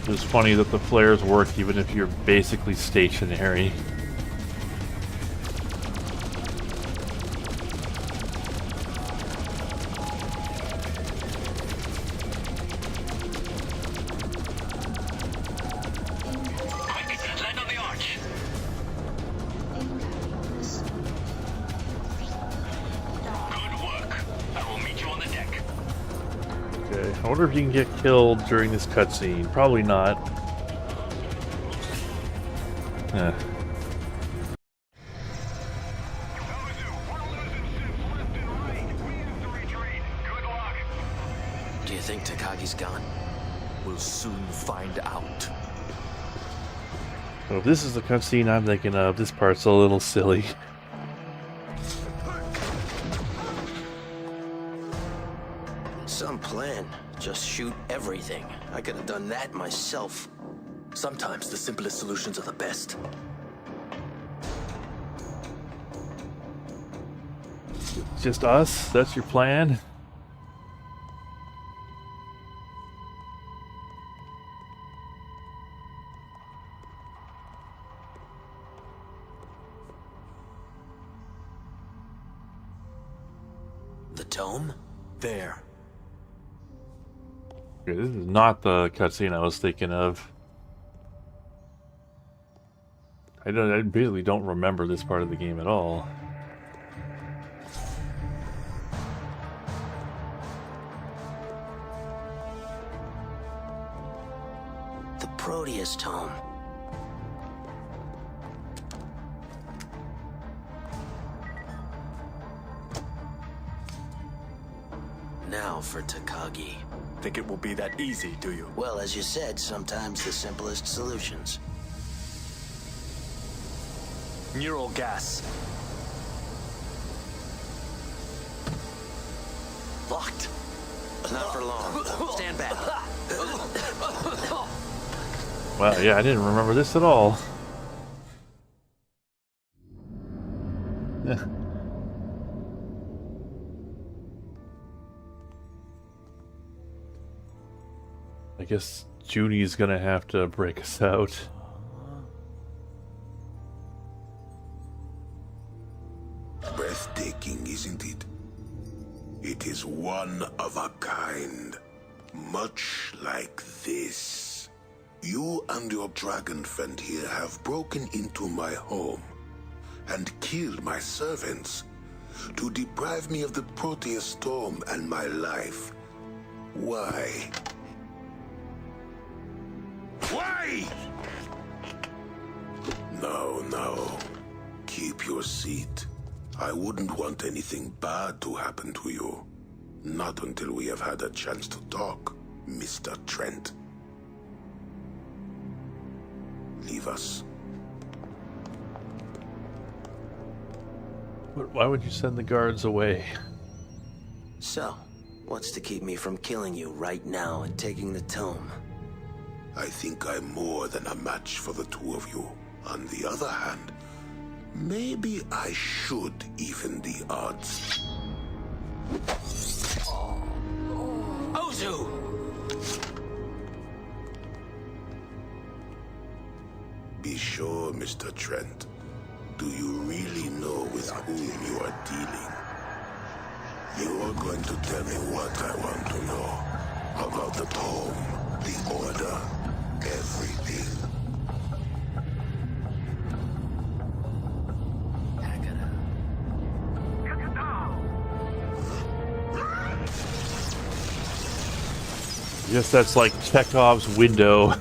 It's funny that the flares work even if you're basically stationary. I wonder if you can get killed during this cutscene. Probably not. Do you think Takagi's gone? We'll soon find out. So if this is the cutscene I'm thinking of, this part's a little silly. Some plan. Just shoot everything. I could have done that myself. Sometimes the simplest solutions are the best. Just us? That's your plan? The tome? There. Okay, this is not the cutscene I was thinking of. I basically don't remember this part of the game at all. The Proteus tome. Now for Takagi. Think it will be that easy, do you? Well, as you said, sometimes the simplest solutions. Neural gas. Locked. Not for long. Stand back. Wow, yeah, I didn't remember this at all. I guess Junie's gonna have to break us out. Breathtaking, isn't it? It is one of a kind. Much like this. You and your dragon friend here have broken into my home and killed my servants to deprive me of the Proteus tome and my life. Why? Why? No. Keep your seat. I wouldn't want anything bad to happen to you. Not until we have had a chance to talk, Mr. Trent. Leave us. But why would you send the guards away? So, what's to keep me from killing you right now and taking the tome? I think I'm more than a match for the two of you. On the other hand, maybe I should even the odds. Ozu! Be sure, Mr. Trent. Do you really know with whom you are dealing? You are going to tell me what I want to know. About the tome, the order, everything. I guess that's like Chekhov's window.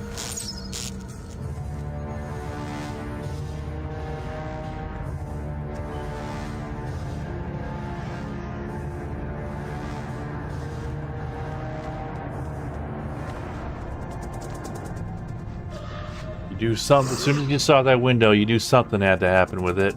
You do something, as soon as you saw that window, you knew something had to happen with it.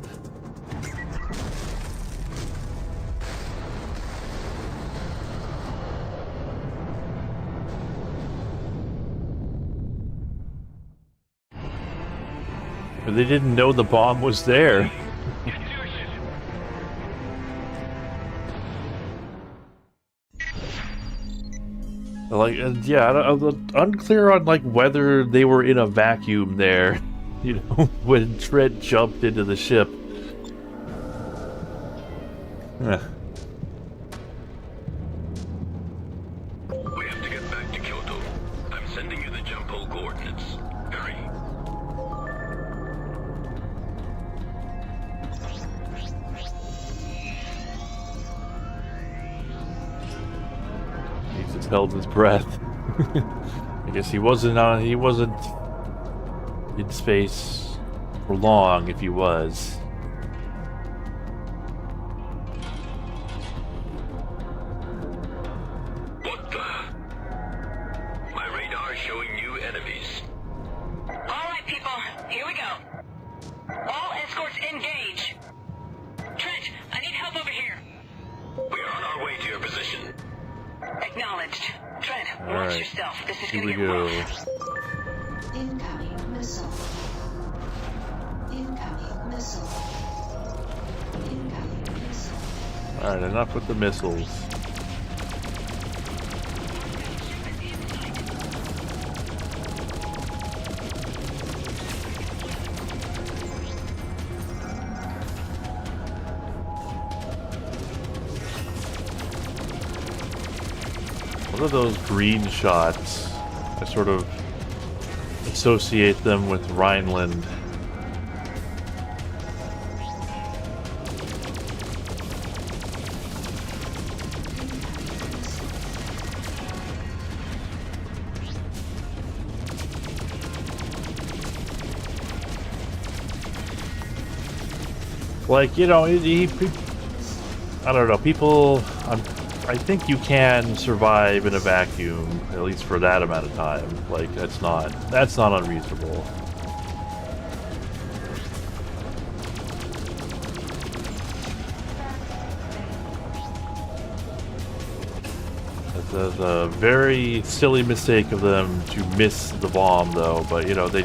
But they didn't know the bomb was there. Like, yeah, I'm unclear on like whether they were in a vacuum there, you know, when Trent jumped into the ship. Eh. We have to get back to Kyoto. I'm sending you the jump hole coordinates. Hurry. He just held his breath. I guess he wasn't in space for long if he was. What the? My radar showing new enemies. All right, people, here we go. All escorts engage. Trent, I need help over here. We are on our way to your position. Acknowledged. Trent, All watch right. yourself. This is Here gonna we get go. rough. Incoming missile. Incoming missile. Incoming missile. Alright, enough with the missiles. What are those green shots? I sort of associate them with Rhineland. Like, you know, I don't know, people, I think you can survive in a vacuum, at least for that amount of time. Like, that's not unreasonable. It's a very silly mistake of them to miss the bomb, though, but, you know, they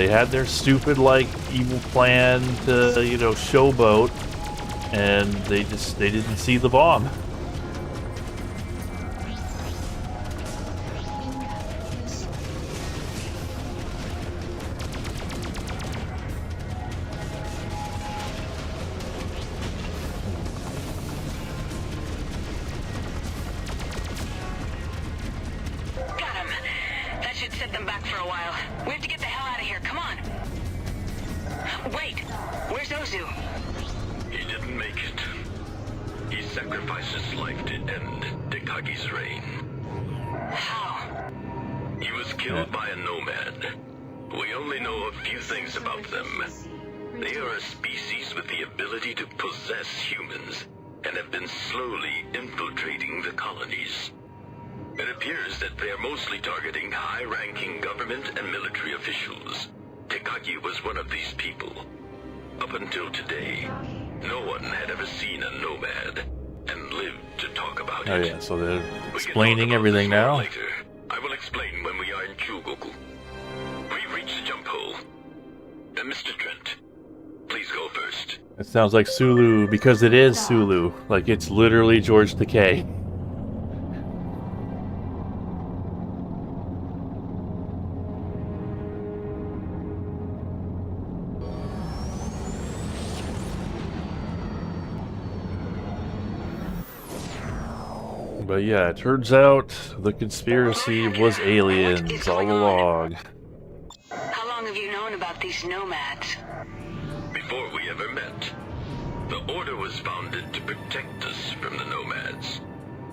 had their stupid, like, evil plan to, you know, showboat, and they didn't see the bomb. Got him. That should set them back for a while. We have to get the hell out of here. Come on. Wait. Where's Ozu? He didn't make it. He sacrificed his life to end Tekagi's reign. How? He was killed by a nomad. We only know a few things about them. They are a species with the ability to possess humans, and have been slowly infiltrating the colonies. It appears that they are mostly targeting high-ranking government and military officials. Tekagi was one of these people. Up until today, no one had ever seen a nomad and lived to talk about it. Oh yeah, so they're We can talk explaining about everything this more now? Later. I will explain when we are in Chugoku. We've reached the jump hole. Mr. Trent, please go first. It sounds like Sulu, because it is Sulu. Like, it's literally George Takei. But yeah, it turns out the conspiracy was aliens all along. How long have you known about these nomads? Before we ever met. The Order was founded to protect us from the nomads.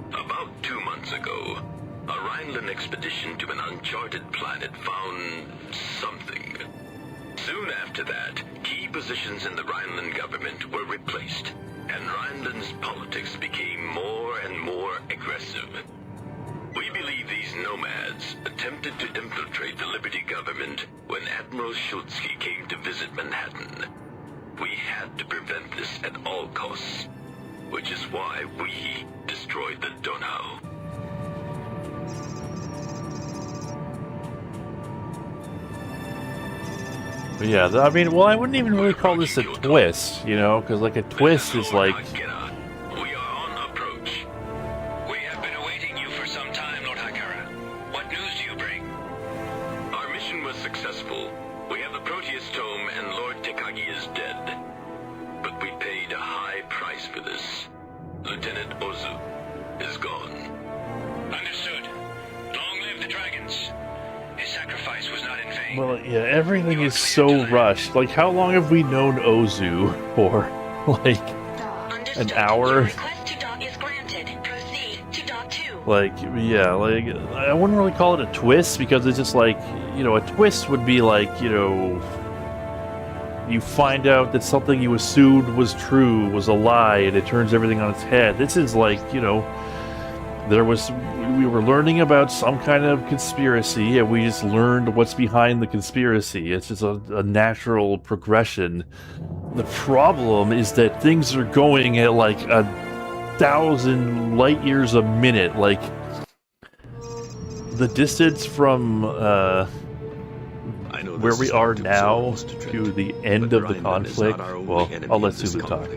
About 2 months ago, a Rhineland expedition to an uncharted planet found something. Soon after that, key positions in the Rhineland government were replaced, and Rhineland's politics became more and more aggressive. We believe these nomads attempted to infiltrate the Liberty government when Admiral Schultzky came to visit Manhattan. We had to prevent this at all costs, which is why we destroyed the Donau. But yeah, I mean, well, I wouldn't even really call this a twist, you know, because like a twist is like... We are on approach. We have been awaiting you for some time, Lord Hakara. What news do you bring? Our mission was successful. We have the Proteus Tome and Lord Tekagi is dead. But we paid a high price for this. Lieutenant Ozu is gone. Understood. Long live the dragons. His sacrifice was not in vain. Well, yeah, everything is so rushed. Like, how long have we known Ozu for? Like, an hour? Request to dock is granted. Proceed to dock 2. Like, yeah, like, I wouldn't really call it a twist, because it's just like, you know, a twist would be like, you know, you find out that something you assumed was true was a lie, and it turns everything on its head. This is like, you know, we were learning about some kind of conspiracy, and we just learned what's behind the conspiracy. It's just a natural progression. The problem is that things are going at like 1,000 light years a minute. Like, the distance from where we are now to the end of the conflict, well, I'll let Sulu talk.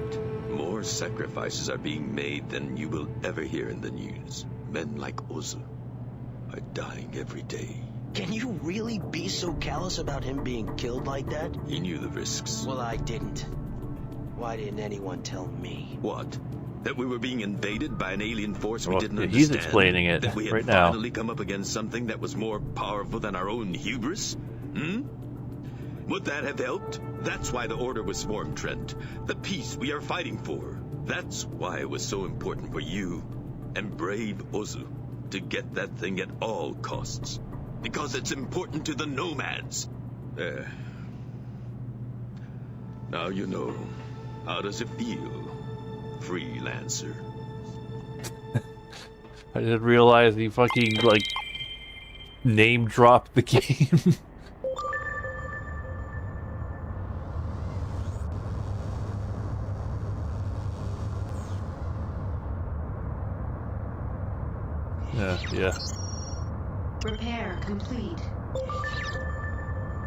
More sacrifices are being made than you will ever hear in the news. Men like Ozu are dying every day. Can you really be so callous about him being killed like that? He knew the risks. Well, I didn't. Why didn't anyone tell me? What? That we were being invaded by an alien force we didn't understand? He's explaining it that we had right now. Finally come up against something that was more powerful than our own hubris? Would that have helped? That's why the Order was formed, Trent. The peace we are fighting for. That's why it was so important for you and brave Ozu to get that thing at all costs. Because it's important to the nomads. There. Now you know. How does it feel, Freelancer? I didn't realize he fucking, like, name dropped the game. Yeah. Repair complete.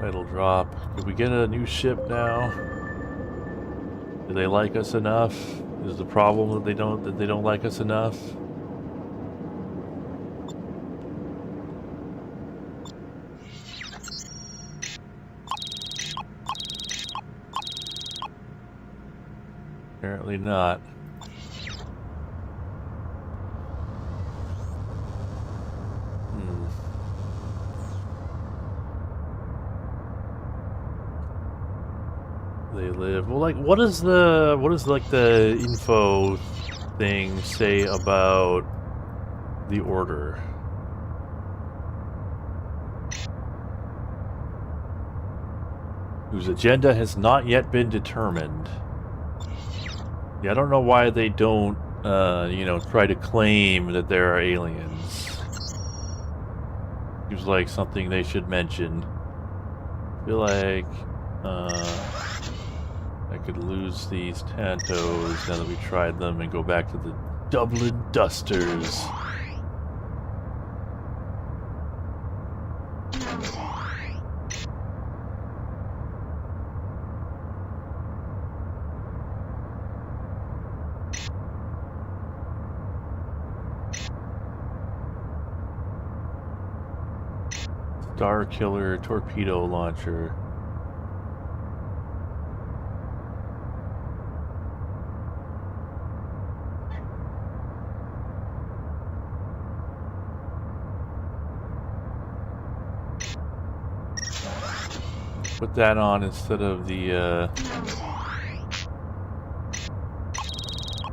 It'll drop. Did we get a new ship now? Do they like us enough? Is the problem that they don't like us enough? Apparently not. They live. Well, like, what does like the info thing say about the Order? Whose agenda has not yet been determined. Yeah, I don't know why they don't, you know, try to claim that there are aliens. Seems like something they should mention. I feel like, I could lose these Tantos now that we tried them and go back to the Dublin Dusters. Star Killer torpedo launcher. put that on instead of the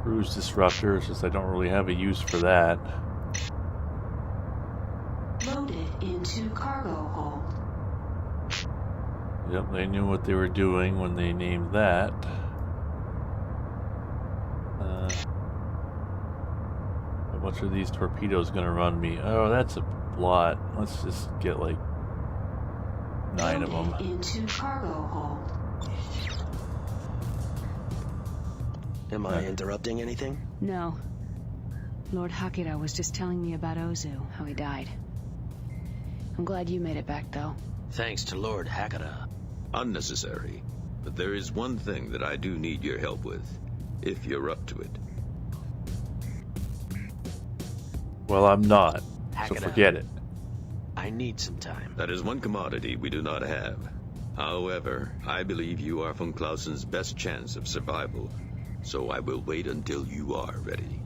cruise disruptor. It's just I don't really have a use for that. Loaded into cargo hold. Yep, they knew what they were doing when they named that. How much are these torpedoes gonna run me? Oh, that's a lot. Let's just get like 9 of them. Into cargo hold. Am I interrupting anything? No. Lord Hakira was just telling me about Ozu, how he died. I'm glad you made it back, though. Thanks to Lord Hakira. Unnecessary. But there is one thing that I do need your help with, if you're up to it. Well, I'm not, so Hakira. forget it. I need some time. That is one commodity we do not have. However, I believe you are von Clausen's best chance of survival, so I will wait until you are ready.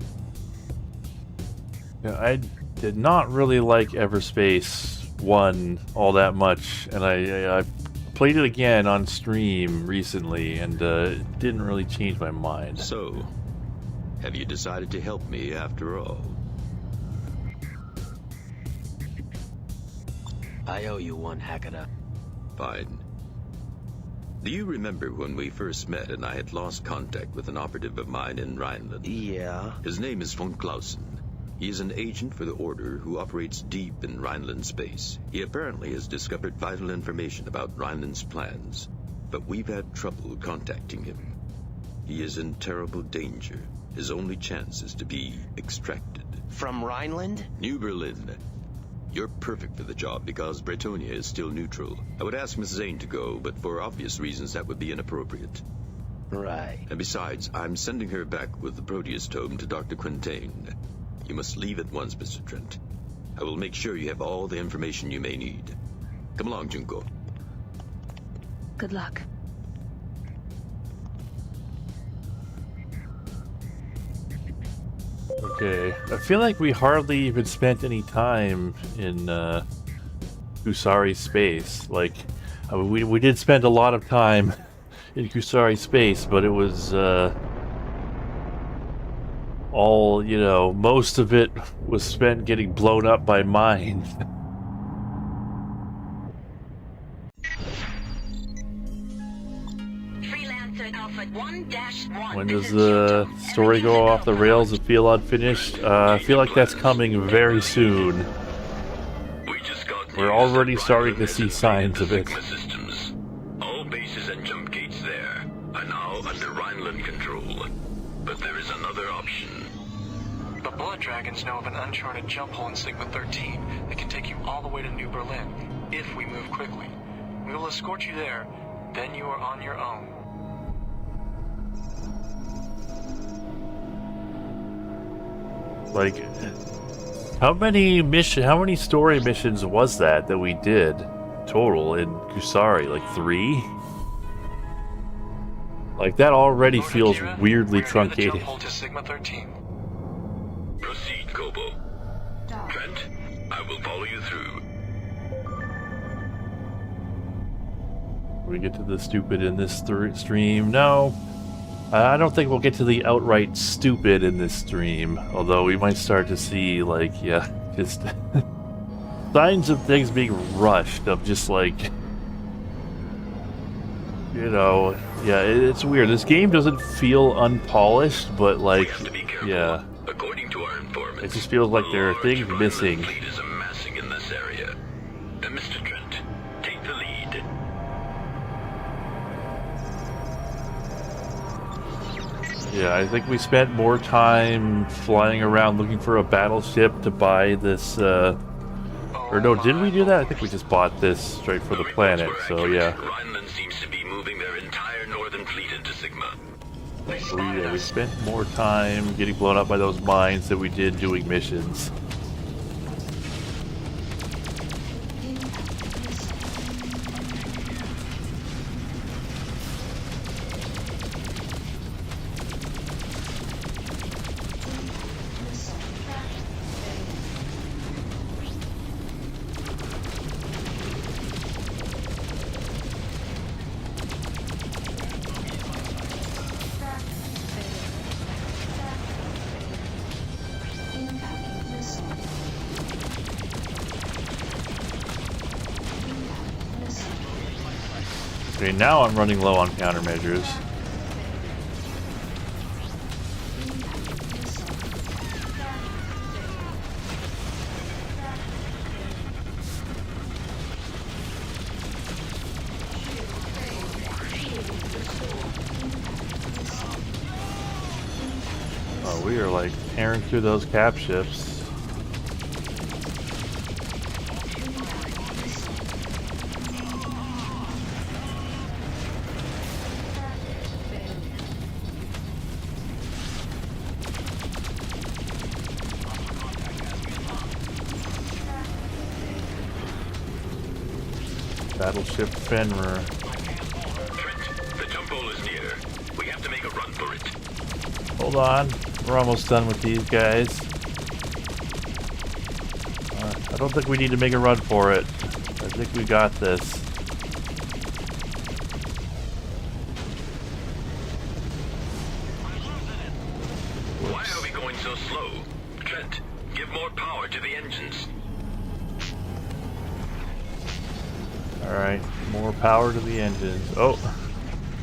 Yeah, I did not really like Everspace 1 all that much, and I played it again on stream recently, and it didn't really change my mind. So, have you decided to help me after all? I owe you one, Hakira. Fine. Do you remember when we first met and I had lost contact with an operative of mine in Rhineland? Yeah. His name is von Clausen. He is an agent for the Order who operates deep in Rhineland space. He apparently has discovered vital information about Rhineland's plans, but we've had trouble contacting him. He is in terrible danger. His only chance is to be extracted. From Rhineland? New Berlin. You're perfect for the job because Bretonia is still neutral. I would ask Miss Zane to go, but for obvious reasons that would be inappropriate. Right. And besides, I'm sending her back with the Proteus tome to Dr. Quintain. You must leave at once, Mr. Trent. I will make sure you have all the information you may need. Come along, Junko. Good luck. Okay, I feel like we hardly even spent any time in Kusari space. Like, we did spend a lot of time in Kusari space, but it was all, you know, most of it was spent getting blown up by mines. Freelancer Alpha 1-1. When does the story go off the rails and feel unfinished? I feel like that's coming very soon. We're already starting to see signs of it. Systems. All bases and jump gates there are now under Rhineland control. But there is another option. The Blood Dragons know of an uncharted jump hole in Sigma 13 that can take you all the way to New Berlin, if we move quickly. We will escort you there, then you are on your own. Like, how many story missions was that we did total in Kusari? Like 3? Like, that already feels weirdly truncated. Jump hole to Sigma 13. Proceed, Kobo. Trent, I will follow you through. We get to the stupid in this stream? No. I don't think we'll get to the outright stupid in this stream. Although we might start to see, like, yeah, just signs of things being rushed. Of just, like, you know, yeah, it's weird. This game doesn't feel unpolished, but, like, yeah. According to our informants, it just feels like there are things missing. fleet is amassing in this area. Mr. Trent, take the lead. Yeah, I think we spent more time flying around looking for a battleship to buy this, or no, did we do that? I think we just bought this straight for the planet, so yeah. Rhineland seems to be moving their entire northern fleet into Sigma. So yeah, we spent more time getting blown up by those mines than we did doing missions. Okay, now I'm running low on countermeasures. Oh, we are like tearing through those cap ships. Battleship Fenrir. Trent, the jump hole is near. We have to make a run for it. Hold on. We're almost done with these guys. I don't think we need to make a run for it. I think we got this. Why are we going so slow? Trent, give more power to the engines. Alright, more power to the engines. Oh,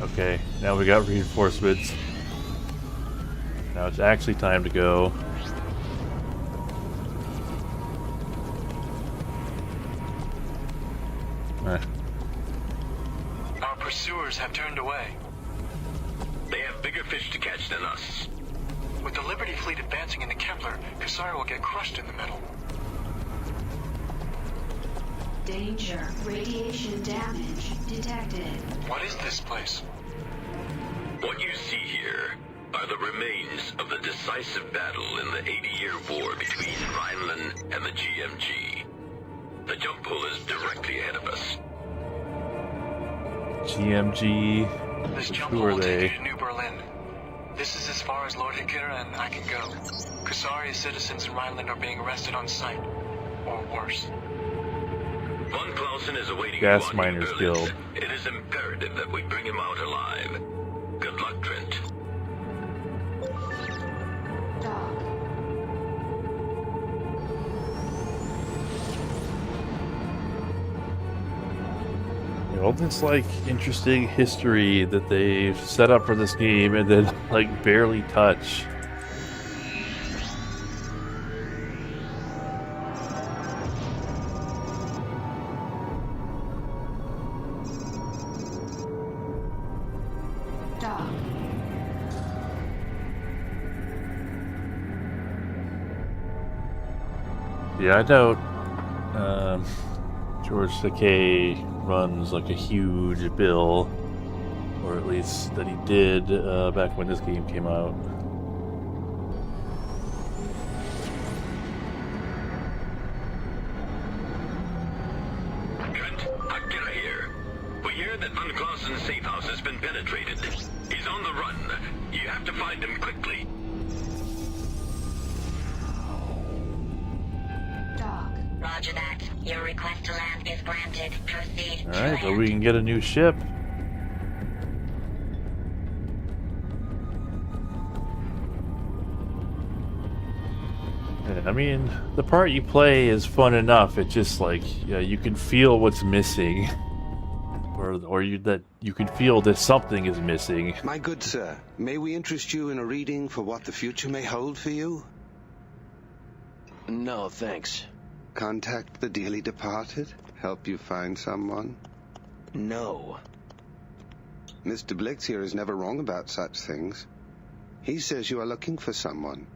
okay, now we got reinforcements. Now it's actually time to go. Our pursuers have turned away. They have bigger fish to catch than us. With the Liberty fleet advancing into Kepler, Kasari will get crushed in the middle. Danger. Radiation damage detected. What is this place? What you see here are the remains of the decisive battle in the 80-year war between Rhineland and the GMG. The jump hole is directly ahead of us. GMG. This jump Who hole are will take they? you to New Berlin. This is as far as Lord Hikira and I can go. Kasari's citizens in Rhineland are being arrested on sight. Or worse. Von Clausen is awaiting Gas you on Miners New Berlin. Guild. It is imperative that we bring him out alive. Good luck, Trent. All this like interesting history that they've set up for this game and then like barely touch. Yeah, I know George Takei runs like a huge bill, or at least that he did back when this game came out. Trent, Akira here. We hear that Von Clausen's safe house has been penetrated. He's on the run. You have to find him quickly. Roger that. Your request to land is granted. Proceed. Alright, so we can get a new ship. Yeah, I mean, the part you play is fun enough. It's just like, yeah, you can feel what's missing. Or that you can feel that something is missing. My good sir, may we interest you in a reading for what the future may hold for you? No, thanks. Contact the dearly departed? Help you find someone? No. Mr. Blix here is never wrong about such things. He says you are looking for someone.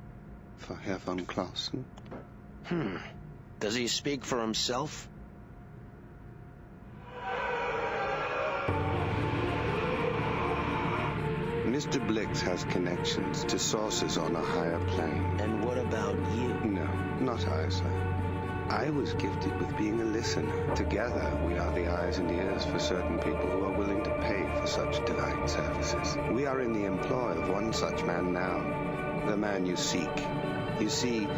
For Herr von Clausen? Does he speak for himself? Mr. Blix has connections to sources on a higher plane. And what about you? No, not I, sir. I was gifted with being a listener. Together, we are the eyes and ears for certain people who are willing to pay for such divine services. We are in the employ of one such man now, the man you seek. You see,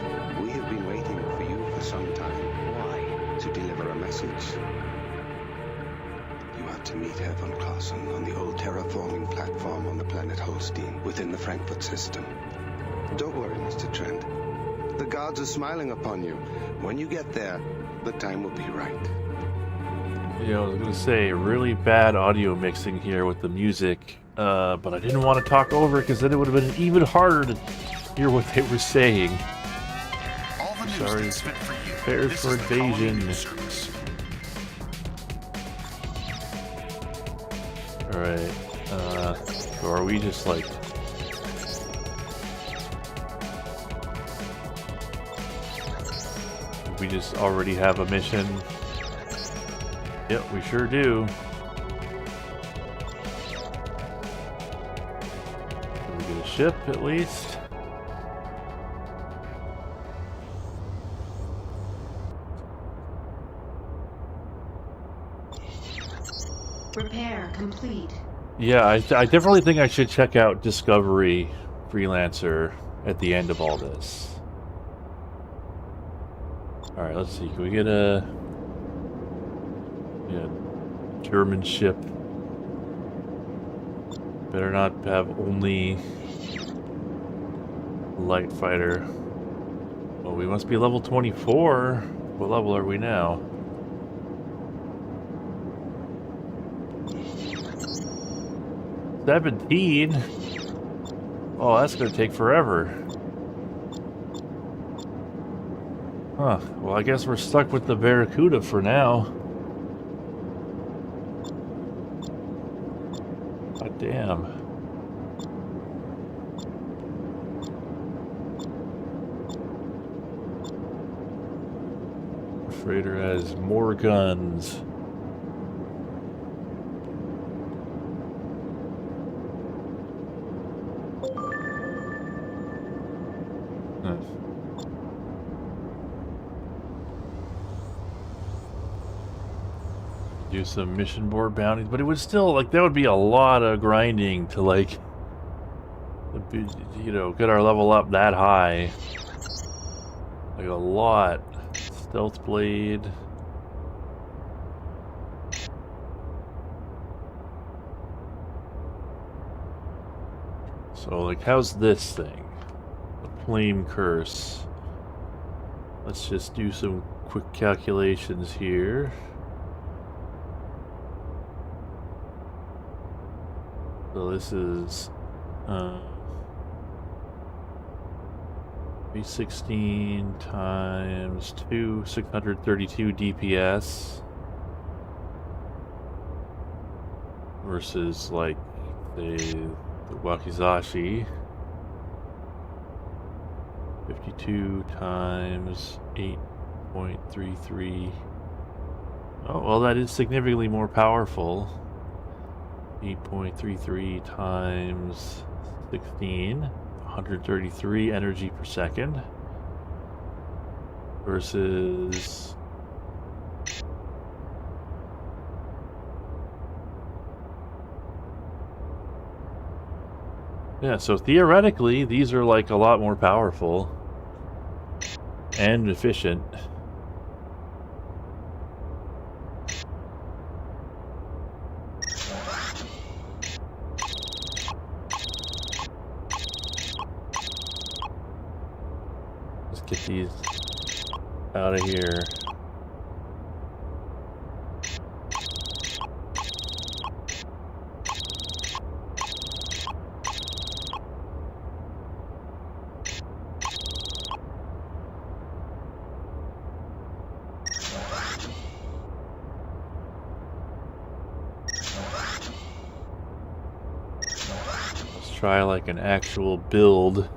we have been waiting for you for some time. Why? To deliver a message. You are to meet Herr von Clausen on the old terraforming platform on the planet Holstein, within the Frankfurt system. Don't worry, Mr. Trent. The gods are smiling upon you. When you get there, the time will be right. You know, I was gonna say really bad audio mixing here with the music, but I didn't want to talk over it because then it would have been even harder to hear what they were saying. All the news Sorry, that's fit for you. prepared This for is the Colony invasion. News Service. Alright, so are we just like... We just already have a mission? Yep, we sure do. Can we get a ship at least? Repair complete. Yeah, I definitely think I should check out Discovery Freelancer at the end of all this. Alright, let's see. Can we get a... Yeah, German ship. Better not have only light fighter. Well, we must be level 24. What level are we now? $17? Oh, that's gonna take forever. Huh. Well, I guess we're stuck with the Barracuda for now. God damn. The freighter has more guns. Do some mission board bounties, but it would still, like, that would be a lot of grinding to, like, you know, get our level up that high. Like, a lot. Stealth blade. So, like, how's this thing? The flame curse. Let's just do some quick calculations here. So this is 316 times 2, 632 DPS versus like the Wakizashi. 52 times 8.33. Oh, well, that is significantly more powerful. 8.33 times 16, 133 energy per second versus yeah, so theoretically these are like a lot more powerful and efficient. Get these out of here. Let's try like an actual build.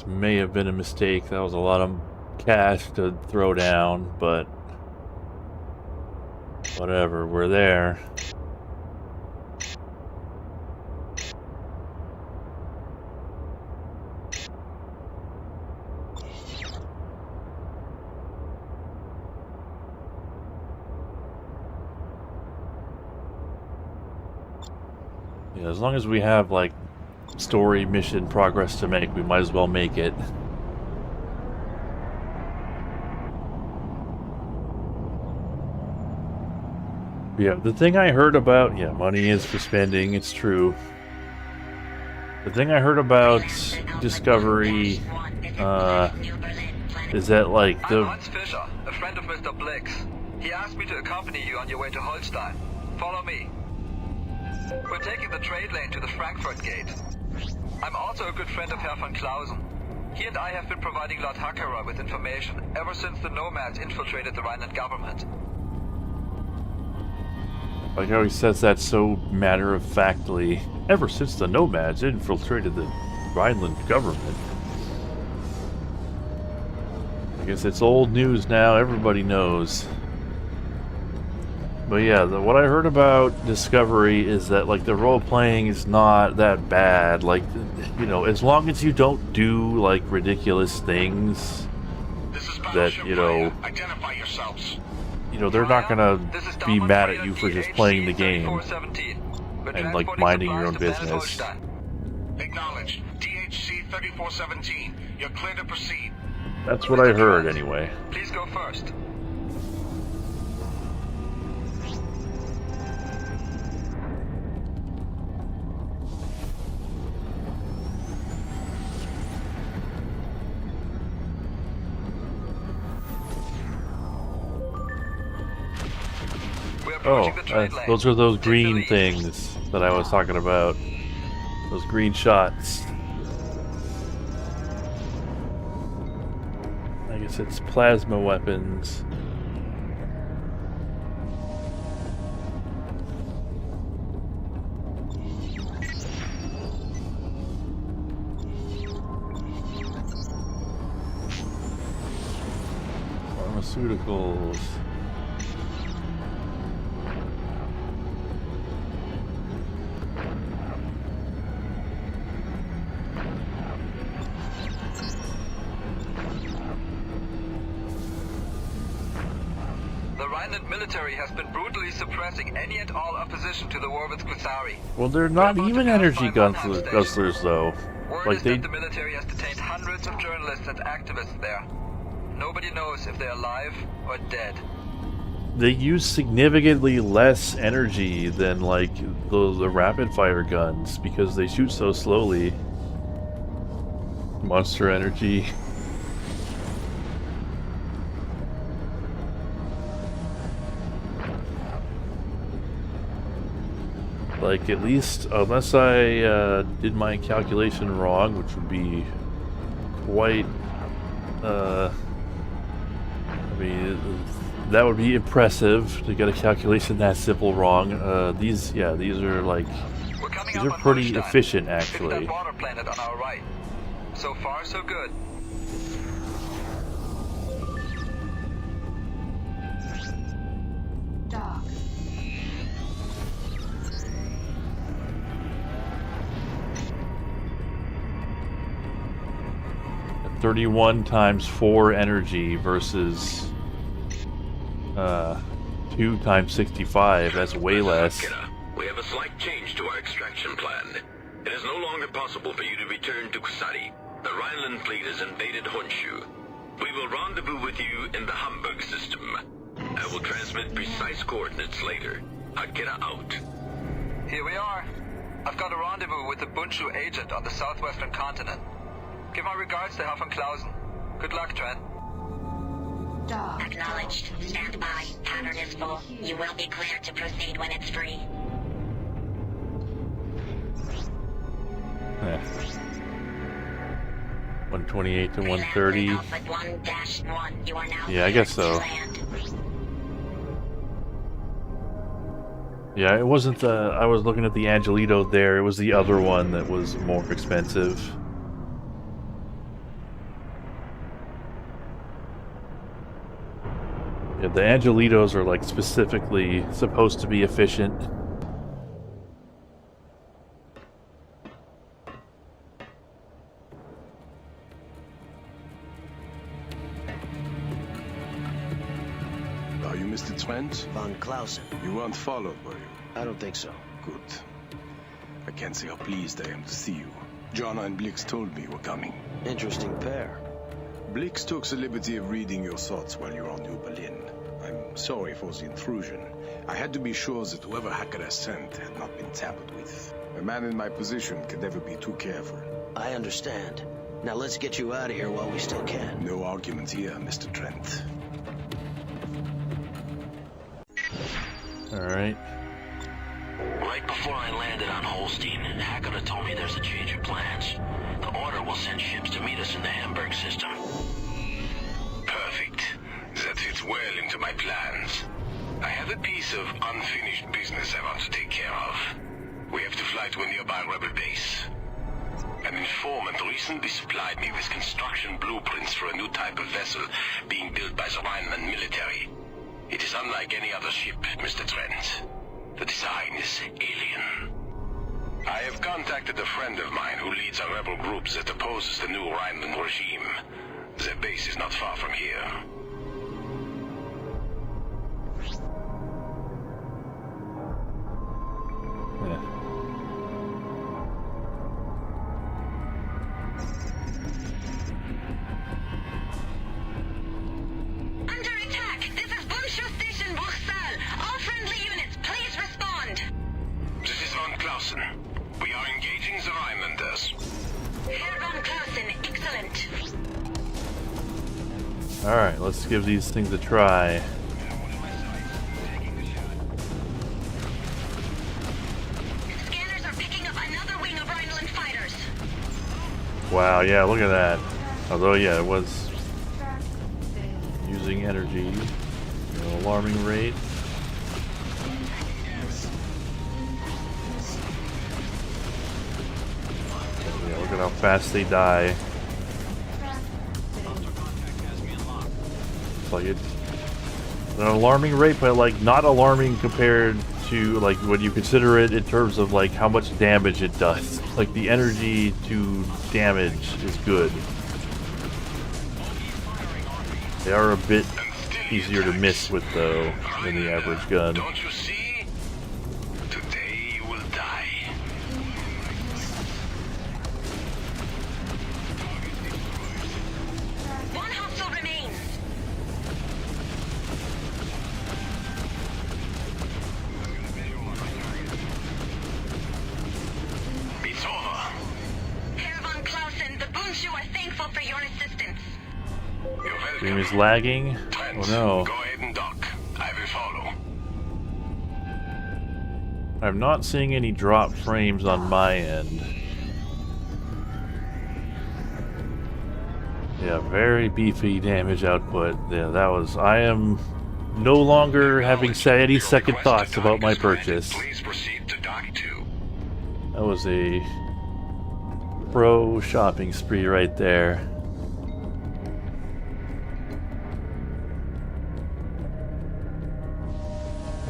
May have been a mistake. That was a lot of cash to throw down, but whatever, we're there. Yeah, as long as we have like story mission progress to make, we might as well make it. Yeah, the thing I heard about, yeah, money is for spending, it's true. The thing I heard about Discovery is that, like, I'm Hans Fischer, a friend of Mr. Blix. He asked me to accompany you on your way to Holstein. Follow me. We're taking the trade lane to the Frankfurt Gate. I'm also a good friend of Herr von Clausen. He and I have been providing Lord Hakera with information ever since the Nomads infiltrated the Rhineland government. Like how he says that so matter-of-factly. Ever since the Nomads infiltrated the Rhineland government. I guess it's old news now, everybody knows. But yeah, what I heard about Discovery is that, like, the role-playing is not that bad. Like, you know, as long as you don't do, like, ridiculous things that, you know... Identify yourselves. You know, they're not gonna be mad at you for just playing the game and, like, minding your own business. Acknowledged. DHC 3417. You're clear to proceed. That's what I heard, anyway. Please go first. Oh, those are those green things that I was talking about. Those green shots. I guess it's plasma weapons. Pharmaceuticals. Military has been brutally suppressing any and all opposition to the war with Kusari. Well, they're not even energy guzzlers, though. Like the military has detained hundreds of journalists and activists there. Nobody knows if they're alive or dead. They use significantly less energy than, like, the rapid-fire guns because they shoot so slowly. Monster energy. Like, at least, unless I did my calculation wrong, which would be quite, I mean, that would be impressive to get a calculation that simple wrong. These are like, these are pretty efficient, actually. That water planet on our right. So far, so good. Dock. 31 times 4 energy versus 2 times 65. That's way less. We have a slight change to our extraction plan. It is no longer possible for you to return to Kusari. The Rhineland fleet has invaded Honshu. We will rendezvous with you in the Hamburg system. I will transmit precise coordinates later. Akira out. Here we are. I've got a rendezvous with the Bundschu agent on the southwestern continent. Give my regards to Herr von Clausen. Good luck, Trent. Dock. Acknowledged. Stand by. Pattern is full. You will be cleared to proceed when it's free. Yeah. 128 to 130. Yeah, I guess so. Yeah, it wasn't the... I was looking at the Angelito there. It was the other one that was more expensive. Yeah, the Angelitos are, like, specifically supposed to be efficient. Are you Mr. Trent? Von Clausen. You weren't followed, were you? I don't think so. Good. I can't say how pleased I am to see you. Jana and Blix told me you were coming. Interesting pair. Blix took the liberty of reading your thoughts while you were on New Berlin. I'm sorry for the intrusion. I had to be sure that whoever Hakera sent had not been tampered with. A man in my position can never be too careful. I understand. Now let's get you out of here while we still can. No argument here, Mr. Trent. Alright. Right before I landed on Holstein, Hackett told me there's a change of plans. The Order will send ships to meet us in the Hamburg system. Perfect. That fits well into my plans. I have a piece of unfinished business I want to take care of. We have to fly to a nearby rebel base. An informant recently supplied me with construction blueprints for a new type of vessel being built by the Rhineland military. It is unlike any other ship, Mr. Trent. The design is alien. I have contacted a friend of mine who leads a rebel group that opposes the new Rhineland regime. Their base is not far from here. Under attack! This is Bundschuh Station, Bruchsal. All friendly units, please respond. This is von Clausen. We are engaging the Rhinelanders. Herr von Clausen, excellent. Alright, let's give these things a try. Scanners are picking up another wing of Rhineland fighters. Wow, yeah, look at that. Although, yeah, it was using energy. Alarming rate. Yeah, look at how fast they die. It's like it's an alarming rate, but like not alarming compared to like when you consider it in terms of like how much damage it does. Like the energy to damage is good. They are a bit easier to miss with though than the average gun. Don't you see? Today you will die. One hostile remains. It's over. Herr von Clausen, the Bundschuh are thankful for your assistance. Stream is lagging. Oh no. Go ahead and dock. I will follow. I'm not seeing any drop frames on my end. Yeah, very beefy damage output. Yeah, that was... I am no longer having any second thoughts about my purchase. Please proceed to dock 2. That was a pro shopping spree right there.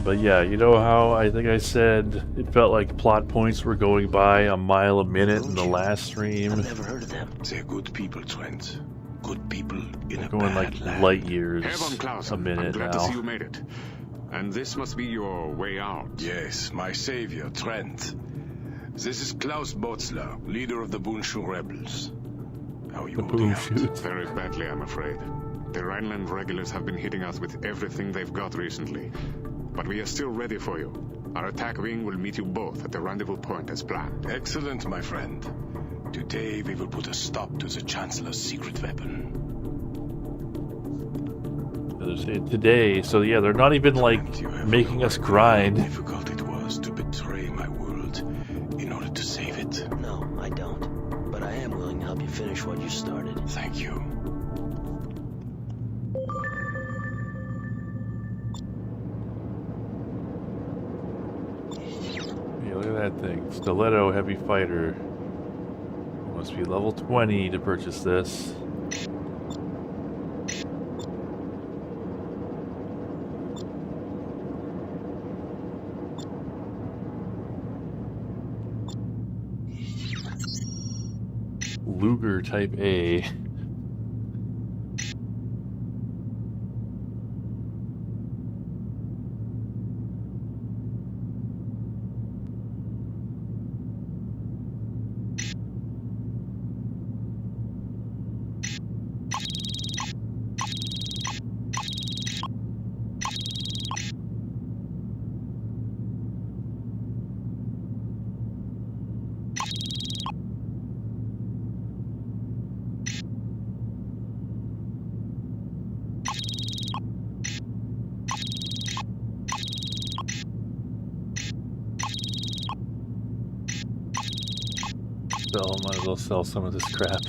But yeah, you know how I think I said it felt like plot points were going by a mile a minute in the last stream? I've never heard of them. They're good people, Trent. Good people in a Going like bad land. light years Herr von Clausen, a minute I'm glad now. to see you made it. And this must be your way out. Yes, my savior, Trent. This is Klaus Botzler, leader of the Bundschuh rebels. How are you holding out? Very badly, I'm afraid. The Rhineland regulars have been hitting us with everything they've got recently. But we are still ready for you. Our attack wing will meet you both at the rendezvous point as planned. Excellent, my friend. Today we will put a stop to the Chancellor's secret weapon. Today, so yeah, they're not even like making us grind. How difficult it was to betray my world in order to save it. No, I don't. But I am willing to help you finish what you started. Thank you. Yeah, look at that thing. Stiletto heavy fighter. Must be level 20 to purchase this. Luger Type A. Might as well sell some of this crap.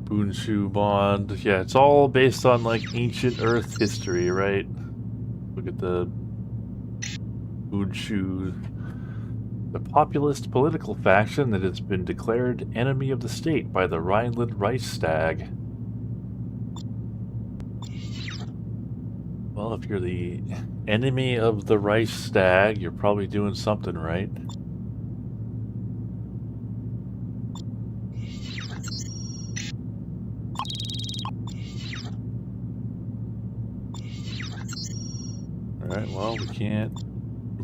Bunshu bond. Yeah, it's all based on like ancient Earth history, right? Look at the Bunshu, the populist political faction that has been declared enemy of the state by the Rhineland Reichstag. Well, if you're the enemy of the Reichstag, you're probably doing something right. Alright, well, we can't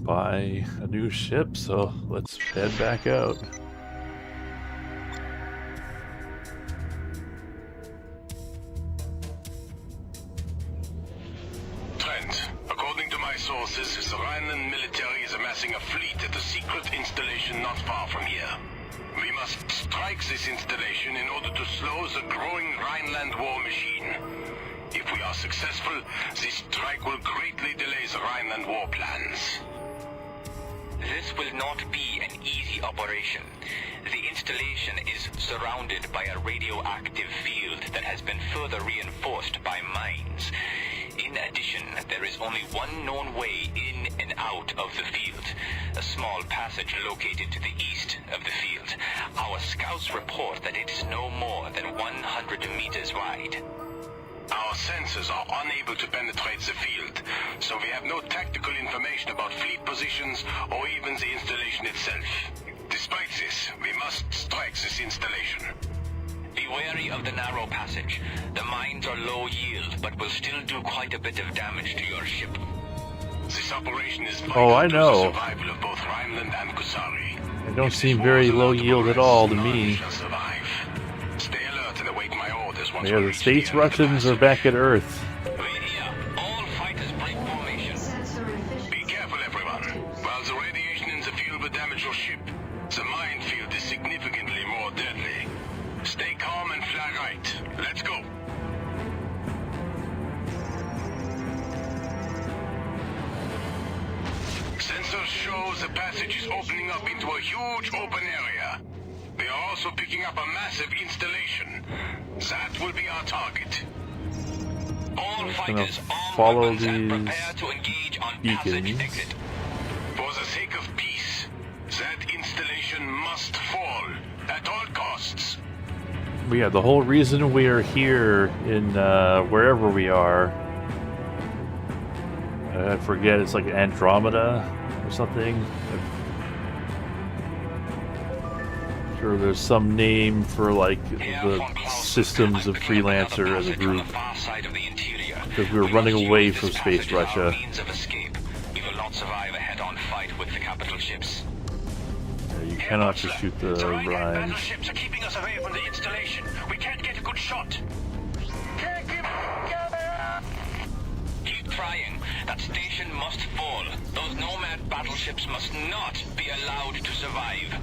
buy a new ship, so let's head back out. Trent, according to my sources, the Rhineland military is amassing a fleet at a secret installation not far from here. We must strike this installation in order to slow the growing Rhineland war machine. If we are successful, this strike will greatly delay the Rhineland war plans. This will not be an easy operation. The installation is surrounded by a radioactive field that has been further reinforced by mines. In addition, there is only one known way in and out of the field, a small passage located to the east of the field. Our scouts report that it is no more than 100 meters wide. Our sensors are unable to penetrate the field, so we have no tactical information about fleet positions or even the installation itself. Despite this, we must strike this installation. Be wary of the narrow passage. The mines are low yield, but will still do quite a bit of damage to your ship. This operation is vital I know. to the survival of both Rhineland and Kusari. They don't seem very low yield at all to me. Stay alert and await my orders once Yeah, the state's Russians are back at Earth. All fighters break formation. Be careful, everyone. While the radiation in the field will damage your ship, the minefield is significantly more deadly. Stay calm and fly right. Let's go. Sensors show the passage is opening up into a huge open area. They are also picking up a massive installation. That will be our target. All Gonna fighters, follow weapons and these prepare to engage on passage beacons. exit. For the sake of peace, that installation must fall at all costs. Yeah, the whole reason we are here in wherever we are, I forget, it's like Andromeda or something. I'm sure there's some name for like the systems of Freelancer as a group, because we were running away from Space Russia. We will not survive a head-on fight with the capital ships. Yeah, you cannot just shoot the Rhine. Battleships are keeping us away from the installation. We can't get a good shot. Keep trying. That station must fall. Those nomad battleships must not be allowed to survive.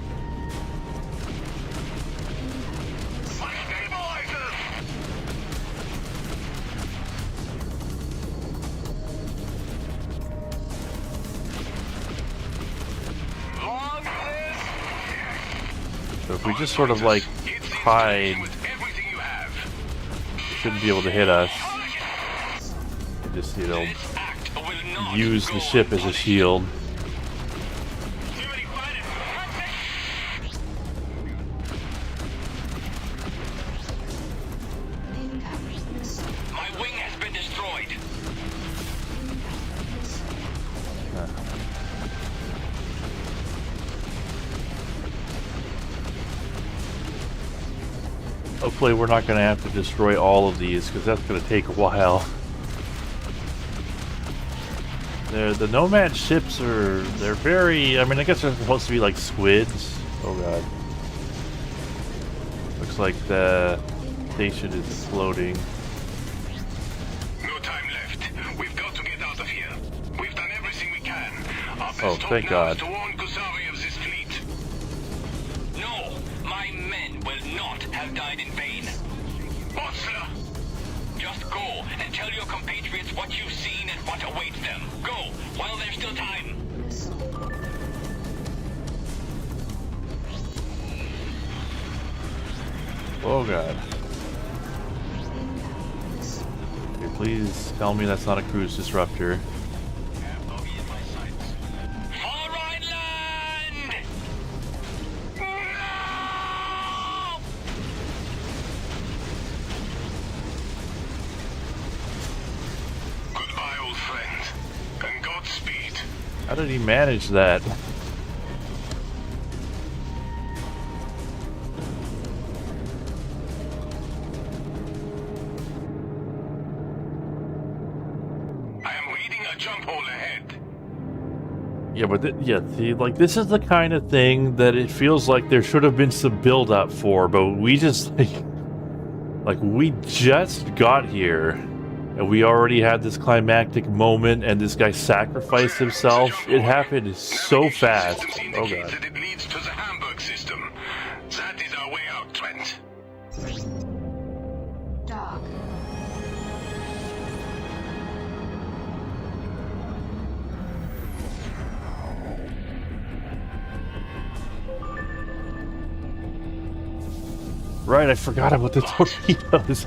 So if we just sort of like hide, they shouldn't be able to hit us. And just, you know, use the ship as a shield. My wing has been destroyed. Hopefully we're not going to have to destroy all of these, because that's going to take a while. The Nomad ships are, they're very, I mean, I guess they're supposed to be like squids. Oh god. Looks like the station is exploding. No time left. We've got to get out of here. We've done everything we can. Our Oh, best thank hope now is God. to warn Kusari of this fleet. god. Okay, please tell me that's not a cruise disruptor. How did he manage that? I am reading a jump hole ahead. Yeah, but see, like, this is the kind of thing that it feels like there should have been some build up for, but we just like we just got here and we already had this climactic moment and this guy sacrificed himself. It happened so fast. Oh god. That it leads to the Hamburg system. That is our way out, Trent. Doc. Right, I forgot about the torpedoes.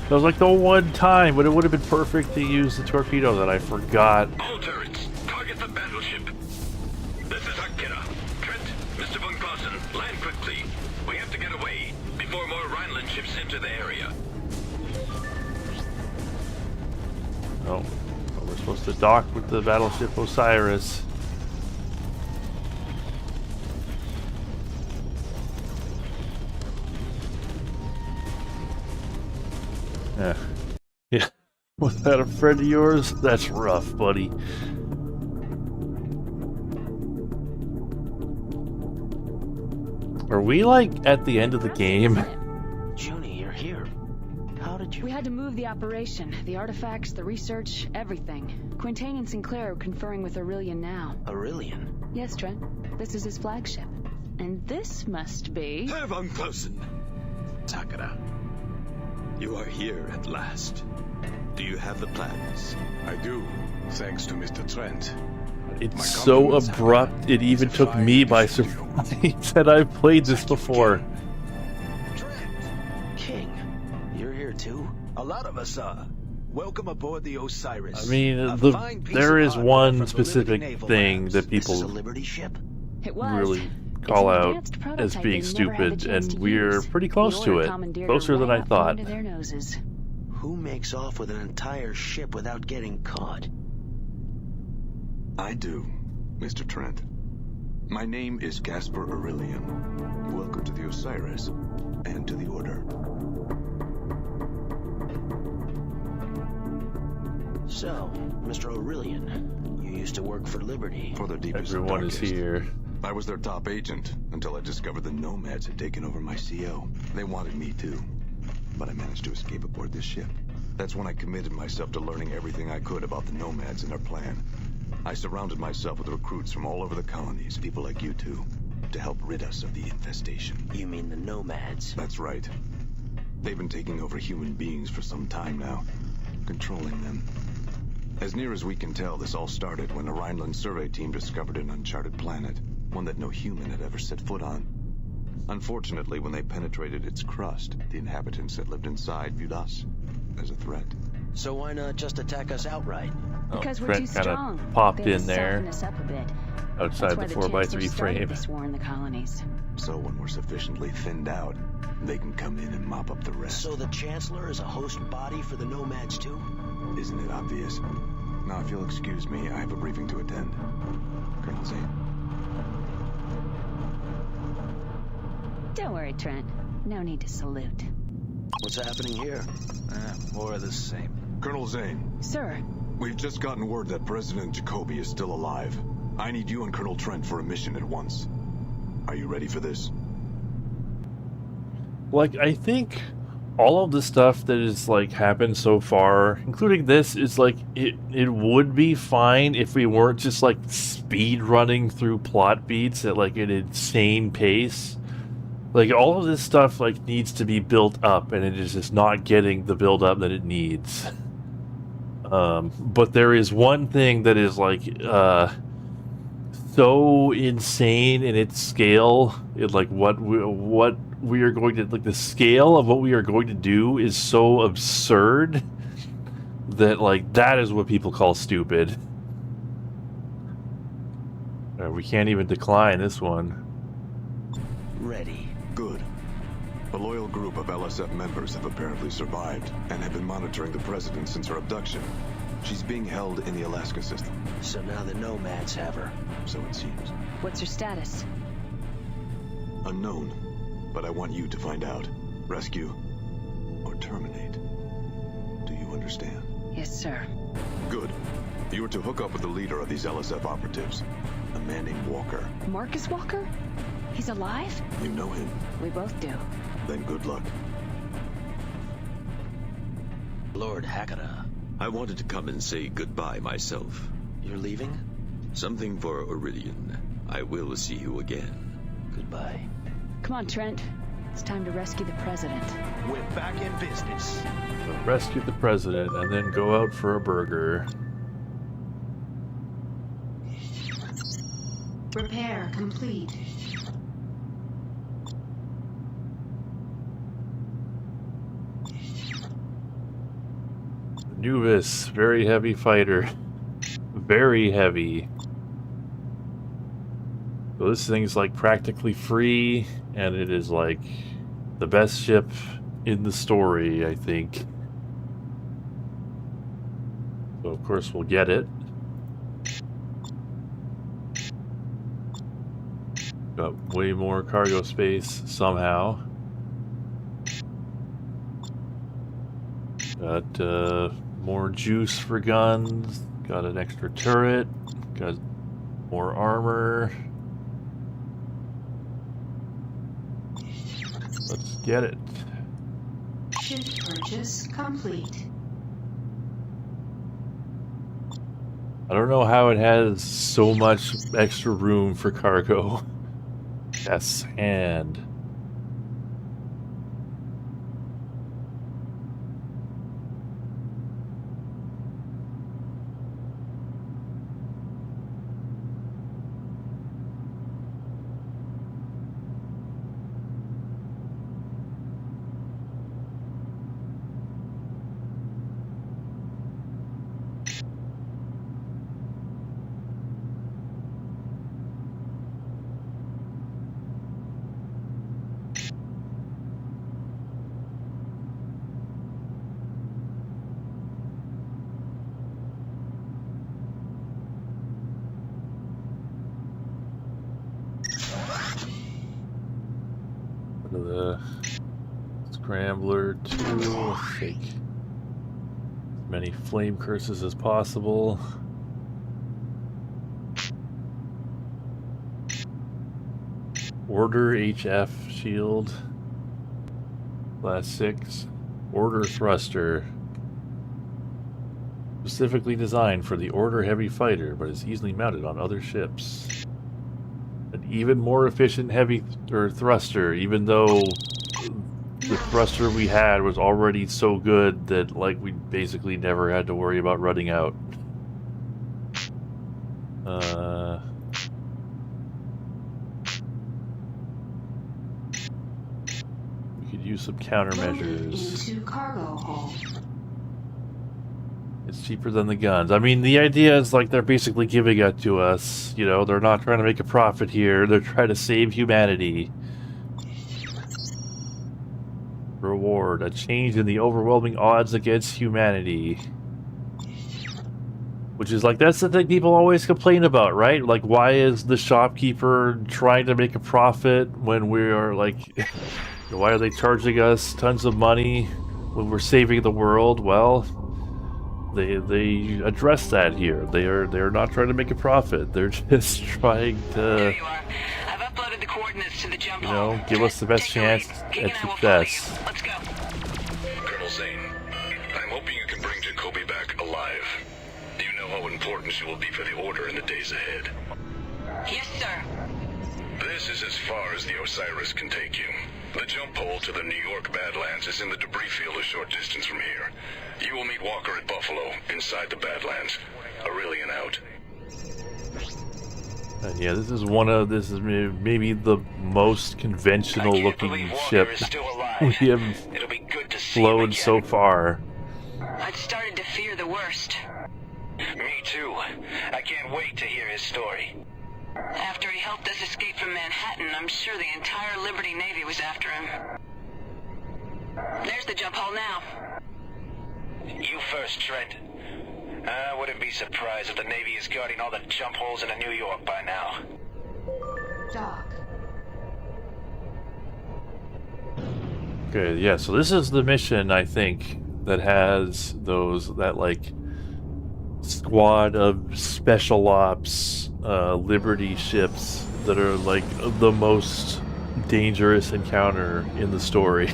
That was like the one time, but it would have been perfect to use the torpedo that I forgot. All turrets, target the battleship. This is Akira. Trent, Mr. von Clausen, land quickly. We have to get away before more Rhineland ships enter the area. Oh, well, we're supposed to dock with the battleship Osiris. Yeah. Was that a friend of yours? That's rough, buddy. Are we, like, at the end of the game? Junie, you're here. How did you... We had to move the operation. The artifacts, the research, everything. Quintain and Sinclair are conferring with Aurelian now. Aurelian? Yes, Trent. This is his flagship. And this must be... Herr von Clausen! Takara. You are here at last. Do you have the plans? I do, thanks to Mr. Trent. It's so abrupt, it even took me by surprise that I've played this before. King, you're here too? A lot of us are. Welcome aboard the Osiris. I mean, there is one specific thing that people really call out as being stupid, and we're pretty close to it. Closer than I thought. Who makes off with an entire ship without getting caught? I do, Mr. Trent. My name is Caspar Aurelian. Welcome to the Osiris, and to the Order. So, Mr. Aurelian, you used to work for Liberty. For the deepest Everyone is here. I was their top agent, until I discovered the Nomads had taken over my CO. They wanted me too, but I managed to escape aboard this ship. That's when I committed myself to learning everything I could about the Nomads and their plan. I surrounded myself with recruits from all over the colonies, people like you two, to help rid us of the infestation. You mean the Nomads? That's right. They've been taking over human beings for some time now, controlling them. As near as we can tell, this all started when a Rhineland survey team discovered an uncharted planet, one that no human had ever set foot on. Unfortunately, when they penetrated its crust, the inhabitants that lived inside viewed us as a threat. So why not just attack us outright? Because we're Trent too strong. Kinda popped They in there, soften us up a bit. outside the That's why 4x3 frame. This war in the colonies. So when we're sufficiently thinned out, they can come in and mop up the rest. So the Chancellor is a host body for the Nomads too? Isn't it obvious? Now, if you'll excuse me, I have a briefing to attend. Colonel Zane. Don't worry, Trent. No need to salute. What's happening here? More of the same. Colonel Zane. Sir. We've just gotten word that President Jacoby is still alive. I need you and Colonel Trent for a mission at once. Are you ready for this? Like, I think all of the stuff that has, like, happened so far, including this, is like, it would be fine if we weren't just, like, speed running through plot beats at, like, an insane pace. Like, all of this stuff, like, needs to be built up, and it is just not getting the build up that it needs. But there is one thing that is, like, so insane in its scale, in, like, what we are going to, like, the scale of what we are going to do is so absurd that, like, that is what people call stupid. We can't even decline this one. Ready. Good. A loyal group of LSF members have apparently survived and have been monitoring the president since her abduction. She's being held in the Alaska system. So now the Nomads have her. So it seems. What's her status? Unknown. But I want you to find out. Rescue or terminate. Do you understand? Yes, sir. Good. You are to hook up with the leader of these LSF operatives, a man named Walker. Marcus Walker? He's alive? You know him. We both do. Then good luck. Lord Hakata. I wanted to come and say goodbye myself. You're leaving? Something for Aurelian. I will see you again. Goodbye. Come on, Trent. It's time to rescue the president. We're back in business. So rescue the president and then go out for a burger. Repair complete. Anubis, very heavy fighter. Very heavy. So this thing's like practically free, and it is like the best ship in the story, I think. So of course we'll get it. Got way more cargo space somehow. Got more juice for guns. Got an extra turret. Got more armor. Let's get it. Ship purchase complete. I don't know how it has so much extra room for cargo. Yes, and... the Scrambler 2, let's take as many flame curses as possible. Order HF shield, class 6. Order thruster, specifically designed for the Order heavy fighter, but is easily mounted on other ships. An even more efficient heavy thruster, even though the thruster we had was already so good that, like, we basically never had to worry about running out. We could use some countermeasures. Into cargo hold. It's cheaper than the guns. I mean, the idea is like they're basically giving it to us. You know, they're not trying to make a profit here. They're trying to save humanity. Reward: a change in the overwhelming odds against humanity. Which is like, that's the thing people always complain about, right? Like, why is the shopkeeper trying to make a profit when we are like, why are they charging us tons of money when we're saving the world? Well, they address that here. They're not trying to make a profit. They're just trying to, I've uploaded the coordinates to the jump you know, give us the best chance at success. Let's go. Colonel Zane, I'm hoping you can bring Jacoby back alive. You know how important she will be for the Order in the days ahead. Yes, sir. This is as far as the Osiris can take you. The jump hole to the New York Badlands is in the debris field a short distance from here. You will meet Walker at Buffalo, inside the Badlands. Aurelian out. And yeah, this is maybe the most conventional looking ship we have flown so far. I'd started to fear the worst. Me too. I can't wait to hear his story. After he helped us escape from Manhattan, I'm sure the entire Liberty Navy was after him. There's the jump hole now. You first, Trent. I wouldn't be surprised if the Navy is guarding all the jump holes into New York by now. Dock. Okay, yeah, so this is the mission, I think, that has that like squad of special ops Liberty ships that are like the most dangerous encounter in the story.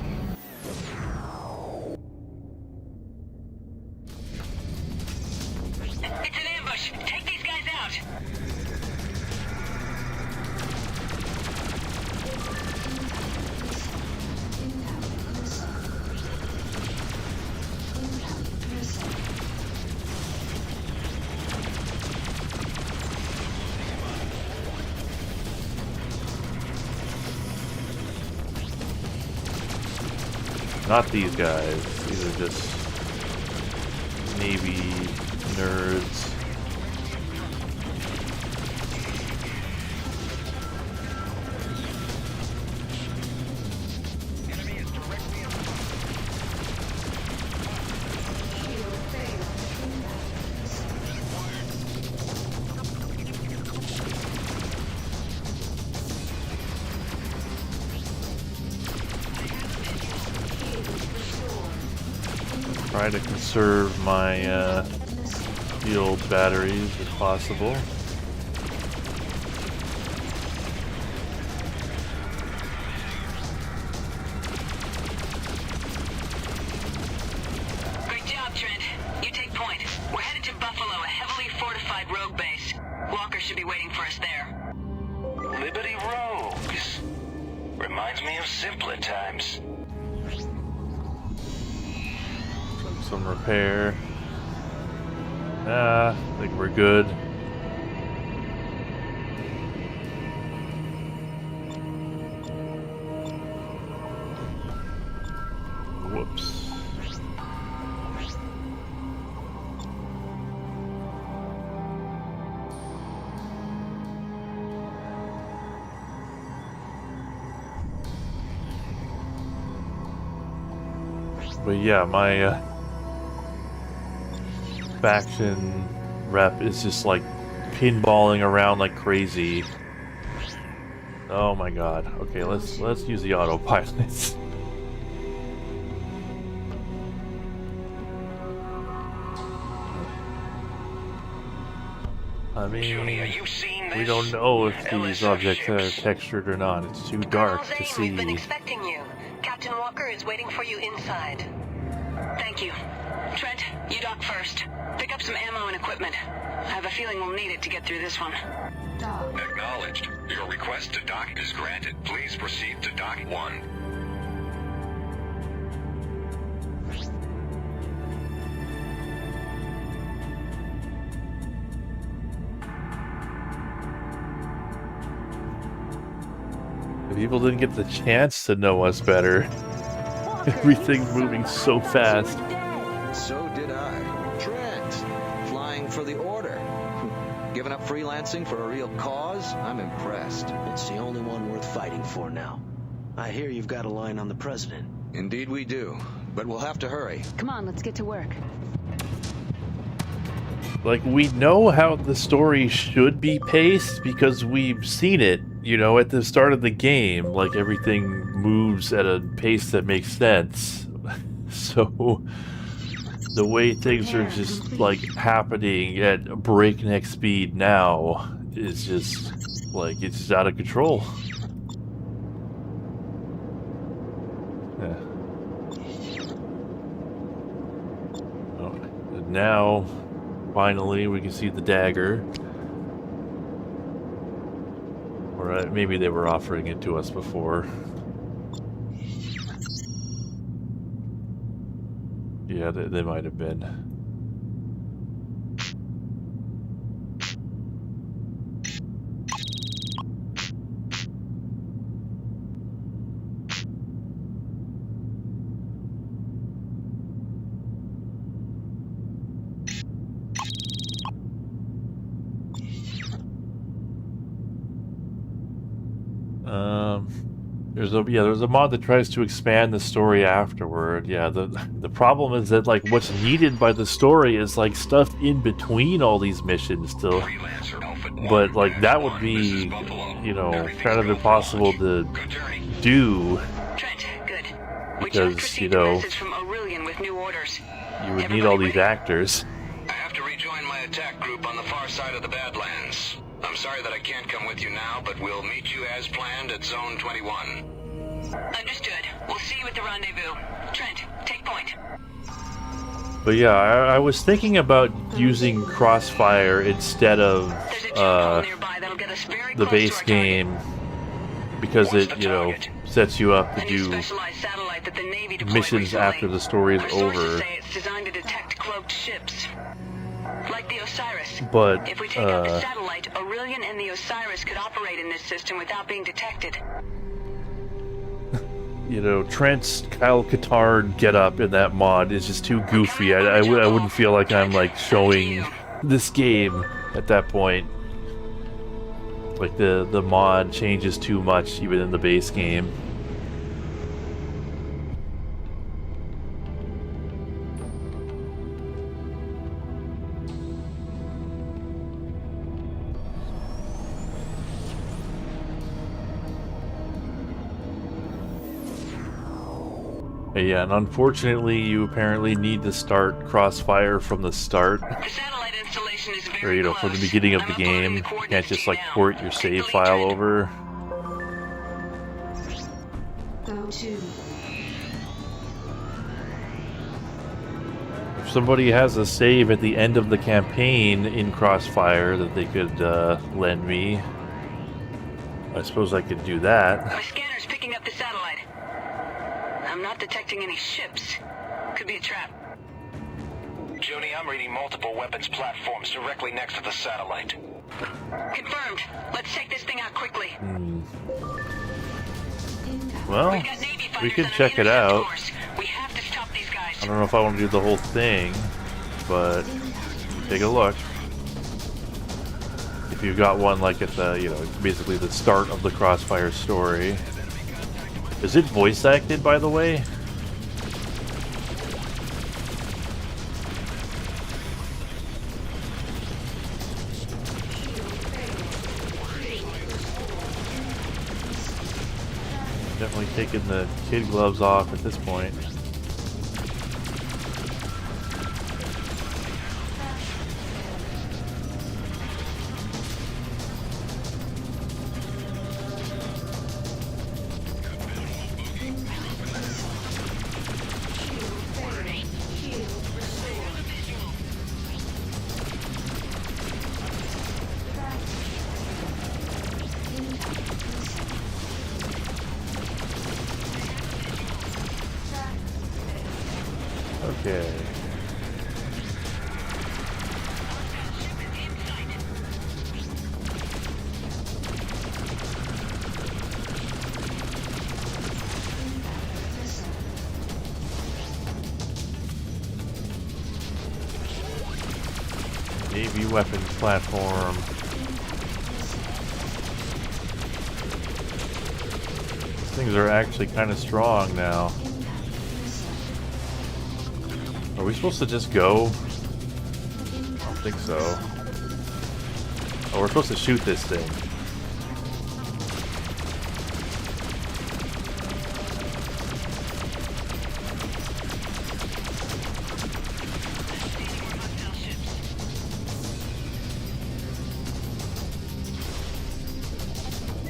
Not these guys. These are just Navy nerds. Try to conserve my field batteries if possible. Great job, Trent. You take point. We're headed to Buffalo, a heavily fortified rogue base. Walker should be waiting for us there. Liberty Rogues. Reminds me of simpler times. Some repair. I think we're good. Whoops. But yeah, my faction rep is just like pinballing around like crazy. Oh my god. Okay, let's use the autopilot. I mean, we don't know if these objects are textured or not. It's too dark to see. We've been expecting you. Captain Walker is waiting for you inside. Thank you. Trent, you dock first. Pick up some ammo and equipment. I have a feeling we'll need it to get through this one. Acknowledged. Your request to dock is granted. Please proceed to dock 1. People didn't get the chance to know us better. Everything's moving so fast. So did I. Trent, flying for the order. Giving up freelancing for a real cause? I'm impressed. It's the only one worth fighting for now. I hear you've got a line on the president. Indeed we do, but we'll have to hurry. Come on, let's get to work. Like, we know how the story should be paced because we've seen it, you know, at the start of the game. Like, everything moves at a pace that makes sense. So, the way things are just, like, happening at breakneck speed now is just, like, it's just out of control. Yeah. Oh, and now... finally, we can see the dagger. Or maybe they were offering it to us before. Yeah, they might have been. There's a mod that tries to expand the story afterward. Yeah, the problem is that like what's needed by the story is like stuff in between all these missions still. But like that would be, you know, kind of impossible to do because, you know, you would need all these actors. I have to rejoin my attack group on the far side of the Badlands. I'm sorry that I can't come with you now, but we'll meet you as planned at Zone 21. Understood. We'll see you at the rendezvous. Trent, take point. But yeah, I was thinking about using Crossfire instead of the base game because it, you know, sets you up to do missions after the story is over. It's designed to detect cloaked ships. Like the Osiris. But if we take out the satellite, Aurelian and the Osiris could operate in this system without being detected. You know, Trent's Kyle Katarn get-up in that mod is just too goofy. I wouldn't feel like I'm, like, showing this game at that point. Like, the mod changes too much, even in the base game. Yeah, and unfortunately, you apparently need to start Crossfire from the start. The satellite installation is very or, you know, from the beginning of the game. You can't just, like, port your save file over. Go to. If somebody has a save at the end of the campaign in Crossfire that they could lend me, I suppose I could do that. My scanner's picking up the satellite. I'm not detecting any ships. Could be a trap. Junie, I'm reading multiple weapons platforms directly next to the satellite. Confirmed. Let's take this thing out quickly. Well, we could check it out. I don't know if I want to do the whole thing, but take a look. If you've got one like at the, you know, basically the start of the Crossfire story. Is it voice acted, by the way? Definitely taking the kid gloves off at this point. Okay. Navy weapons platform. These things are actually kind of strong now. Are we supposed to just go? I don't think so. Oh, we're supposed to shoot this thing.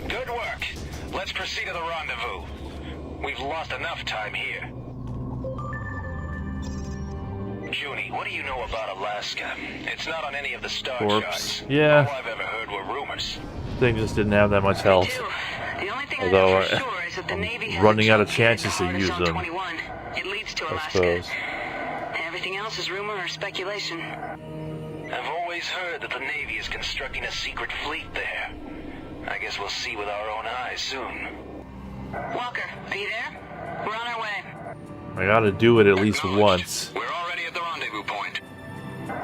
Good work. Let's proceed to the rendezvous. We've lost enough time here. Junie, what do you know about Alaska? It's not on any of the star charts. Yeah. All I've ever heard were rumors. Thing just didn't have that much health. Although I'm running out of chances to use them. It leads to I Alaska. suppose. Everything else is rumor or speculation. I've always heard that the Navy is constructing a secret fleet there. I guess we'll see with our own eyes soon. Walker, are you there? We're on our way. I gotta do it at least once. We're already at the rendezvous point.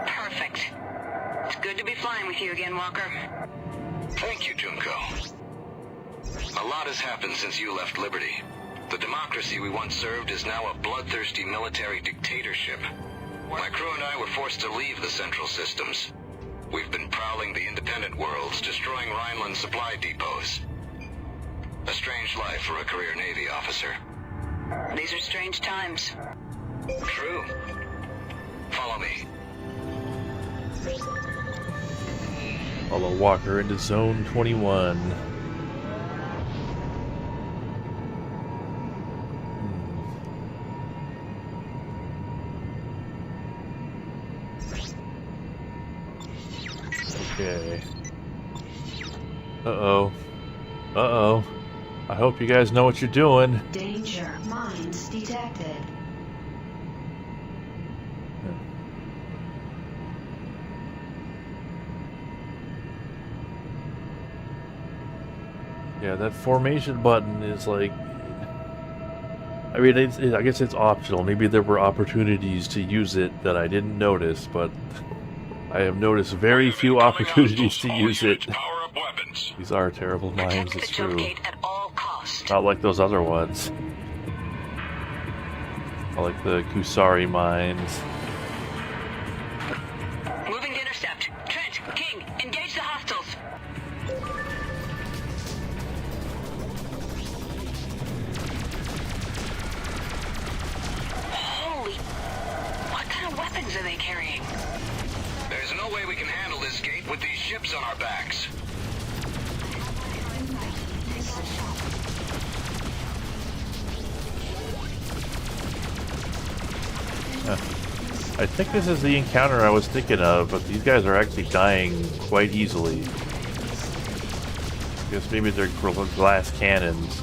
Perfect. It's good to be flying with you again, Walker. Thank you, Junko. A lot has happened since you left Liberty. The democracy we once served is now a bloodthirsty military dictatorship. My crew and I were forced to leave the central systems. We've been prowling the independent worlds, destroying Rhineland supply depots. A strange life for a career Navy officer. These are strange times. True. Follow me. Follow Walker into Zone 21. Okay. Uh-oh. Uh-oh. I hope you guys know what you're doing. Danger. Mines detected. Yeah, that formation button is like... I mean, I guess it's optional. Maybe there were opportunities to use it that I didn't notice, but I have noticed very few opportunities to use it. These are terrible mines, it's true. Not like those other ones. Not like the Kusari mines. Moving to intercept. Trent, King, engage the hostiles. Holy... What kind of weapons are they carrying? There's no way we can handle this gate with these ships on our backs. I think this is the encounter I was thinking of, but these guys are actually dying quite easily. I guess maybe they're glass cannons.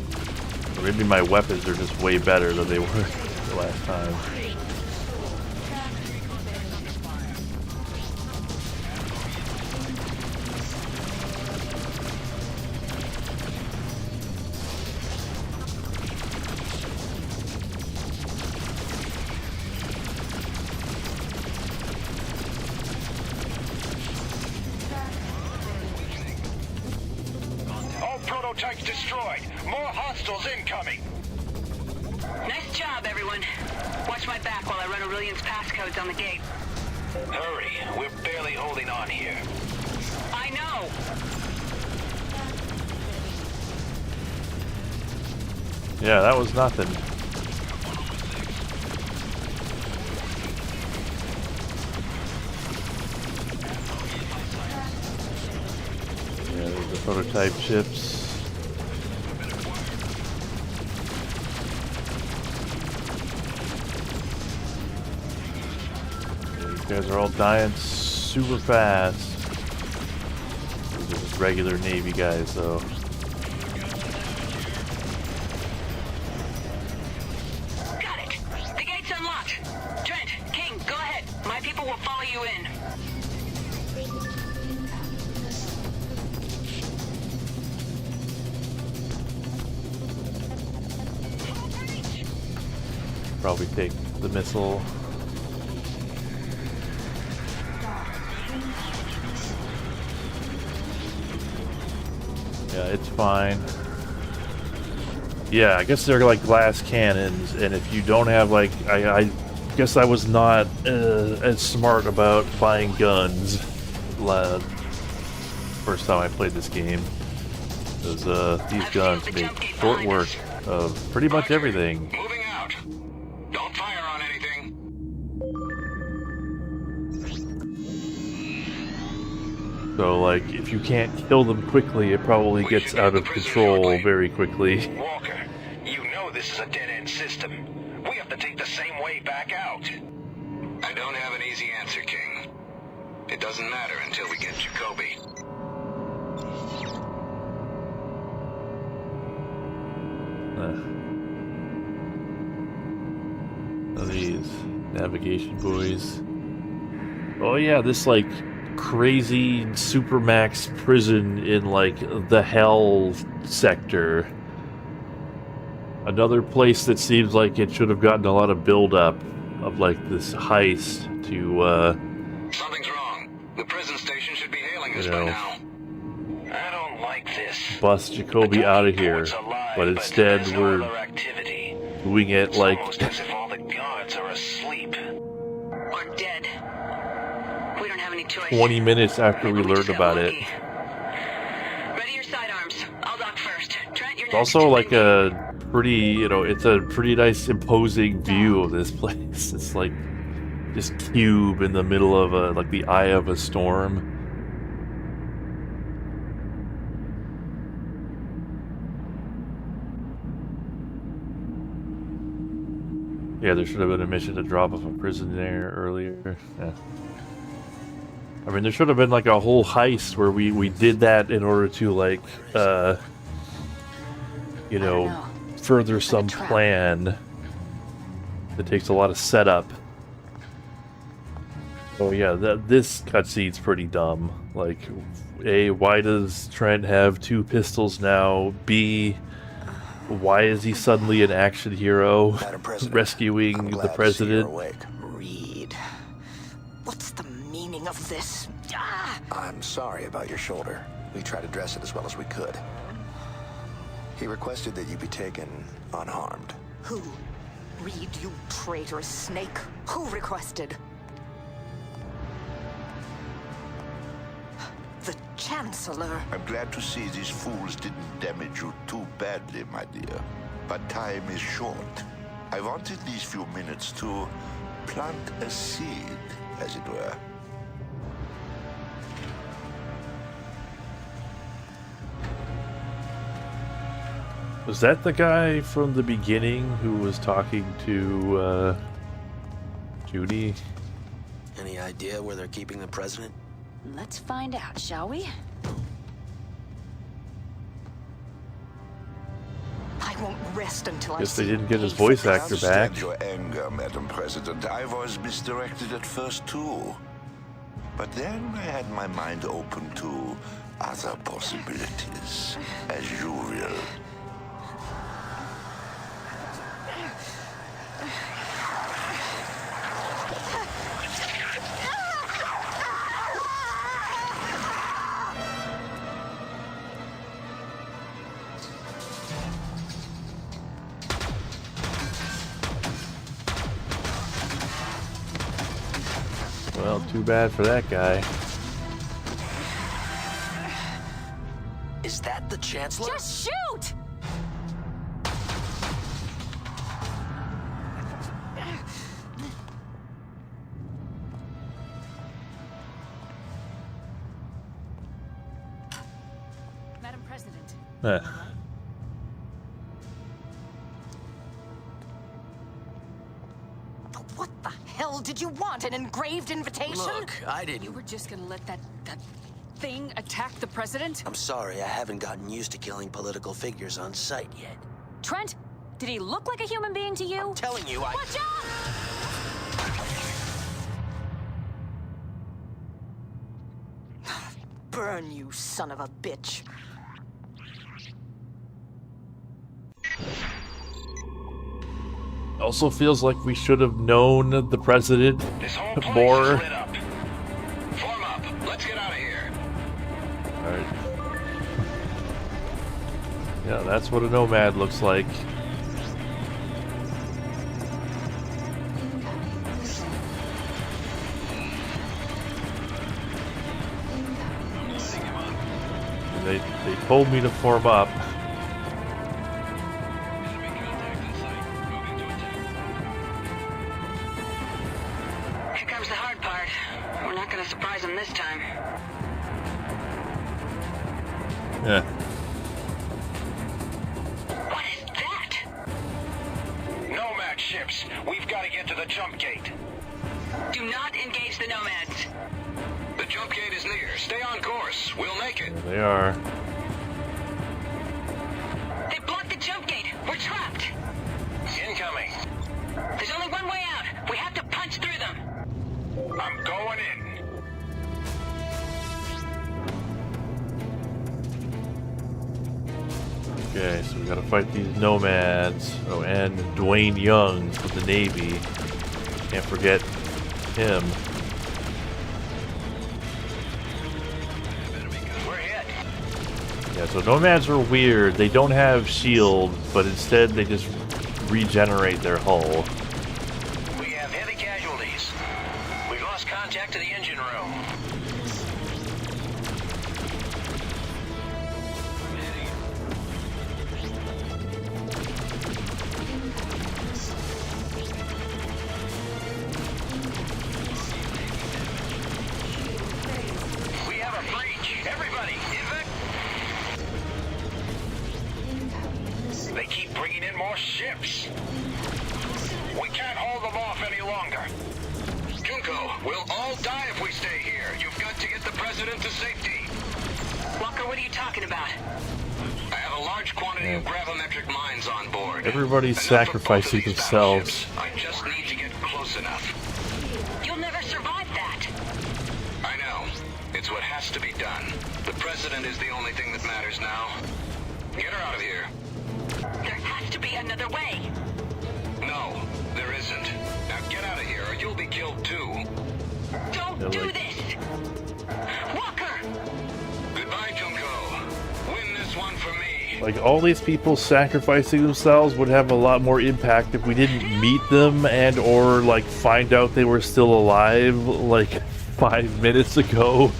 Or maybe my weapons are just way better than they were the last time. Prototypes destroyed. More hostiles incoming. Nice job, everyone. Watch my back while I run Aurelian's passcodes on the gate. Hurry. We're barely holding on here. I know. Yeah, that was nothing. Yeah, there's the prototype ships. These guys are all dying super fast. These are just regular Navy guys, though. Got it. The gate's unlocked. Trent, King, go ahead. My people will follow you in. Probably take the missile. Yeah, it's fine. Yeah, I guess they're like glass cannons, and if you don't have like... I guess I was not as smart about buying guns first time I played this game. Because these guns make short work of pretty much everything. Moving out. Don't fire on anything. So, like, if you can't kill them quickly, it probably gets out of control very quickly. Walker, you know this is a dead-end system. We have to take the same way back out. I don't have an easy answer, King. It doesn't matter until we get Jacoby. These navigation buoys. Oh yeah, this like crazy supermax prison in like the hell sector. Another place that seems like it should have gotten a lot of build-up of like this heist to Something's wrong. The prison station should be hailing us you by know, now. I don't like this. bust Jacoby out of here, but instead we're doing it like Almost as if all the guards are asleep. Or dead. We don't have any choice. 20 minutes after we learned about it. Ready your sidearms. I'll dock first. Trent, you're It's also like a pretty, you know, it's a pretty nice imposing view of this place. It's like this cube in the middle of a, like the eye of a storm. Yeah, there should have been a mission to drop off a prisoner earlier. Yeah. I mean, there should have been like a whole heist where we did that in order to like, you know, further some plan that takes a lot of setup. Oh yeah, this cutscene's pretty dumb. Like, A, why does Trent have 2 pistols now? B, why is he suddenly an action hero rescuing the president? Reed, what's the meaning of this? I'm sorry about your shoulder. We tried to dress it as well as we could. He requested that you be taken unharmed. Who? Reed, you traitorous snake. Who requested? The Chancellor. I'm glad to see these fools didn't damage you too badly, my dear. But time is short. I wanted these few minutes to plant a seed, as it were. Was that the guy from the beginning who was talking to Judy? Any idea where they're keeping the president? Let's find out, shall we? I won't rest until Guess they didn't get his voice actor back. I understand your anger, Madam President. I was misdirected at first, too. But then I had my mind open to other possibilities, as usual. Well, too bad for that guy. Is that the Chancellor? Just shoot! Madam President. What the hell did you want? An engraved invitation? Look, I didn't. You were just gonna let that thing attack the president? I'm sorry, I haven't gotten used to killing political figures on sight yet. Trent, did he look like a human being to you? I'm telling you, I... Watch out! Burn, you son of a bitch. Also feels like we should have known the president more. Form up. Let's get out of here. Alright. Yeah, that's what a nomad looks like. And they told me to form up. Here comes the hard part. We're not gonna surprise him this time. Yeah. What is that? Nomad ships. We've got to get to the jump gate. Do not engage the nomads. The jump gate is near. Stay on course. We'll make it. There they are. They blocked the jump gate. We're trapped. Incoming. There's only one way out. We have to punch through them. I'm going in. Okay, so we gotta fight these nomads. Oh, and Dwayne Young with the Navy. Can't forget him. We're hit. Yeah, so nomads are weird. They don't have shield, but instead they just regenerate their hull. We have heavy casualties. We've lost contact to the engine room. We have a breach. Everybody, they keep bringing in more ships. We can't hold them off any longer. Junko, we'll all die if we stay here. You've got to get the president to safety. Walker, what are you talking about? I have a large quantity of gravimetric mines on board. Everybody's sacrificing themselves. I just need to get close enough. You'll never survive that. I know. It's what has to be done. The president is the only thing that matters now. Get her out of here. There has to be another way. No, there isn't. Now get out of here or you'll be killed too. Don't do this! Walker! Goodbye, Junko. Win this one for me. Like, all these people sacrificing themselves would have a lot more impact if we didn't meet them and or, like, find out they were still alive, like, 5 minutes ago.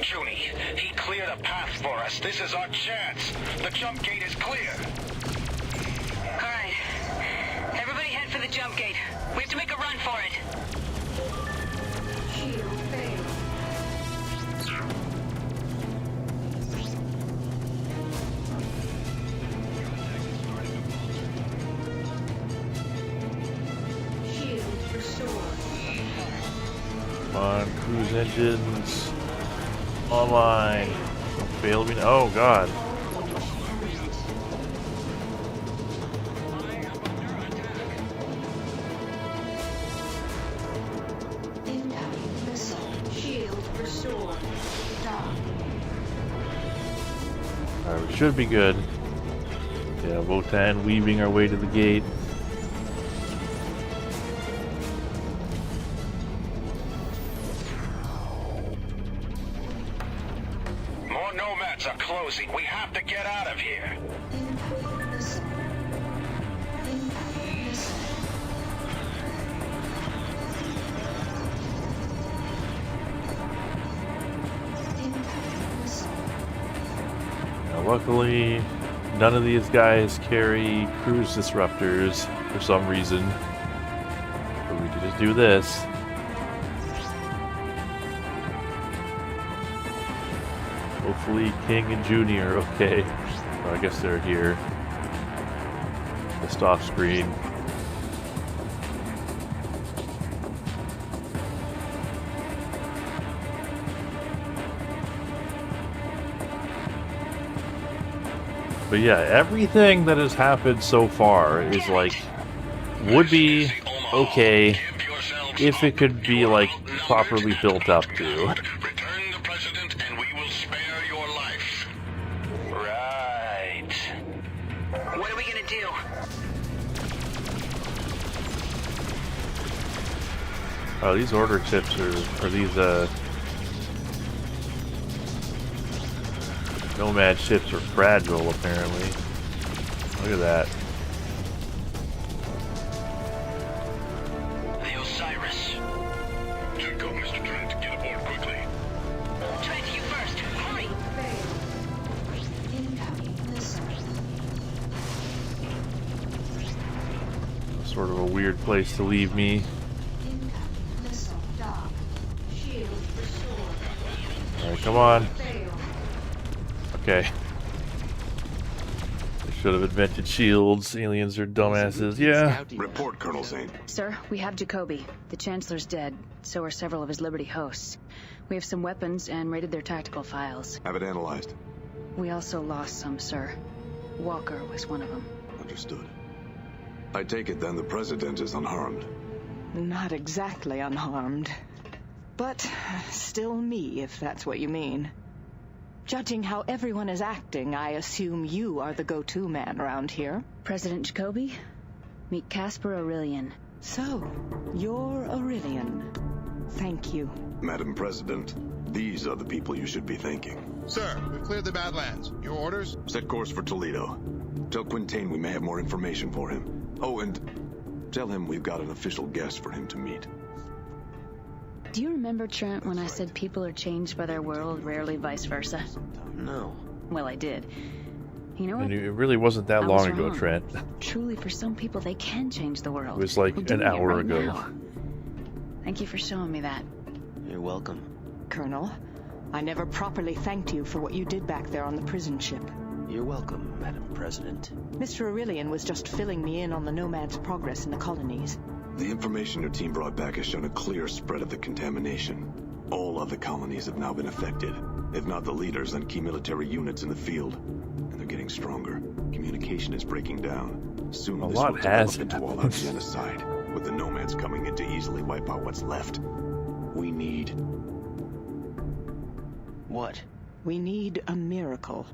Junie, he cleared a path for us. This is our chance. The jump gate is clear. All right. Everybody head for the jump gate. We have to make a run for it. Shield failed. Shield restored. Come on, cruise engines. Online. Don't fail me. Oh, God. Incoming missile. Shield restored. Stop. Alright, we should be good. Yeah, Votan weaving our way to the gate. More nomads are closing. We have to get out of here. Incoming missile. Incoming missile. Incoming missile. Now, luckily, none of these guys carry cruise disruptors for some reason. But we can just do this. Hopefully King and Junior are okay. Well, I guess they're here. Just off screen. But yeah, everything that has happened so far is like, would be okay if it could be like properly built up to. Return the president and we will spare your life. Right. What are we gonna do? Oh, these order chips are these nomad ships are fragile apparently. Look at that. The Osiris. Junko, Mr. Trent, get aboard quickly. Trent, you first. Hurry! Incoming missile. Sort of a weird place to leave me. Incoming missile. Dock. Shield restored. Alright, come on. Failed. Okay. They should have invented shields. Aliens are dumbasses. Yeah. Report, Colonel Zane. Sir, we have Jacoby. The Chancellor's dead. So are several of his Liberty hosts. We have some weapons and raided their tactical files. Have it analyzed. We also lost some, sir. Walker was one of them. Understood. I take it then the President is unharmed. Not exactly unharmed. But still me, if that's what you mean. Judging how everyone is acting, I assume you are the go-to man around here. President Jacoby? Meet Casper Aurelian. So, you're Aurelian. Thank you. Madam President, these are the people you should be thanking. Sir, we've cleared the Badlands. Your orders? Set course for Toledo. Tell Quintain we may have more information for him. Oh, and tell him we've got an official guest for him to meet. Do you remember, Trent, when I said people are changed by their world, rarely vice versa? No. Well, I did. You know what? And it really wasn't that I long was ago, wrong. Trent. Truly, for some people, they can change the world. It was like We're an doing it hour right ago. now. Thank you for showing me that. You're welcome. Colonel, I never properly thanked you for what you did back there on the prison ship. You're welcome, Madam President. Mr. Aurelian was just filling me in on the Nomad's progress in the colonies. The information your team brought back has shown a clear spread of the contamination. All other colonies have now been affected. If not the leaders, then key military units in the field. And they're getting stronger. Communication is breaking down. Soon A this lot will has develop into all-out genocide, with the Nomads coming in to easily wipe out what's left. We need... What? We need a miracle.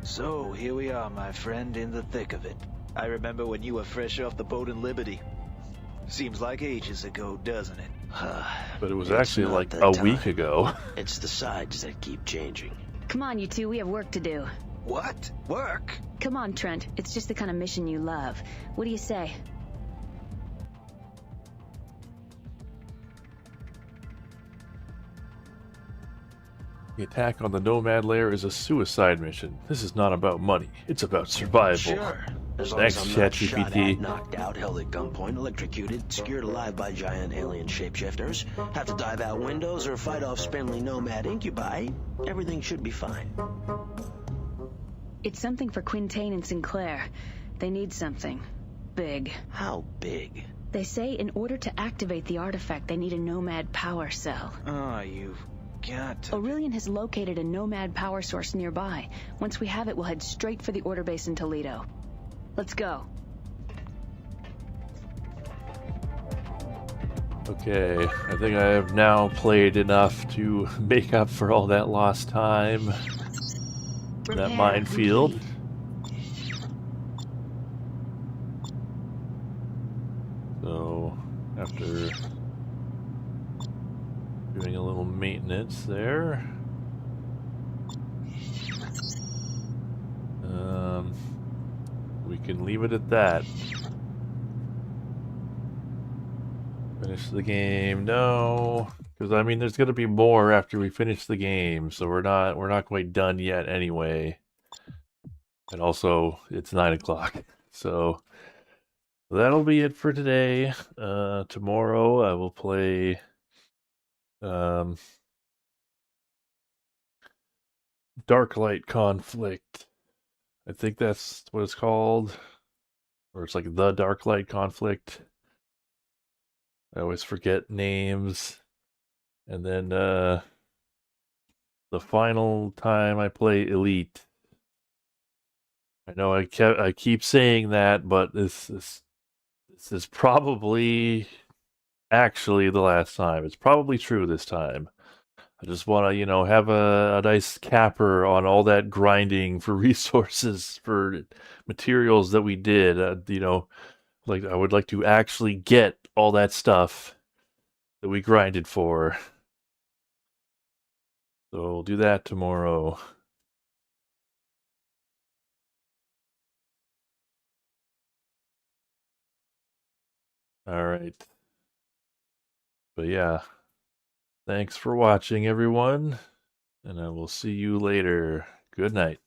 So, here we are, my friend, in the thick of it. I remember when you were fresh off the boat in Liberty. Seems like ages ago, doesn't it? But it was It's actually not like the a time. week ago. It's the sides that keep changing. Come on, you two, we have work to do. What? Work? Come on, Trent. It's just the kind of mission you love. What do you say? The attack on the Nomad lair is a suicide mission. This is not about money. It's about survival. Sure. As long Thanks, as I'm not shot at, ChatGPT. knocked out, held at gunpoint, electrocuted, scared alive by giant alien shapeshifters, have to dive out windows or fight off spindly nomad incubi, everything should be fine. It's something for Quintain and Sinclair. They need something. Big. How big? They say in order to activate the artifact, they need a Nomad power cell. Oh, you've got to... Aurelian has located a Nomad power source nearby. Once we have it, we'll head straight for the order base in Toledo. Let's go. Okay, I think I have now played enough to make up for all that lost time. That Repair minefield. So, after doing a little maintenance there, we can leave it at that. Finish the game, no, because I mean, there's gonna be more after we finish the game, so we're not quite done yet anyway. And also, it's 9 o'clock, so that'll be it for today. Tomorrow I will play Darklight Conflict. I think that's what it's called, or it's like the Darklight Conflict. I always forget names. And then the final time I play Elite. I know I keep saying that, but this is probably actually the last time. It's probably true this time. I just want to, have a nice capper on all that grinding for resources, for materials that we did. Like I would like to actually get all that stuff that we grinded for. So we'll do that tomorrow. All right. But yeah, thanks for watching, everyone, and I will see you later. Good night.